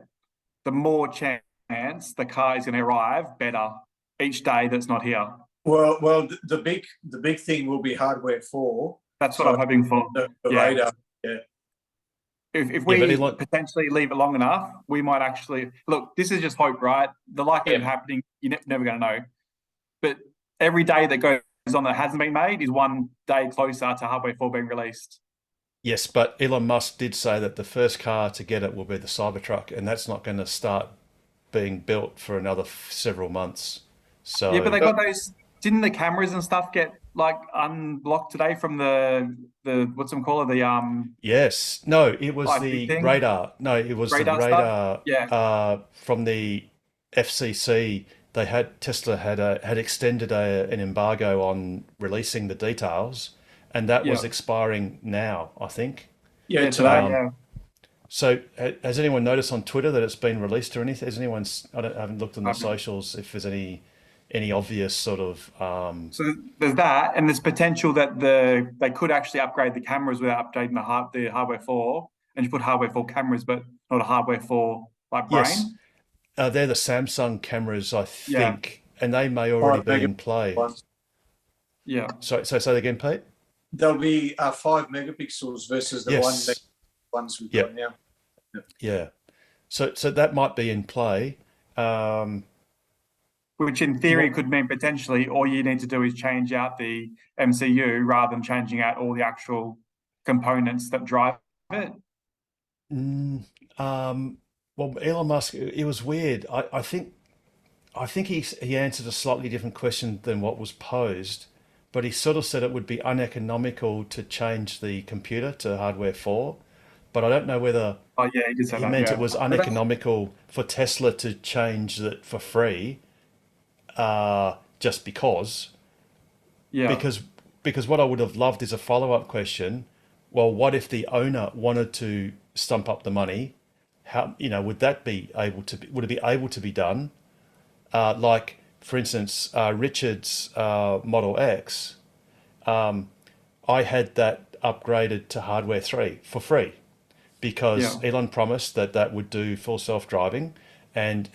the more chance the car is going to arrive better each day that's not here. Well, the big thing will be hardware 4. That's what I'm hoping for. The radar, If we potentially leave it long enough, we might actually look. This is just hope, right? The likelihood of happening, you're never going to know. But every day that goes on that hasn't been made is one day closer to hardware 4 being released. Yes, but Elon Musk did say that the first car to get it will be the Cybertruck, and that's not going to start being built for another several months. So yeah, but they got those. Didn't the cameras and stuff get like unblocked today from the what's them called the Yes, no, it was like the thing? radar. No, it was Radar the radar. stuff? Yeah. From the FCC, Tesla had extended an embargo on releasing the details, and that was expiring now, I think. Yeah, today. So has anyone noticed on Twitter that it's been released or anything? Has anyone? I haven't looked on the socials if there's any obvious sort of. So there's that, and there's potential that they could actually upgrade the cameras without updating the hardware 4, and you put hardware for cameras, but not a hardware for like brain. Yes. They're the Samsung cameras, I Yeah. think, and they may already be in play. Yeah. So say that again, Pete? There'll be 5 megapixels versus the Yes. ones we've Yep. got now. Yeah. So that might be in play. Which in theory could mean potentially all you need to do is change out the MCU rather than changing out all the actual components that drive it. Well, Elon Musk, it was weird. I think he answered a slightly different question than what was posed, but he sort of said it would be uneconomical to change the computer to hardware 4. But I don't know whether he meant it was uneconomical for Tesla to change it for free, just because. Yeah. Because what I would have loved is a follow-up question. Well, what if the owner wanted to stump up the money? How, would that be able to would it be able to be done? Like, for instance, Richard's Model X, I had that upgraded to hardware 3 for free because Elon promised that would do full self-driving, and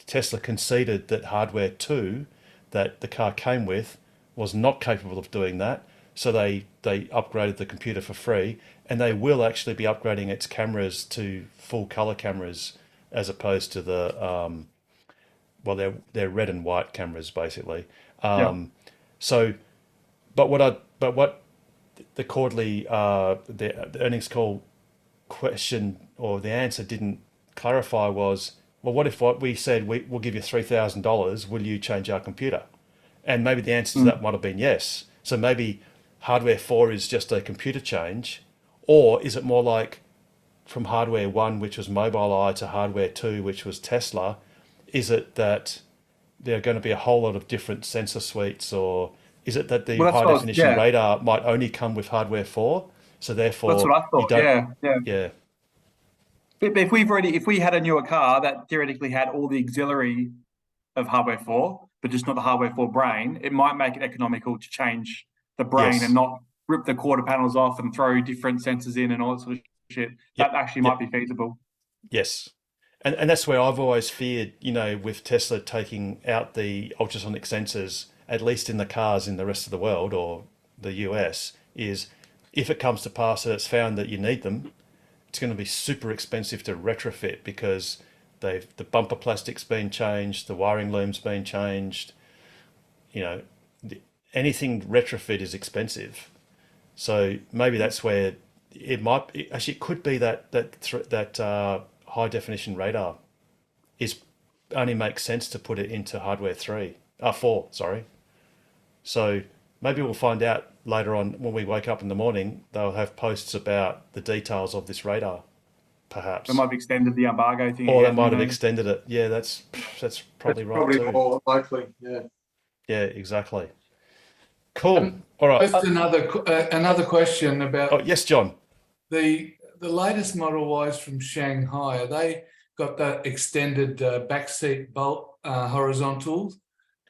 Tesla conceded that hardware 2 that the car came with was not capable of doing that. So they upgraded the computer for free, and they will actually be upgrading its cameras to full color cameras as opposed to the well, they're red and white cameras basically. So, but what the quarterly the earnings call question or the answer didn't clarify was, well, what if what we said we'll give you $3,000, will you change our computer? And maybe the answer to that might have been yes. So maybe hardware 4 is just a computer change, or is it more like from hardware 1, which was Mobileye, to hardware 2, which was Tesla? Is it that there are going to be a whole lot of different sensor suites, or is it that the high definition radar might only come with hardware 4? So therefore, that's what I thought. Yeah. But if we had a newer car that theoretically had all the auxiliary of hardware 4, but just not the hardware 4 brain, it might make it economical to change the brain and not rip the quarter panels off and throw different sensors in and all that sort of shit. That actually might be feasible. Yes. And that's where I've always feared, with Tesla taking out the ultrasonic sensors, at least in the cars in the rest of the world or the US, is if it comes to pass that it's found that you need them, it's going to be super expensive to retrofit because the bumper plastic's been changed, the wiring loom's been changed. Anything retrofit is expensive. So maybe that's where it might be. Actually, it could be that high definition radar only makes sense to put it into hardware 4. Sorry. So maybe we'll find out later on when we wake up in the morning. They'll have posts about the details of this radar, perhaps. They might have extended the embargo thing. Or they might have extended it. Yeah, that's probably right. Probably too. more likely. Yeah. Yeah, exactly. Cool. All right. Just another question about. Oh, yes, John. The latest Model Ys from Shanghai, are they got that extended back seat bolt horizontal?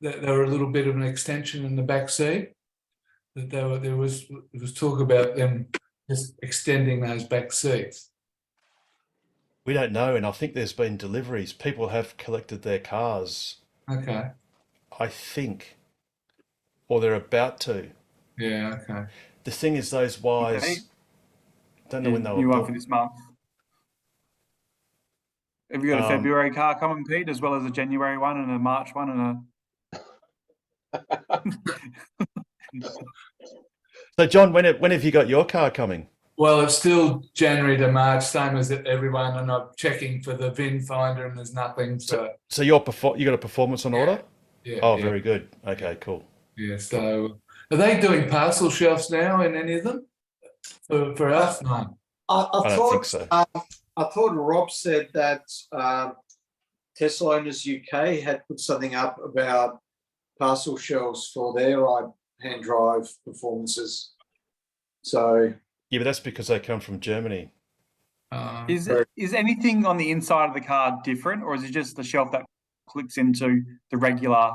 That there were a little bit of an extension in the back seat. That there was talk about them just extending those back seats. We don't know, and I think there's been deliveries. People have collected their cars. Okay. I think, or they're about to. Yeah. Okay. The thing is, those Ys. Don't know when they were new one built. for this month. Have you got a February car coming, Pete, as well as a January one and a March one and a? So, John, when have you got your car coming? Well, it's still January to March, same as everyone, and I'm checking for the VIN finder, and there's nothing. So you got a performance on order? Yeah. Oh, very good. Okay, cool. Yeah. So, are they doing parcel shelves now in any of them? For us, no. I don't think so. I thought Rob said that Tesla Owners UK had put something up about parcel shelves for their hand drive performances. So yeah, but that's because they come from Germany. Is anything on the inside of the car different, or is it just the shelf that clicks into the regular,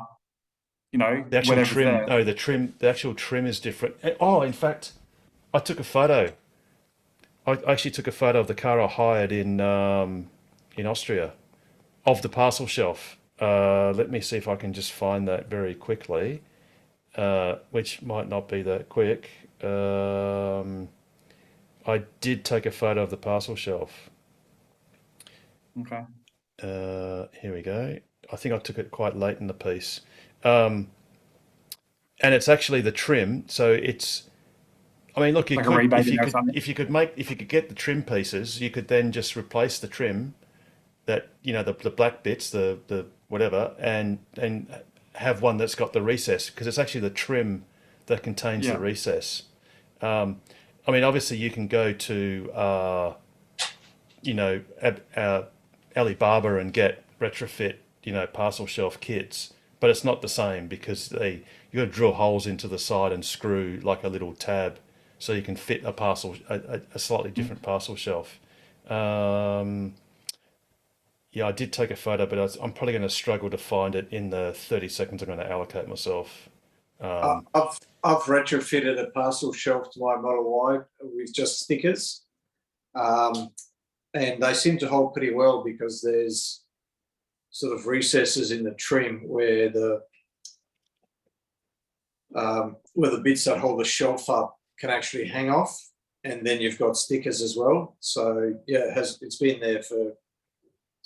the actual trim? There? No, the actual trim is different. Oh, in fact, I took a photo. I actually took a photo of the car I hired in Austria of the parcel shelf. Let me see if I can just find that very quickly, which might not be that quick. I did take a photo of the parcel shelf. Okay. Here we go. I think I took it quite late in the piece. And it's actually the trim. So it's, I mean, look, you Like a could, rebate if you or could, something? if you could get the trim pieces, you could then just replace the trim, that, you know, the black bits, the whatever, and have one that's got the recess, because it's actually the trim that contains Yeah. the recess. I mean, obviously you can go to, you know, Alibaba and get retrofit, you know, parcel shelf kits, but it's not the same, because you got to drill holes into the side and screw like a little tab so you can fit a slightly different parcel shelf. Yeah, I did take a photo, but I'm probably going to struggle to find it in the 30 seconds I'm going to allocate myself. I've retrofitted a parcel shelf to my Model Y with just stickers, and they seem to hold pretty well, because there's sort of recesses in the trim where the bits that hold the shelf up can actually hang off, and then you've got stickers as well. So yeah, it's been there for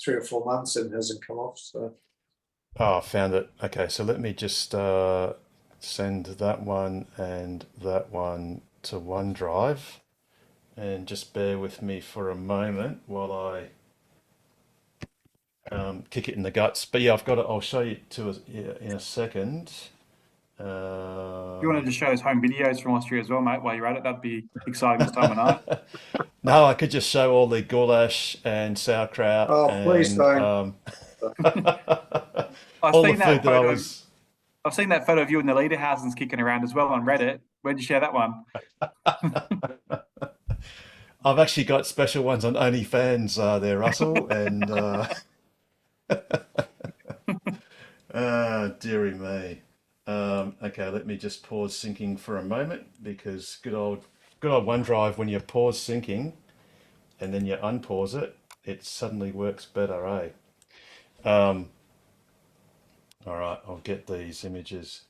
3 or 4 months and hasn't come off. So Oh, I found it. Okay, so let me just send that one and that one to OneDrive, and just bear with me for a moment while I kick it in the guts. But yeah, I've got it. I'll show you in a second. You want to just show us home videos from Austria as well, mate, while you're at it? That'd be exciting this time of night. No, I could just show all the goulash and sauerkraut. Oh, please and, I've all seen the that food that I photo. was. I've seen that photo of you in the Lederhausens kicking around as well on Reddit. Where'd you share that one? I've actually got special ones on OnlyFans there, Russell, and dearie me. Okay, let me just pause syncing for a moment, because good old OneDrive, when you pause syncing and then you unpause it, it suddenly works better, eh? All right, I'll get these images.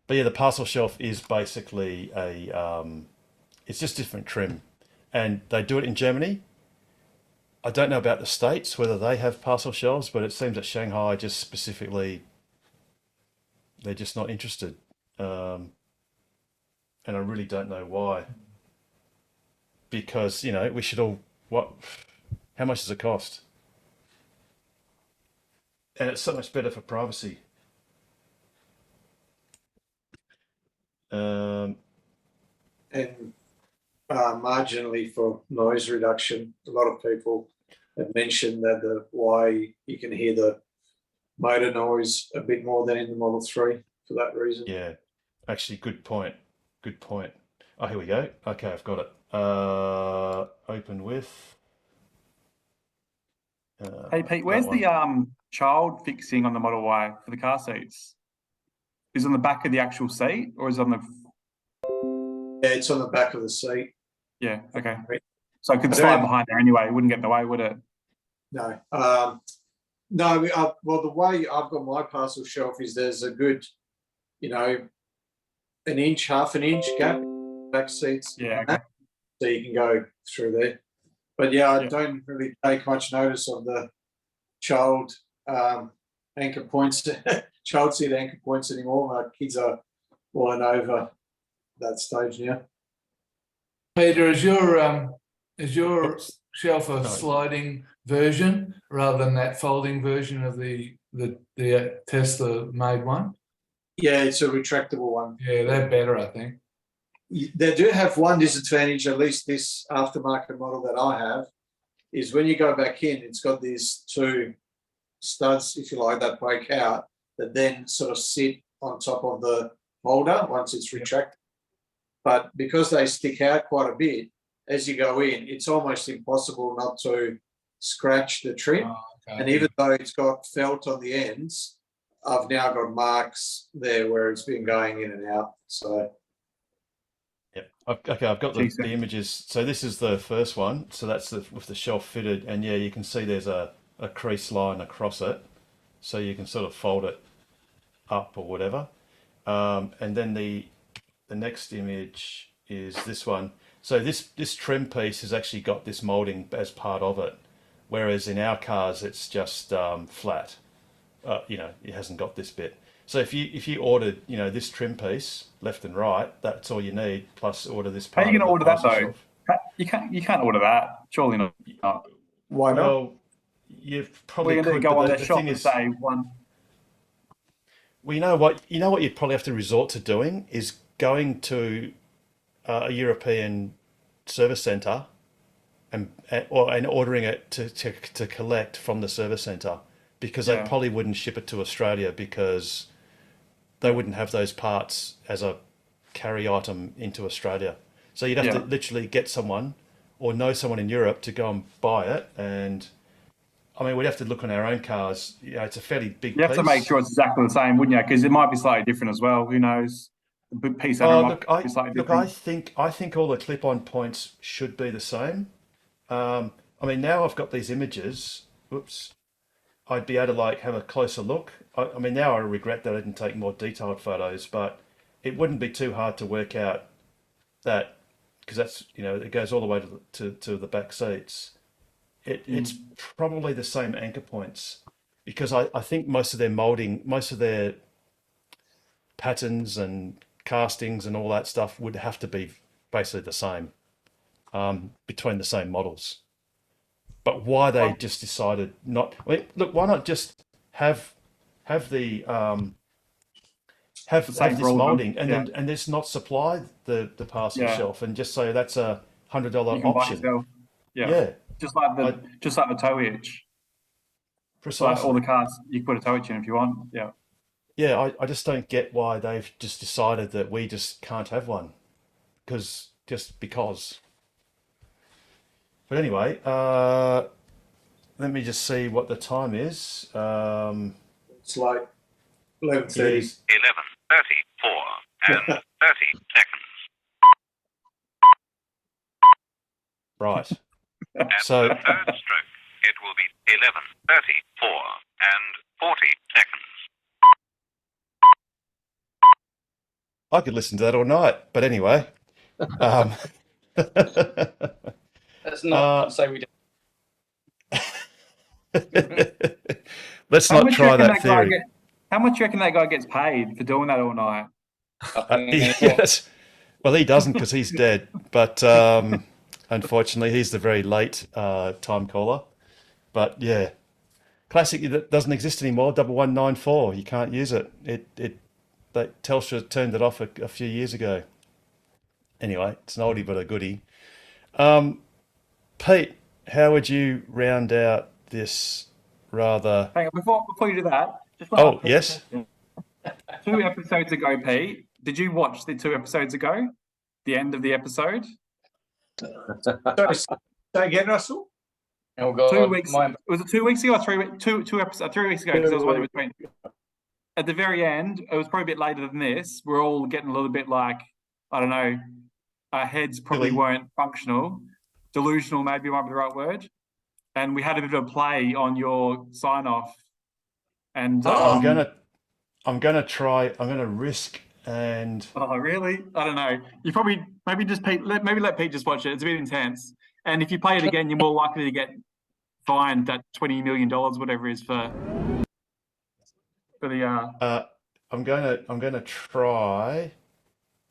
But yeah, the parcel shelf is basically it's just different trim, and they do it in Germany. I don't know about the States, whether they have parcel shelves, but it seems that Shanghai just specifically, they're just not interested. And I really don't know why. Because, you know, we should all, how much does it cost? And it's so much better for privacy. and marginally for noise reduction. A lot of people have mentioned that why you can hear the motor noise a bit more than in the Model 3 for that reason. Yeah, actually, good point. Good point. Oh, here we go. Okay, I've got it. Open with. Hey Pete, where's the child fixing on the Model Y for the car seats? Is it on the back of the actual seat, or is it on the? Yeah, it's on the back of the seat. Yeah. Okay. So it could slide behind there anyway. It wouldn't get in the way, would it? No. No. Well, the way I've got my parcel shelf is there's a good, you know, half an inch gap back seats. Yeah. Okay. So you can go through there. But yeah, I don't really take much notice of the child anchor points, child seat anchor points anymore. My kids are well and over that stage now. Peter, is your shelf a sliding version rather than that folding version of the Tesla made one? Yeah, it's a retractable one. Yeah, they're better, I think. They do have one disadvantage, at least this aftermarket model that I have, is when you go back in, it's got these two studs, if you like, that break out, that then sort of sit on top of the holder once it's retracted. But because they stick out quite a bit, as you go in, it's almost impossible not to scratch the trim. Oh, okay. And even though it's got felt on the ends, I've now got marks there where it's been going in and out. So. Yep. Okay, I've got the Decent. images. So this is the first one. So that's with the shelf fitted, and yeah, you can see there's a crease line across it, so you can sort of fold it up or whatever. And then the next image is this one. So this trim piece has actually got this molding as part of it, whereas in our cars it's just flat. It hasn't got this bit. So if you ordered, this trim piece left and right, that's all you need. Plus order this part. How are you going to order that though? Shelf. You can't order that. Surely not. Why not? Well, you probably We're going could. to go but on the their shop thing and is, say one. well, you know what you'd probably have to resort to doing is going to a European service centre and ordering it to collect from the service centre, because they probably wouldn't ship it to Australia because they wouldn't have those parts as a carry item into Australia. So you'd have to literally get someone or know someone in Europe to go and buy it. And I mean, we'd have to look on our own cars. It's a fairly big piece. You have to make sure it's exactly the same, wouldn't you? Because it might be slightly different as well. Who knows? The piece might be slightly different. I think all the clip-on points should be the same. I mean, now I've got these images. Whoops. I'd be able to have a closer look. I mean, now I regret that I didn't take more detailed photos, but it wouldn't be too hard to work out that, because that's, it goes all the way to the back seats. It's probably the same anchor points, because I think most of their molding, most of their patterns and castings and all that stuff would have to be basically the same between the same models. But why they just decided not? Look, why not just have the have this molding and just not supply the parcel shelf, and just say that's $100 option. Yeah. Just like the tow hitch. Precisely. Like all the cars, you can put a tow hitch in if you want. Yeah. Yeah, I just don't get why they've just decided that we just can't have one, because. But anyway, let me just see what the time is. It's like 11:30. 11:34 and 30 seconds. Right. So the third stroke, it will be 11:34 and 40 seconds. I could listen to that all night, but anyway. Let's not say we don't. Let's not try that theory. How much do you reckon that guy gets paid for doing that all night? Yes. Well, he doesn't, because he's dead. But unfortunately, he's the very late time caller. But yeah, classic that doesn't exist anymore. 1194. You can't use it. Telstra turned it off a few years ago. Anyway, it's an oldie but a goodie. Pete, how would you round out this rather? Hang on, before you do that. Yes. 2 episodes ago, Pete, did you watch the 2 episodes ago? The end of the episode? Sorry, say again, Russell? Oh God, 2 weeks. Was it 2 weeks ago or 3 weeks? 2 episodes. 3 weeks ago, because there was one in between. At the very end, it was probably a bit later than this. We're all getting a little bit like, I don't know, our heads probably weren't functional. Delusional, maybe might be the right word. And we had a bit of a play on your sign off. And I'm gonna risk and. Oh really? I don't know. You probably maybe let Pete just watch it. It's a bit intense. And if you play it again, you're more likely to get fined that $20 million, whatever it is for the. I'm gonna try.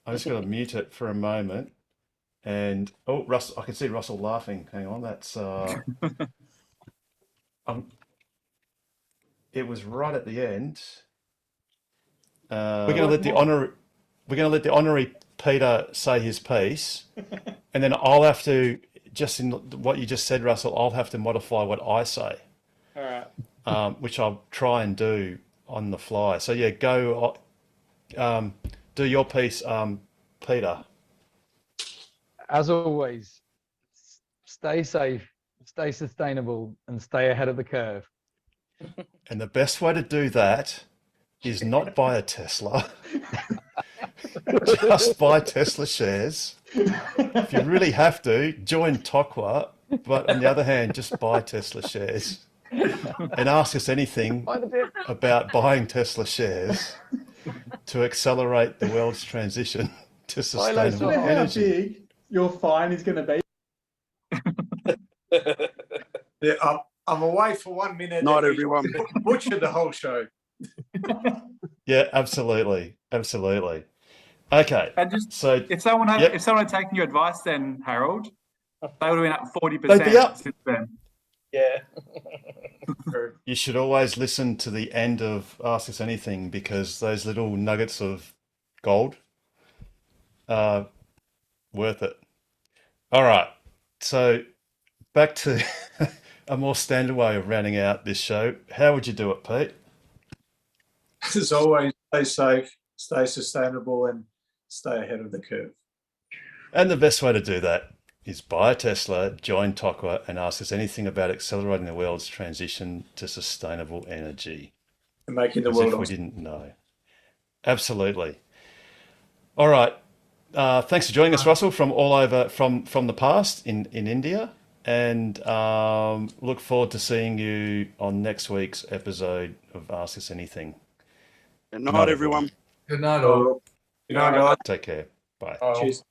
I'm just gonna mute it for a moment. And Russell, I can see Russell laughing. Hang on, that's it was right at the end. We're gonna let the honorary Peter say his piece, and then I'll have to, just in what you just said, Russell, I'll have to modify what I say. All right. Which I'll try and do on the fly. So yeah, go do your piece, Peter. As always, stay safe, stay sustainable, and stay ahead of the curve. And the best way to do that is not buy a Tesla. just buy Tesla shares. If you really have to, join Tokwa. But on the other hand, just buy Tesla shares and ask us anything about buying Tesla shares to accelerate the world's transition to sustainable How energy. big your fine is going to be? Yeah, I'm away for 1 minute. Not and we everyone. Butchered the whole show. Yeah, absolutely. Absolutely. Okay. And just so if someone had yep. if someone had taken your advice, then Harold, they would have been up 40% They'd be up. since then. Yeah. You should always listen to the end of Ask Us Anything, because those little nuggets of gold are worth it. All right. So back to a more standard way of rounding out this show. How would you do it, Pete? As always, stay safe, stay sustainable, and stay ahead of the curve. And the best way to do that is buy a Tesla, join Tokwa, and ask us anything about accelerating the world's transition to sustainable energy. And making the As world if we awesome. didn't know. Absolutely. All right. Thanks for joining us, Russell, from all over from the past in India, and look forward to seeing you on next week's episode of Ask Us Anything. Good night, everyone. Good night, all. Good night, guys. Take care. Bye. Cheers.